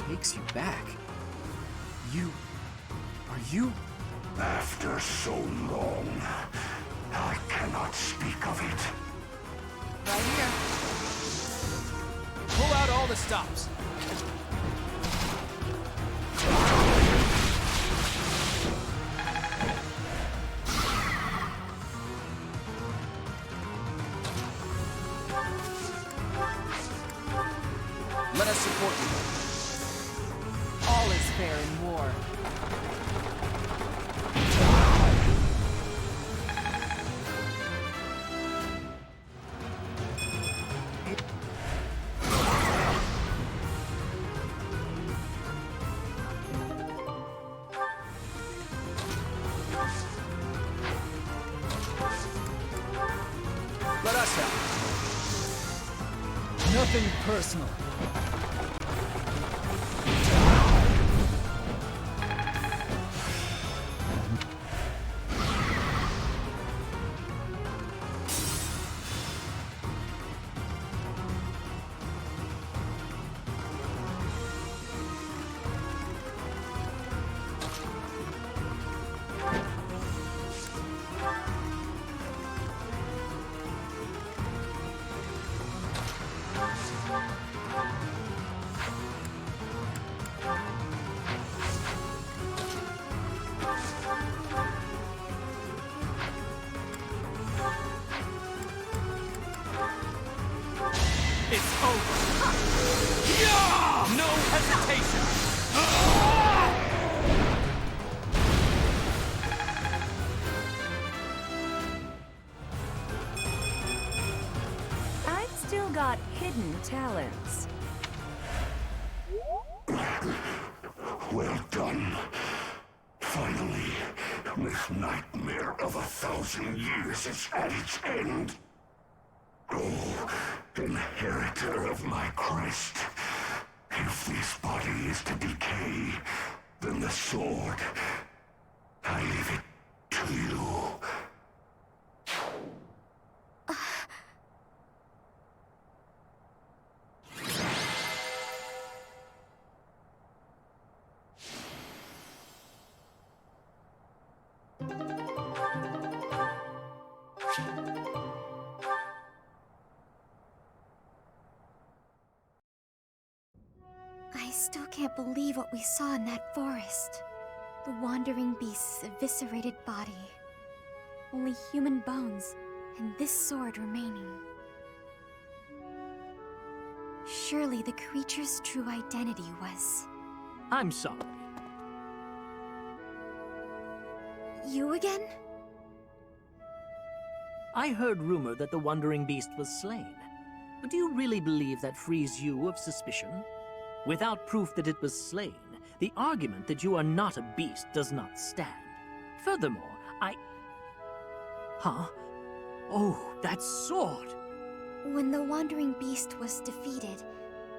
Takes you back? Are you? After so long, I cannot speak of it. Right here. Pull out all the stops. Let us support you. All is fair in war. Let us help. Nothing personal. It's over. No hesitation. I've still got hidden talents. Well done. Finally, this nightmare of 1,000 years is at its end. Oh, inheritor of my crest. If this body is to decay, then the sword, I leave it to you. I still can't believe what we saw in that forest. The wandering beast's eviscerated body. Only human bones, and this sword remaining. Surely the creature's true identity was... I'm sorry. You again? I heard rumor that the Wandering Beast was slain. But do you really believe that frees you of suspicion? Without proof that it was slain, the argument that you are not a beast does not stand. Furthermore, Huh? Oh, that sword! When the wandering beast was defeated,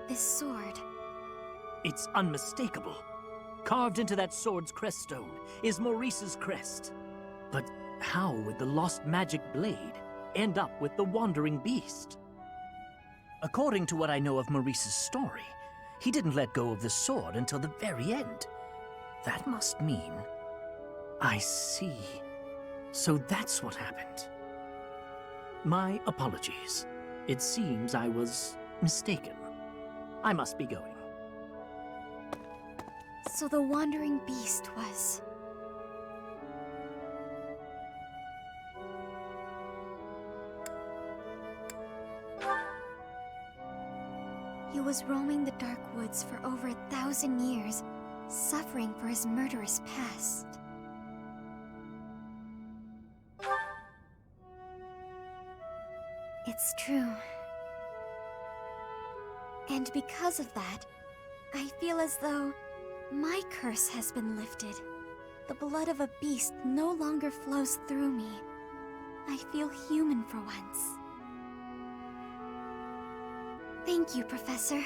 this sword... It's unmistakable. Carved into that sword's crest stone is Maurice's crest. But how would the lost magic blade end up with the Wandering Beast? According to what I know of Maurice's story, he didn't let go of the sword until the very end. That must mean... I see. So that's what happened. My apologies. It seems I was mistaken. I must be going. So the wandering beast was... He was roaming the dark woods for over 1,000 years, suffering for his murderous past. It's true. And because of that, I feel as though my curse has been lifted. The blood of a beast no longer flows through me. I feel human for once. Thank you, Professor.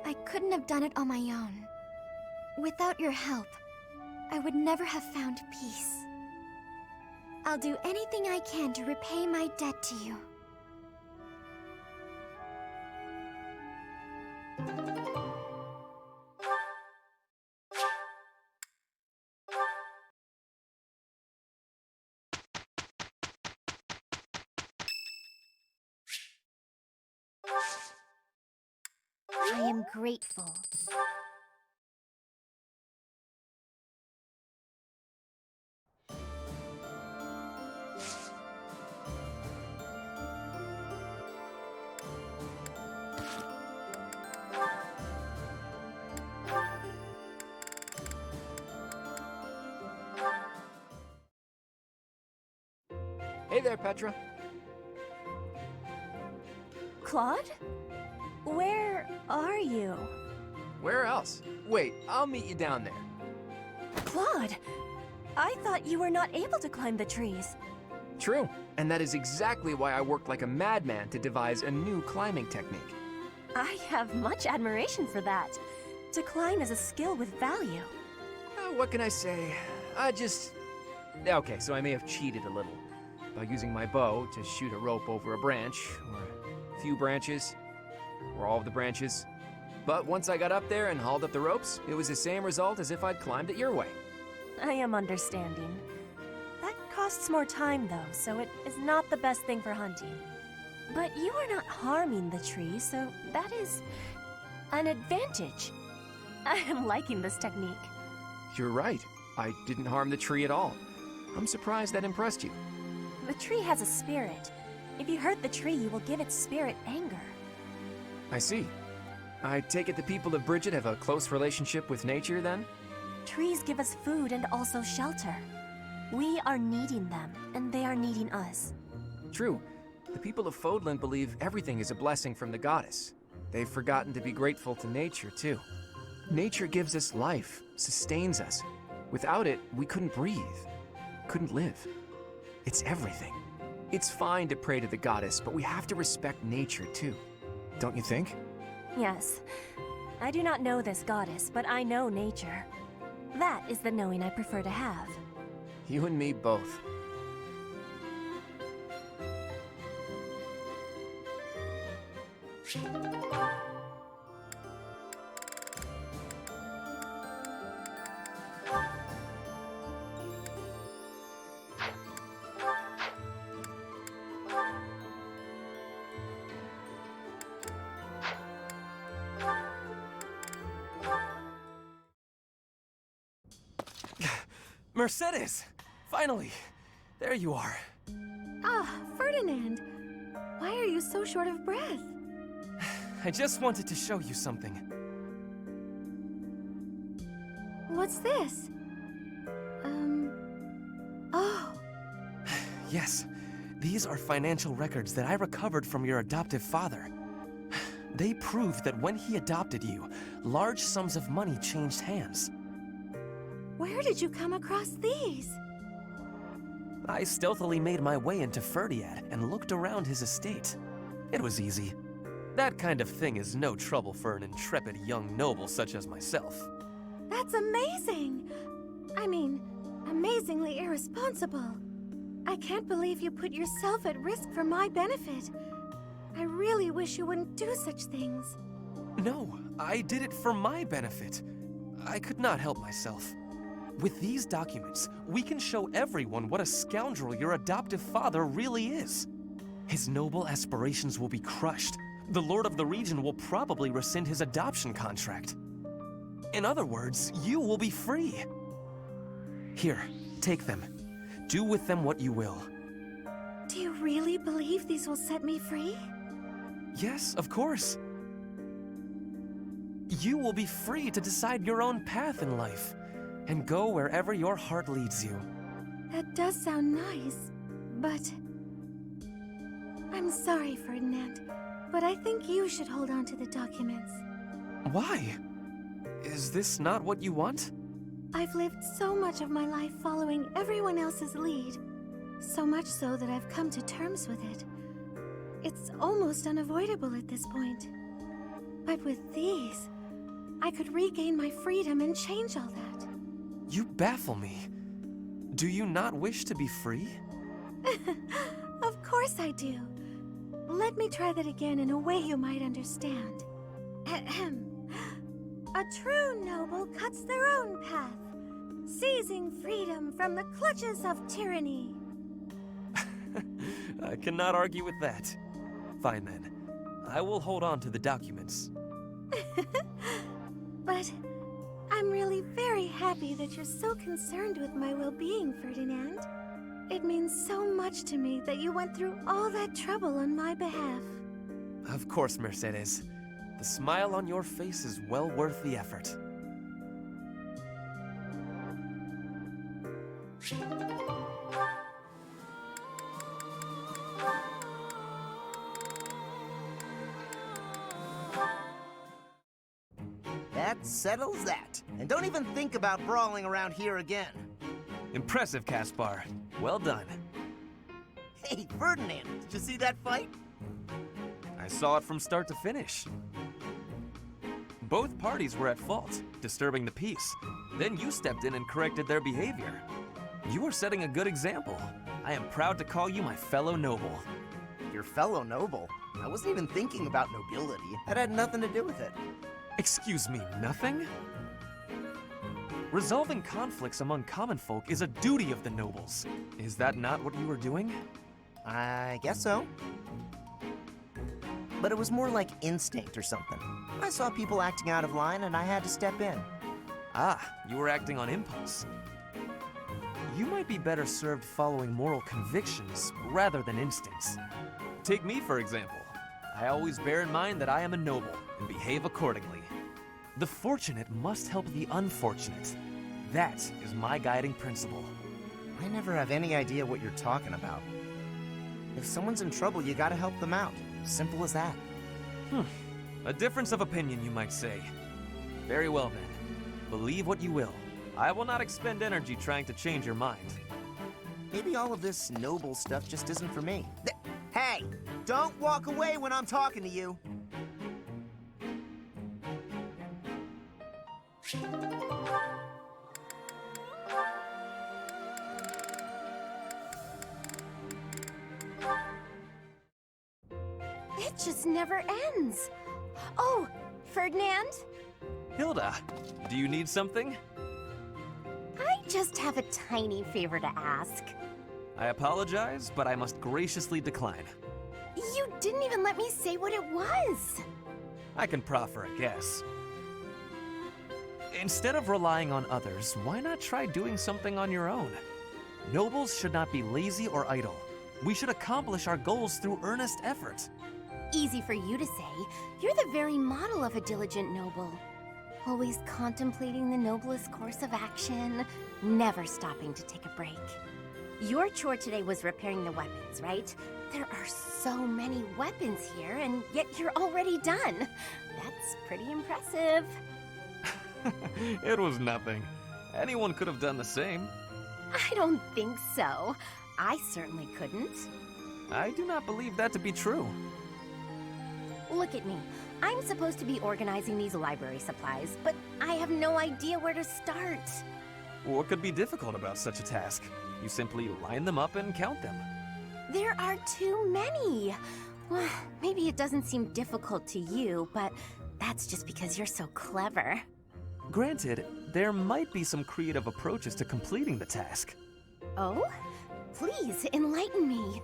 I couldn't have done it on my own. Without your help, I would never have found peace. I'll do anything I can to repay my debt to you. I am grateful. Hey there, Petra. Claude? Where are you? Where else? Wait, I'll meet you down there. Claude! I thought you were not able to climb the trees. True, and that is exactly why I worked like a madman to devise a new climbing technique. I have much admiration for that. To climb is a skill with value. What can I say? Okay, so I may have cheated a little by using my bow to shoot a rope over a branch, or a few branches, or all of the branches. But once I got up there and hauled up the ropes, it was the same result as if I'd climbed it your way. I am understanding. That costs more time, though, so it is not the best thing for hunting. But you are not harming the tree, so that is an advantage. I am liking this technique. You're right. I didn't harm the tree at all. I'm surprised that impressed you. The tree has a spirit. If you hurt the tree, you will give its spirit anger. I see. I take it the people of Bridget have a close relationship with nature, then? Trees give us food and also shelter. We are needing them, and they are needing us. True. The people of Fodlan believe everything is a blessing from the goddess. They've forgotten to be grateful to nature, too. Nature gives us life, sustains us. Without it, we couldn't breathe, couldn't live. It's everything. It's fine to pray to the goddess, but we have to respect nature, too. Don't you think? Yes. I do not know this goddess, but I know nature. That is the knowing I prefer to have. You and me both. Mercedes! Finally! There you are. Ah, Ferdinand! Why are you so short of breath? I just wanted to show you something. What's this? Oh. Yes, these are financial records that I recovered from your adoptive father. They prove that when he adopted you, large sums of money changed hands. Where did you come across these? I stealthily made my way into Ferdiad and looked around his estate. It was easy. That kind of thing is no trouble for an intrepid young noble such as myself. That's amazing! I mean, amazingly irresponsible. I can't believe you put yourself at risk for my benefit. I really wish you wouldn't do such things. No, I did it for my benefit. I could not help myself. With these documents, we can show everyone what a scoundrel your adoptive father really is. His noble aspirations will be crushed. The Lord of the region will probably rescind his adoption contract. In other words, you will be free. Here, take them. Do with them what you will. Do you really believe these will set me free? Yes, of course. You will be free to decide your own path in life, and go wherever your heart leads you. That does sound nice, but... I'm sorry, Ferdinand, but I think you should hold on to the documents. Why? Is this not what you want? I've lived so much of my life following everyone else's lead, so much so that I've come to terms with it. It's almost unavoidable at this point. But with these, I could regain my freedom and change all that. You baffle me. Do you not wish to be free? Of course I do. Let me try that again in a way you might understand. Ahem. A true noble cuts their own path, seizing freedom from the clutches of tyranny. I cannot argue with that. Fine then. I will hold on to the documents. But I'm really very happy that you're so concerned with my well-being, Ferdinand. It means so much to me that you went through all that trouble on my behalf. Of course, Mercedes. The smile on your face is well worth the effort. That settles that. And don't even think about brawling around here again. Impressive, Caspar. Well done. Hey, Ferdinand, did you see that fight? I saw it from start to finish. Both parties were at fault, disturbing the peace. Then you stepped in and corrected their behavior. You are setting a good example. I am proud to call you my fellow noble. Your fellow noble? I wasn't even thinking about nobility. That had nothing to do with it. Excuse me, nothing? Resolving conflicts among common folk is a duty of the nobles. Is that not what you were doing? I guess so. But it was more like instinct or something. I saw people acting out of line and I had to step in. Ah, you were acting on impulse. You might be better served following moral convictions rather than instincts. Take me, for example. I always bear in mind that I am a noble and behave accordingly. The fortunate must help the unfortunate. That is my guiding principle. I never have any idea what you're talking about. If someone's in trouble, you gotta help them out. Simple as that. A difference of opinion, you might say. Very well then. Believe what you will. I will not expend energy trying to change your mind. Maybe all of this noble stuff just isn't for me. Hey! Don't walk away when I'm talking to you! It just never ends. Oh, Ferdinand? Hilda, do you need something? I just have a tiny favor to ask. I apologize, but I must graciously decline. You didn't even let me say what it was. I can proffer a guess. Instead of relying on others, why not try doing something on your own? Nobles should not be lazy or idle. We should accomplish our goals through earnest effort. Easy for you to say. You're the very model of a diligent noble. Always contemplating the noblest course of action, never stopping to take a break. Your chore today was repairing the weapons, right? There are so many weapons here, and yet you're already done. That's pretty impressive. It was nothing. Anyone could have done the same. I don't think so. I certainly couldn't. I do not believe that to be true. Look at me. I'm supposed to be organizing these library supplies, but I have no idea where to start. What could be difficult about such a task? You simply line them up and count them. There are too many. Well, maybe it doesn't seem difficult to you, but that's just because you're so clever. Granted, there might be some creative approaches to completing the task. Oh? Please, enlighten me.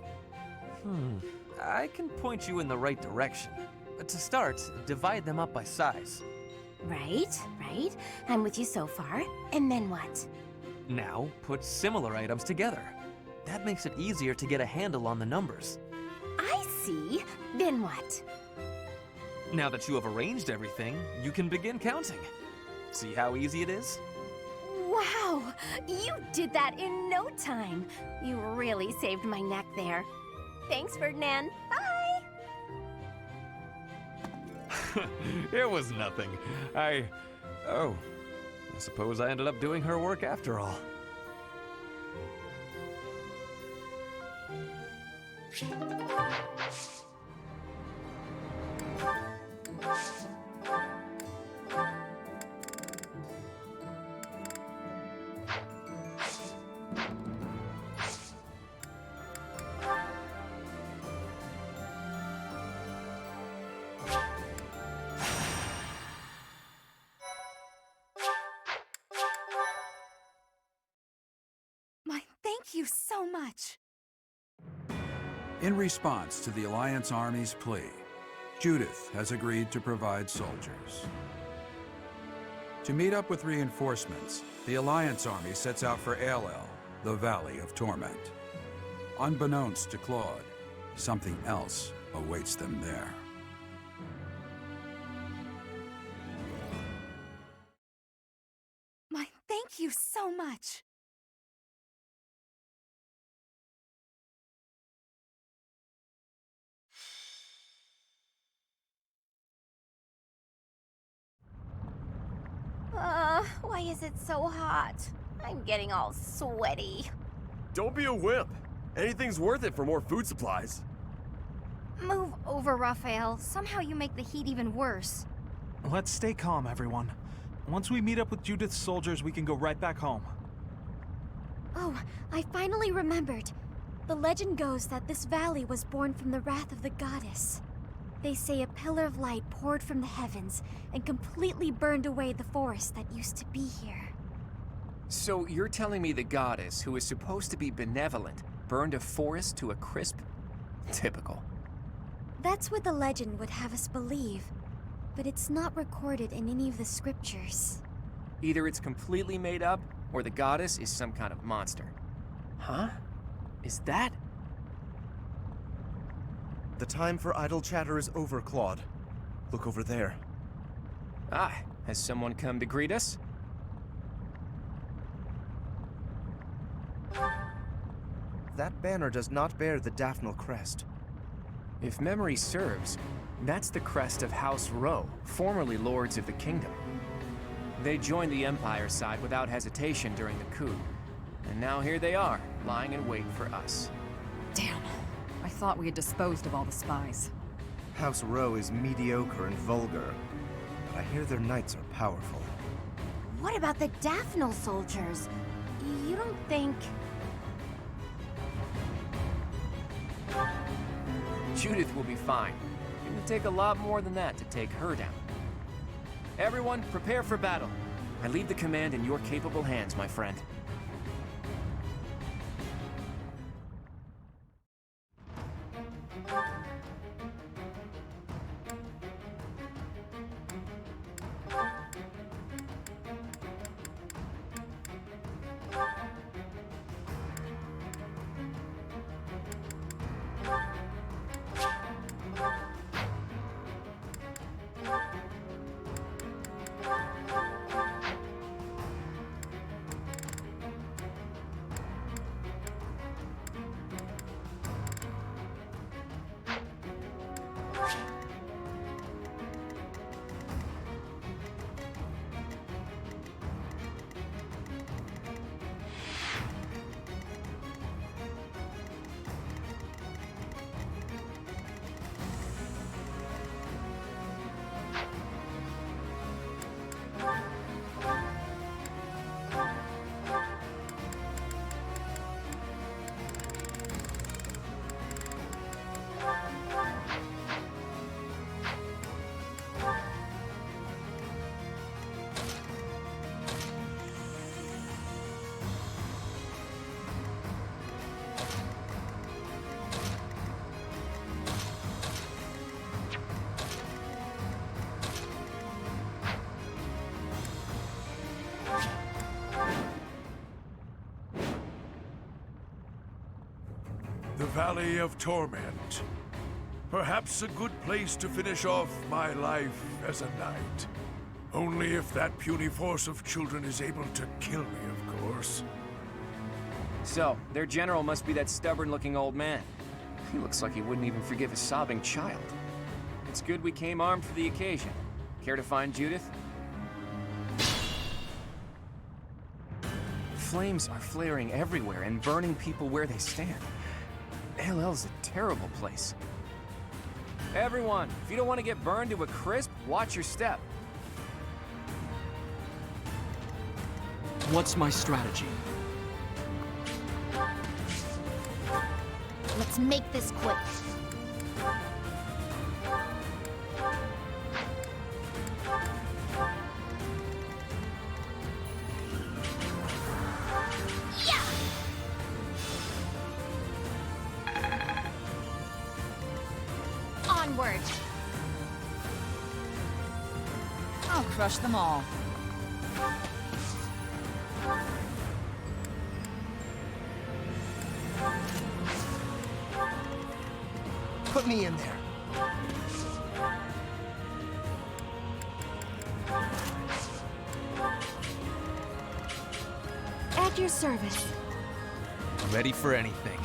I can point you in the right direction. To start, divide them up by size. Right. I'm with you so far. And then what? Now, put similar items together. That makes it easier to get a handle on the numbers. I see. Then what? Now that you have arranged everything, you can begin counting. See how easy it is? Wow! You did that in no time. You really saved my neck there. Thanks, Ferdinand. Bye! It was nothing. I suppose I ended up doing her work after all. Thank you so much. In response to the Alliance Army's plea, Judith has agreed to provide soldiers. To meet up with reinforcements, the Alliance Army sets out for Aelel, the Valley of Torment. Unbeknownst to Claude, something else awaits them there. Thank you so much. Why is it so hot? I'm getting all sweaty. Don't be a wimp. Anything's worth it for more food supplies. Move over, Raphael. Somehow you make the heat even worse. Let's stay calm, everyone. Once we meet up with Judith's soldiers, we can go right back home. Oh, I finally remembered. The legend goes that this valley was born from the wrath of the goddess. They say a pillar of light poured from the heavens and completely burned away the forest that used to be here. So you're telling me the goddess, who is supposed to be benevolent, burned a forest to a crisp? Typical. That's what the legend would have us believe, but it's not recorded in any of the scriptures. Either it's completely made up, or the goddess is some kind of monster. Huh? Is that? The time for idle chatter is over, Claude. Look over there. Ah, has someone come to greet us? That banner does not bear the Daphne crest. If memory serves, that's the crest of House Rowe, formerly Lords of the Kingdom. They joined the Empire side without hesitation during the coup, and now here they are, lying in wait for us. Damn. I thought we had disposed of all the spies. House Rowe is mediocre and vulgar, but I hear their knights are powerful. What about the Daphne soldiers? You don't think... Judith will be fine. It would take a lot more than that to take her down. Everyone, prepare for battle. I leave the command in your capable hands, my friend. The Valley of Torment. Perhaps a good place to finish off my life as a knight. Only if that puny force of children is able to kill me, of course. So, their general must be that stubborn-looking old man. He looks like he wouldn't even forgive a sobbing child. It's good we came armed for the occasion. Care to find Judith? Flames are flaring everywhere and burning people where they stand. LL's a terrible place. Everyone, if you don't want to get burned to a crisp, watch your step. What's my strategy? Let's make this quick. Onward. I'll crush them all. Put me in there. At your service. Ready for anything.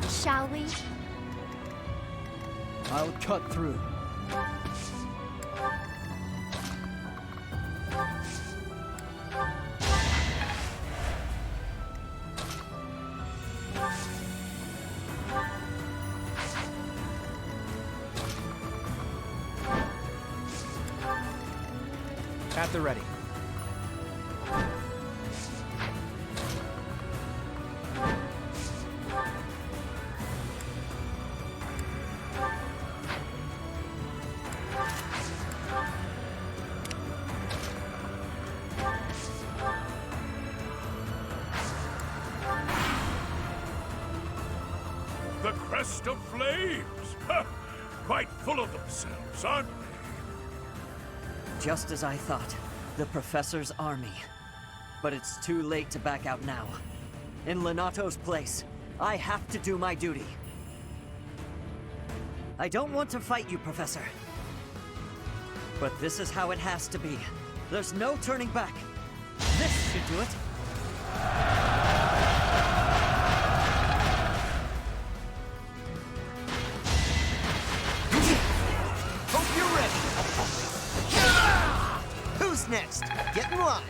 Shall we? I'll cut through. At the ready. The crest of flames! Quite full of themselves, aren't they? Just as I thought. The Professor's army. But it's too late to back out now. In Lenato's place, I have to do my duty. I don't want to fight you, Professor. But this is how it has to be. There's no turning back. This should do it. Hope you're ready. Who's next? Get in line.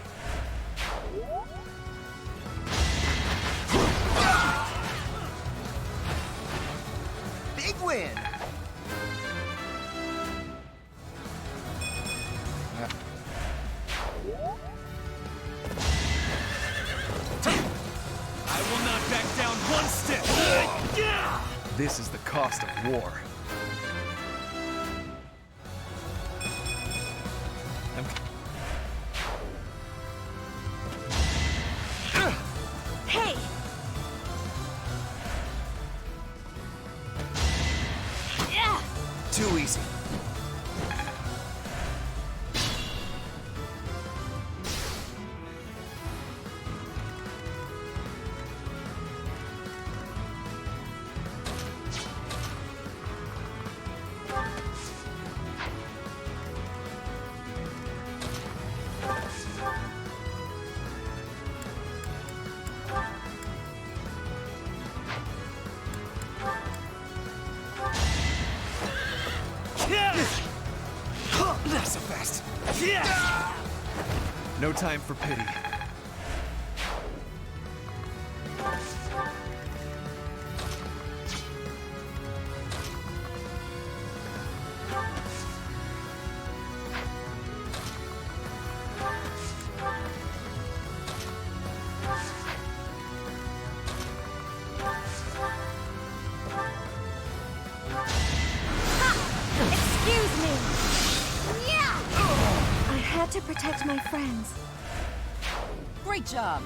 Big win. I will not back down one step! This is the cost of war. Hey! Too easy. Not so fast. No time for pity. Excuse me! I had to protect my friends. Great job.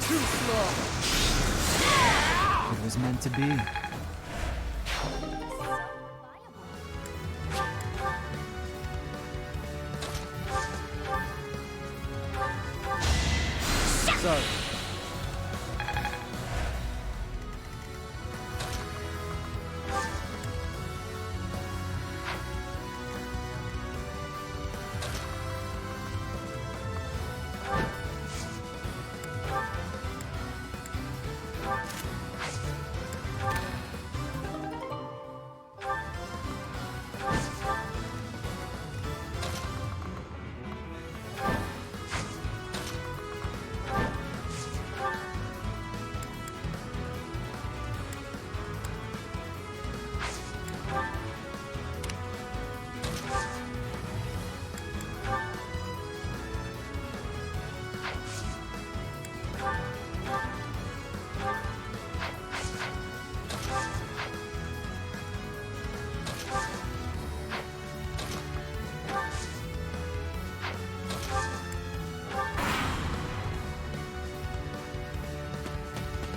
Too slow. It was meant to be. Sorry.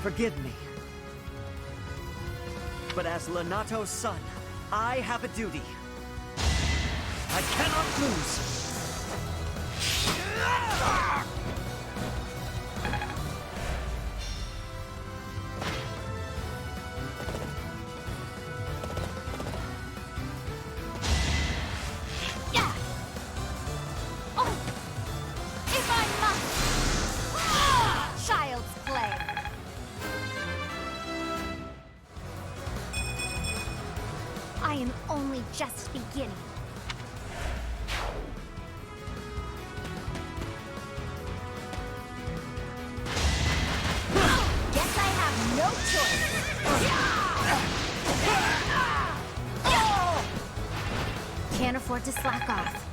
Forgive me. But as Lenato's son, I have a duty. I cannot lose. I am only just beginning. Guess I have no choice. Can't afford to slack off.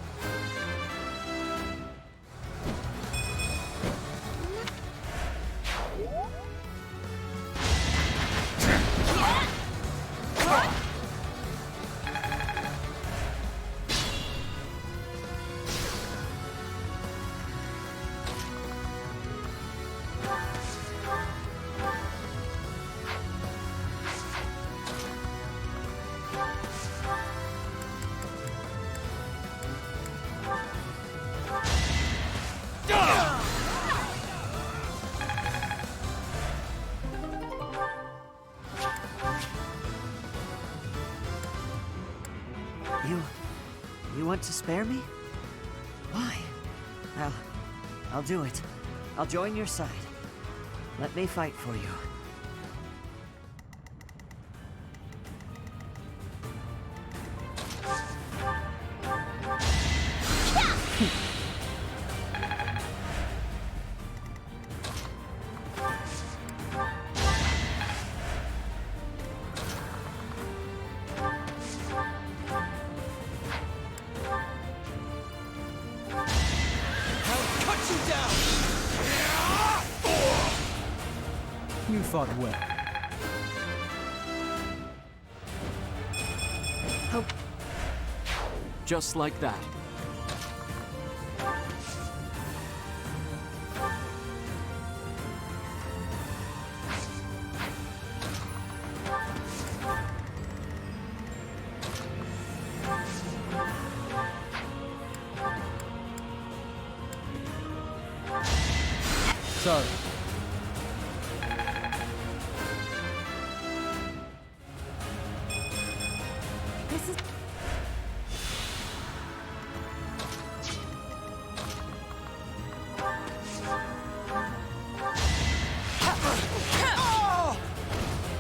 You want to spare me? Why? I'll do it. I'll join your side. Let me fight for you. You fought well. Oh. Just like that. Sorry. This is...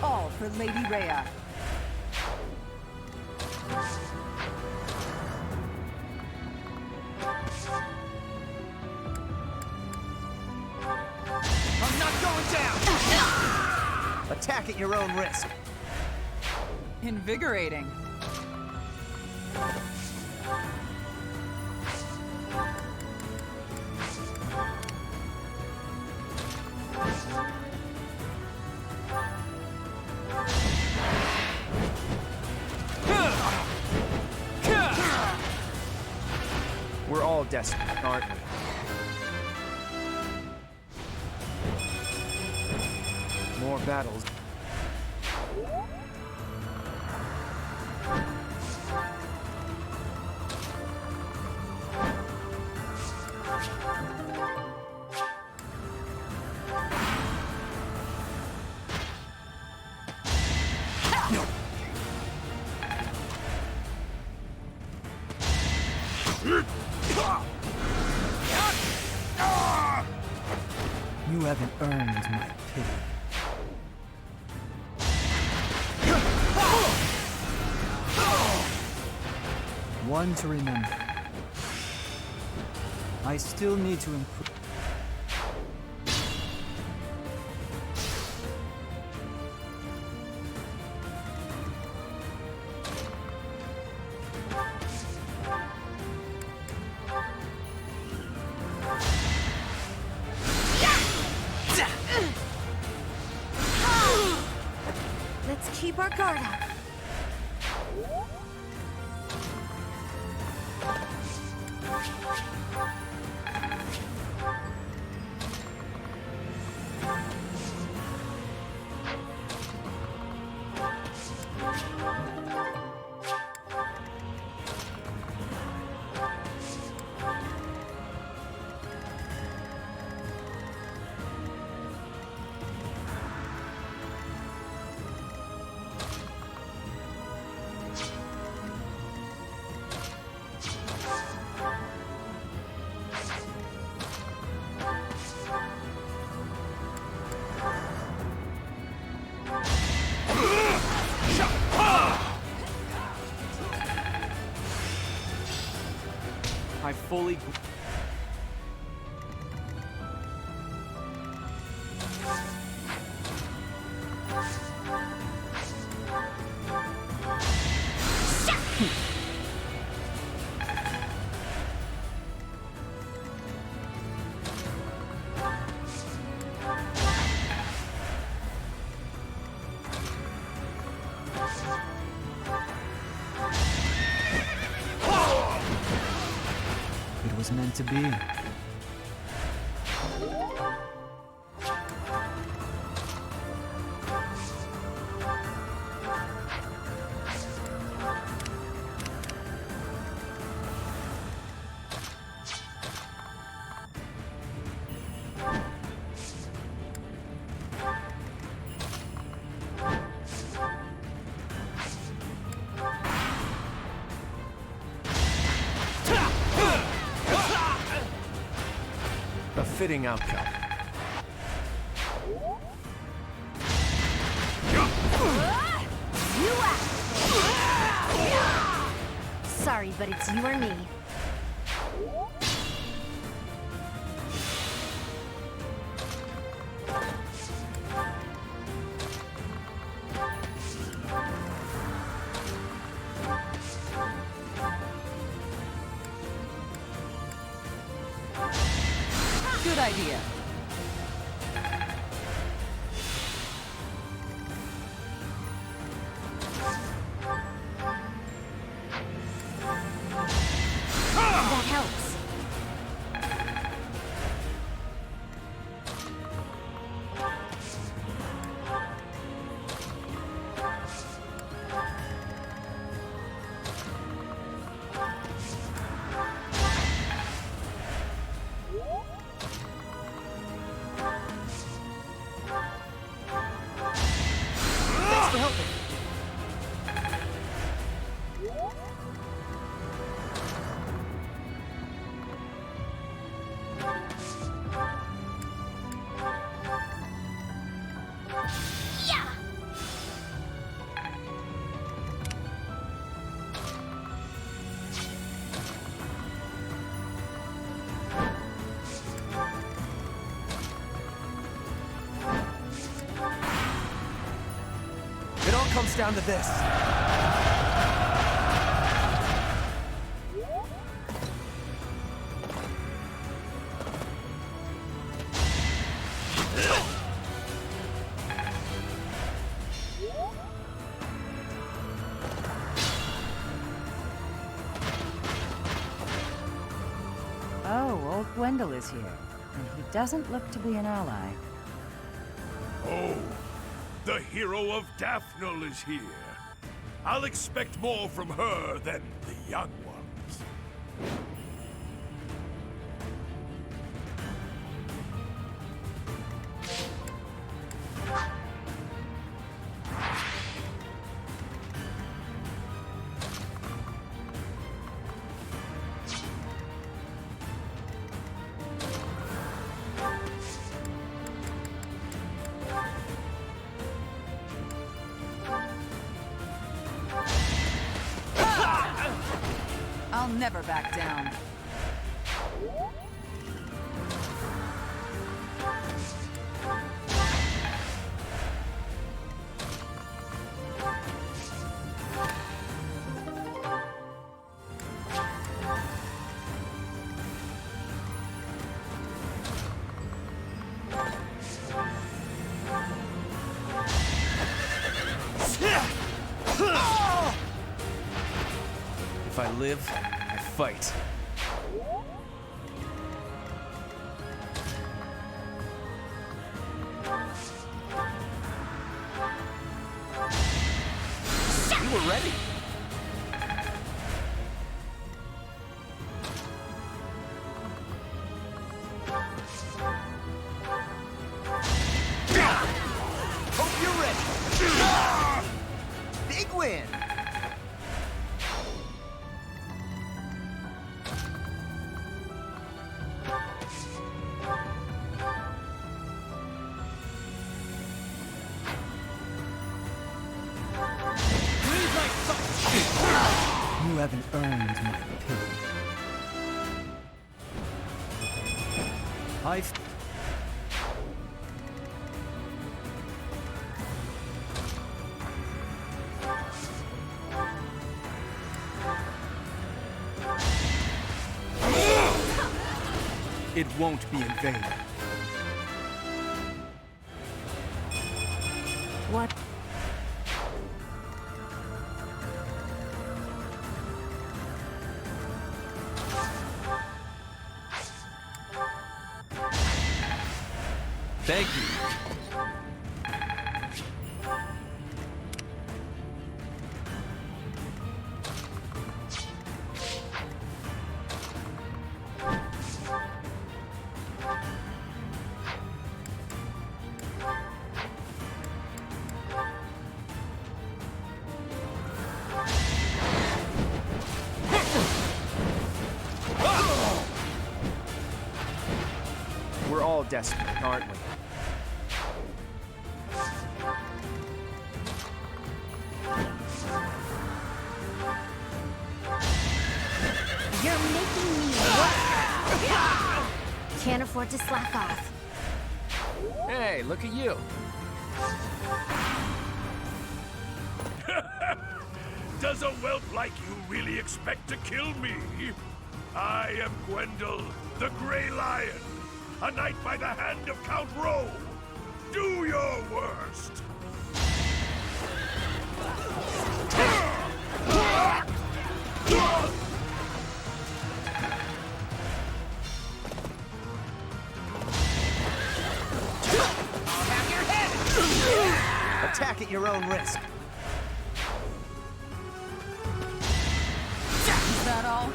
All for Lady Rhea. I'm not going down! Attack at your own risk. Invigorating. We're all desperate, aren't we? More battles. You haven't earned my pity. One to remember. I still need to improve. Let's keep our guard up. fully... It was meant to be. A fitting outcome. Sorry, but it's you or me. Good idea. That helps. Thanks for helping. It all comes down to this. Oh, old Gwendol is here, and he doesn't look to be an ally. Oh, the hero of Daphnel is here. I'll expect more from her than the young ones. I'll never back down. If I live, I fight. You were ready. Hope you're ready. Big win. You haven't earned my pity. I've... It won't be in vain. What? Thank you. We're all desperate, aren't we? You're making me work. Can't afford to slack off. Hey, look at you. Does a whelp like you really expect to kill me? I am Gwendol, the Grey Lion, a knight by the hand of Count Rowe. Do your worst. Have your head! Attack at your own risk. Is that all?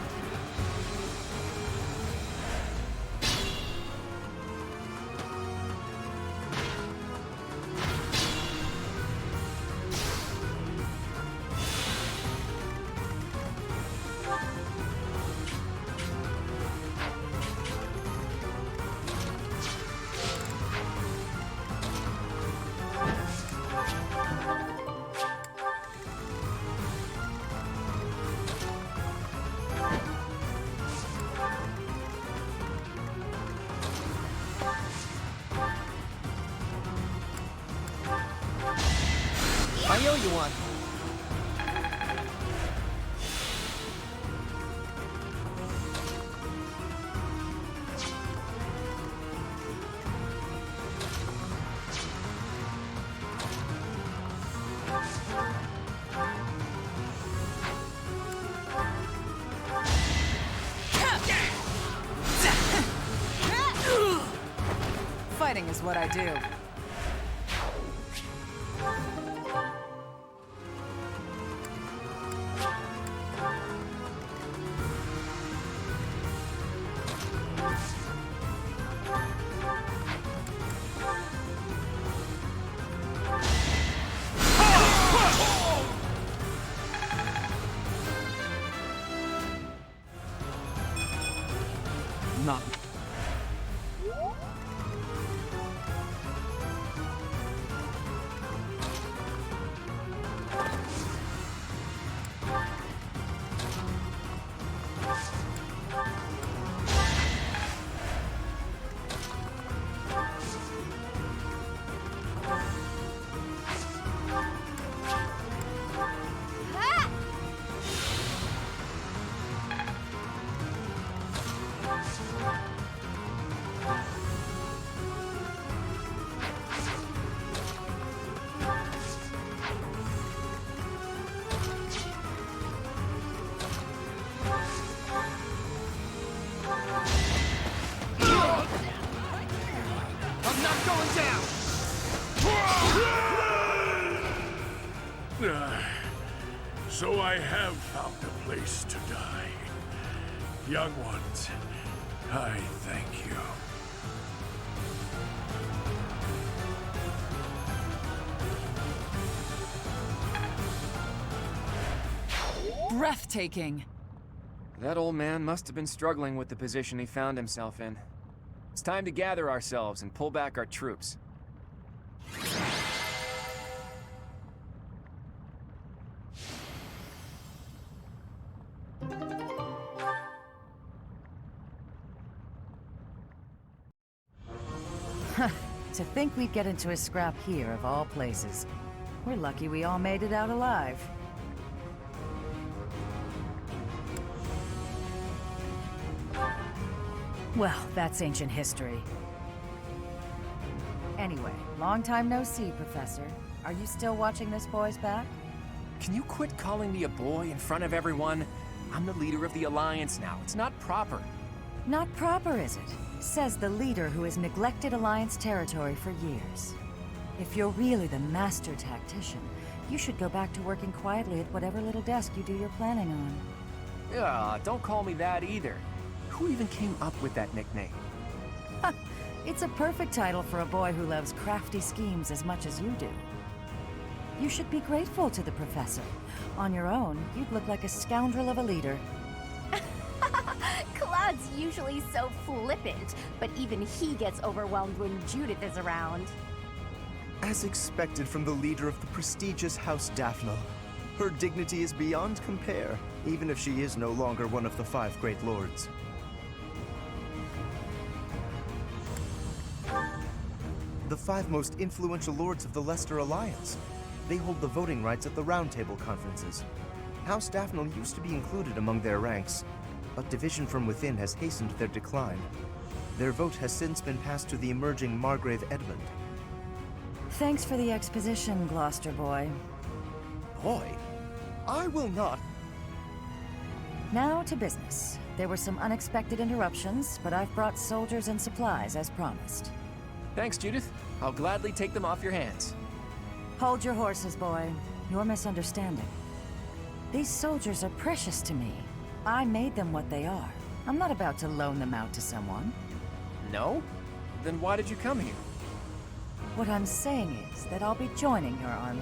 I owe you one. Fighting is what I do. Not... I'm not going down! So I have found a place to die. Young ones, I thank you. Breathtaking. That old man must have been struggling with the position he found himself in. It's time to gather ourselves and pull back our troops. To think we'd get into a scrap here, of all places. We're lucky we all made it out alive. Well, that's ancient history. Anyway, long time no see, Professor. Are you still watching this boy's back? Can you quit calling me a boy in front of everyone? I'm the leader of the Alliance now. It's not proper. Not proper, is it? Says the leader who has neglected Alliance territory for years. If you're really the master tactician, you should go back to working quietly at whatever little desk you do your planning on. Don't call me that either. Who even came up with that nickname? It's a perfect title for a boy who loves crafty schemes as much as you do. You should be grateful to the professor. On your own, you'd look like a scoundrel of a leader. Claude's usually so flippant, but even he gets overwhelmed when Judith is around. As expected from the leader of the prestigious House Daphne, her dignity is beyond compare, even if she is no longer one of the 5 great lords. The 5 most influential lords of the Leicester Alliance. They hold the voting rights at the Round Table conferences. House Daphne used to be included among their ranks, but division from within has hastened their decline. Their vote has since been passed to the emerging Margrave Edmund. Thanks for the exposition, Gloucester boy. Boy? I will not. Now to business. There were some unexpected interruptions, but I've brought soldiers and supplies as promised. Thanks, Judith. I'll gladly take them off your hands. Hold your horses, boy. You're misunderstanding. These soldiers are precious to me. I made them what they are. I'm not about to loan them out to someone. No? Then why did you come here? What I'm saying is that I'll be joining your army.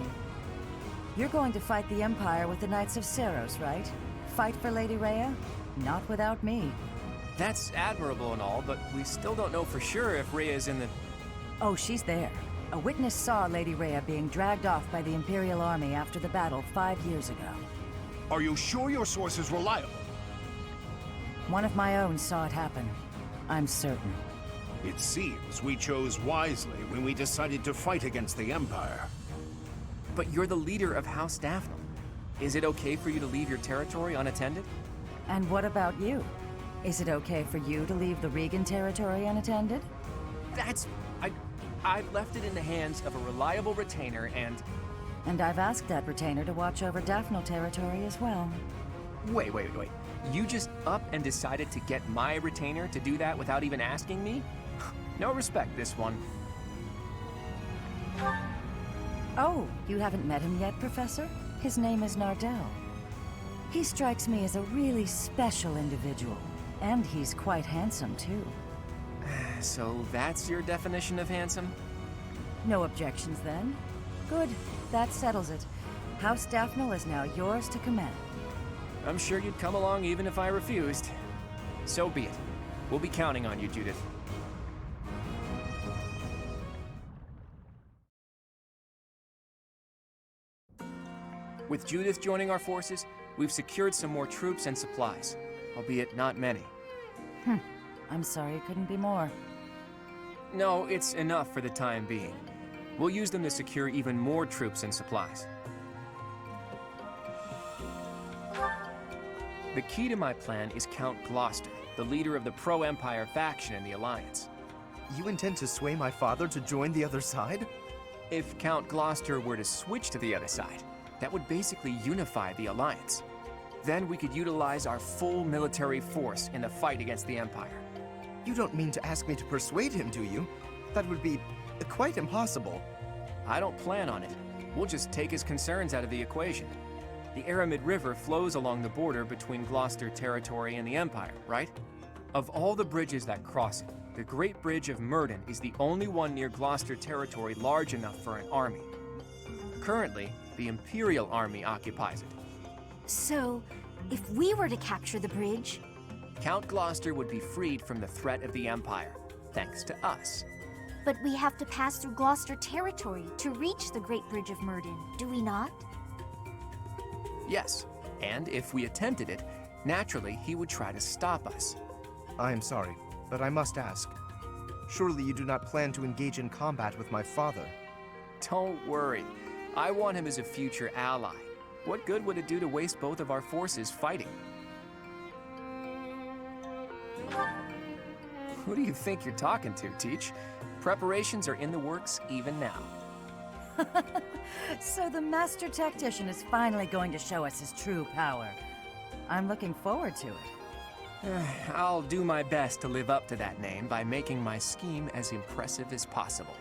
You're going to fight the Empire with the Knights of Seros, right? Fight for Lady Rhea? Not without me. That's admirable and all, but we still don't know for sure if Rhea's in the... Oh, she's there. A witness saw Lady Rhea being dragged off by the Imperial Army after the battle 5 years ago. Are you sure your source is reliable? One of my own saw it happen. I'm certain. It seems we chose wisely when we decided to fight against the Empire. But you're the leader of House Daphne. Is it okay for you to leave your territory unattended? And what about you? Is it okay for you to leave the Regan territory unattended? I've left it in the hands of a reliable retainer and... And I've asked that retainer to watch over Daphne territory as well. Wait. You just up and decided to get my retainer to do that without even asking me? No respect, this one. Oh, you haven't met him yet, Professor? His name is Nardell. He strikes me as a really special individual. And he's quite handsome, too. So that's your definition of handsome? No objections, then? Good. That settles it. House Daphne is now yours to command. I'm sure you'd come along even if I refused. So be it. We'll be counting on you, Judith. With Judith joining our forces, we've secured some more troops and supplies, albeit not many. I'm sorry it couldn't be more. No, it's enough for the time being. We'll use them to secure even more troops and supplies. The key to my plan is Count Gloucester, the leader of the pro-Empire faction in the Alliance. You intend to sway my father to join the other side? If Count Gloucester were to switch to the other side, that would basically unify the Alliance. Then we could utilize our full military force in the fight against the Empire. You don't mean to ask me to persuade him, do you? That would be quite impossible. I don't plan on it. We'll just take his concerns out of the equation. The Aramid River flows along the border between Gloucester territory and the Empire, right? Of all the bridges that cross it, the Great Bridge of Murden is the only one near Gloucester territory large enough for an army. Currently, the Imperial Army occupies it. So, if we were to capture the bridge... Count Gloucester would be freed from the threat of the Empire, thanks to us. But we have to pass through Gloucester territory to reach the Great Bridge of Murden, do we not? Yes, and if we attempted it, naturally he would try to stop us. I am sorry, but I must ask. Surely you do not plan to engage in combat with my father. Don't worry. I want him as a future ally. What good would it do to waste both of our forces fighting? Who do you think you're talking to, Teach? Preparations are in the works even now. So the Master Tactician is finally going to show us his true power. I'm looking forward to it. I'll do my best to live up to that name by making my scheme as impressive as possible.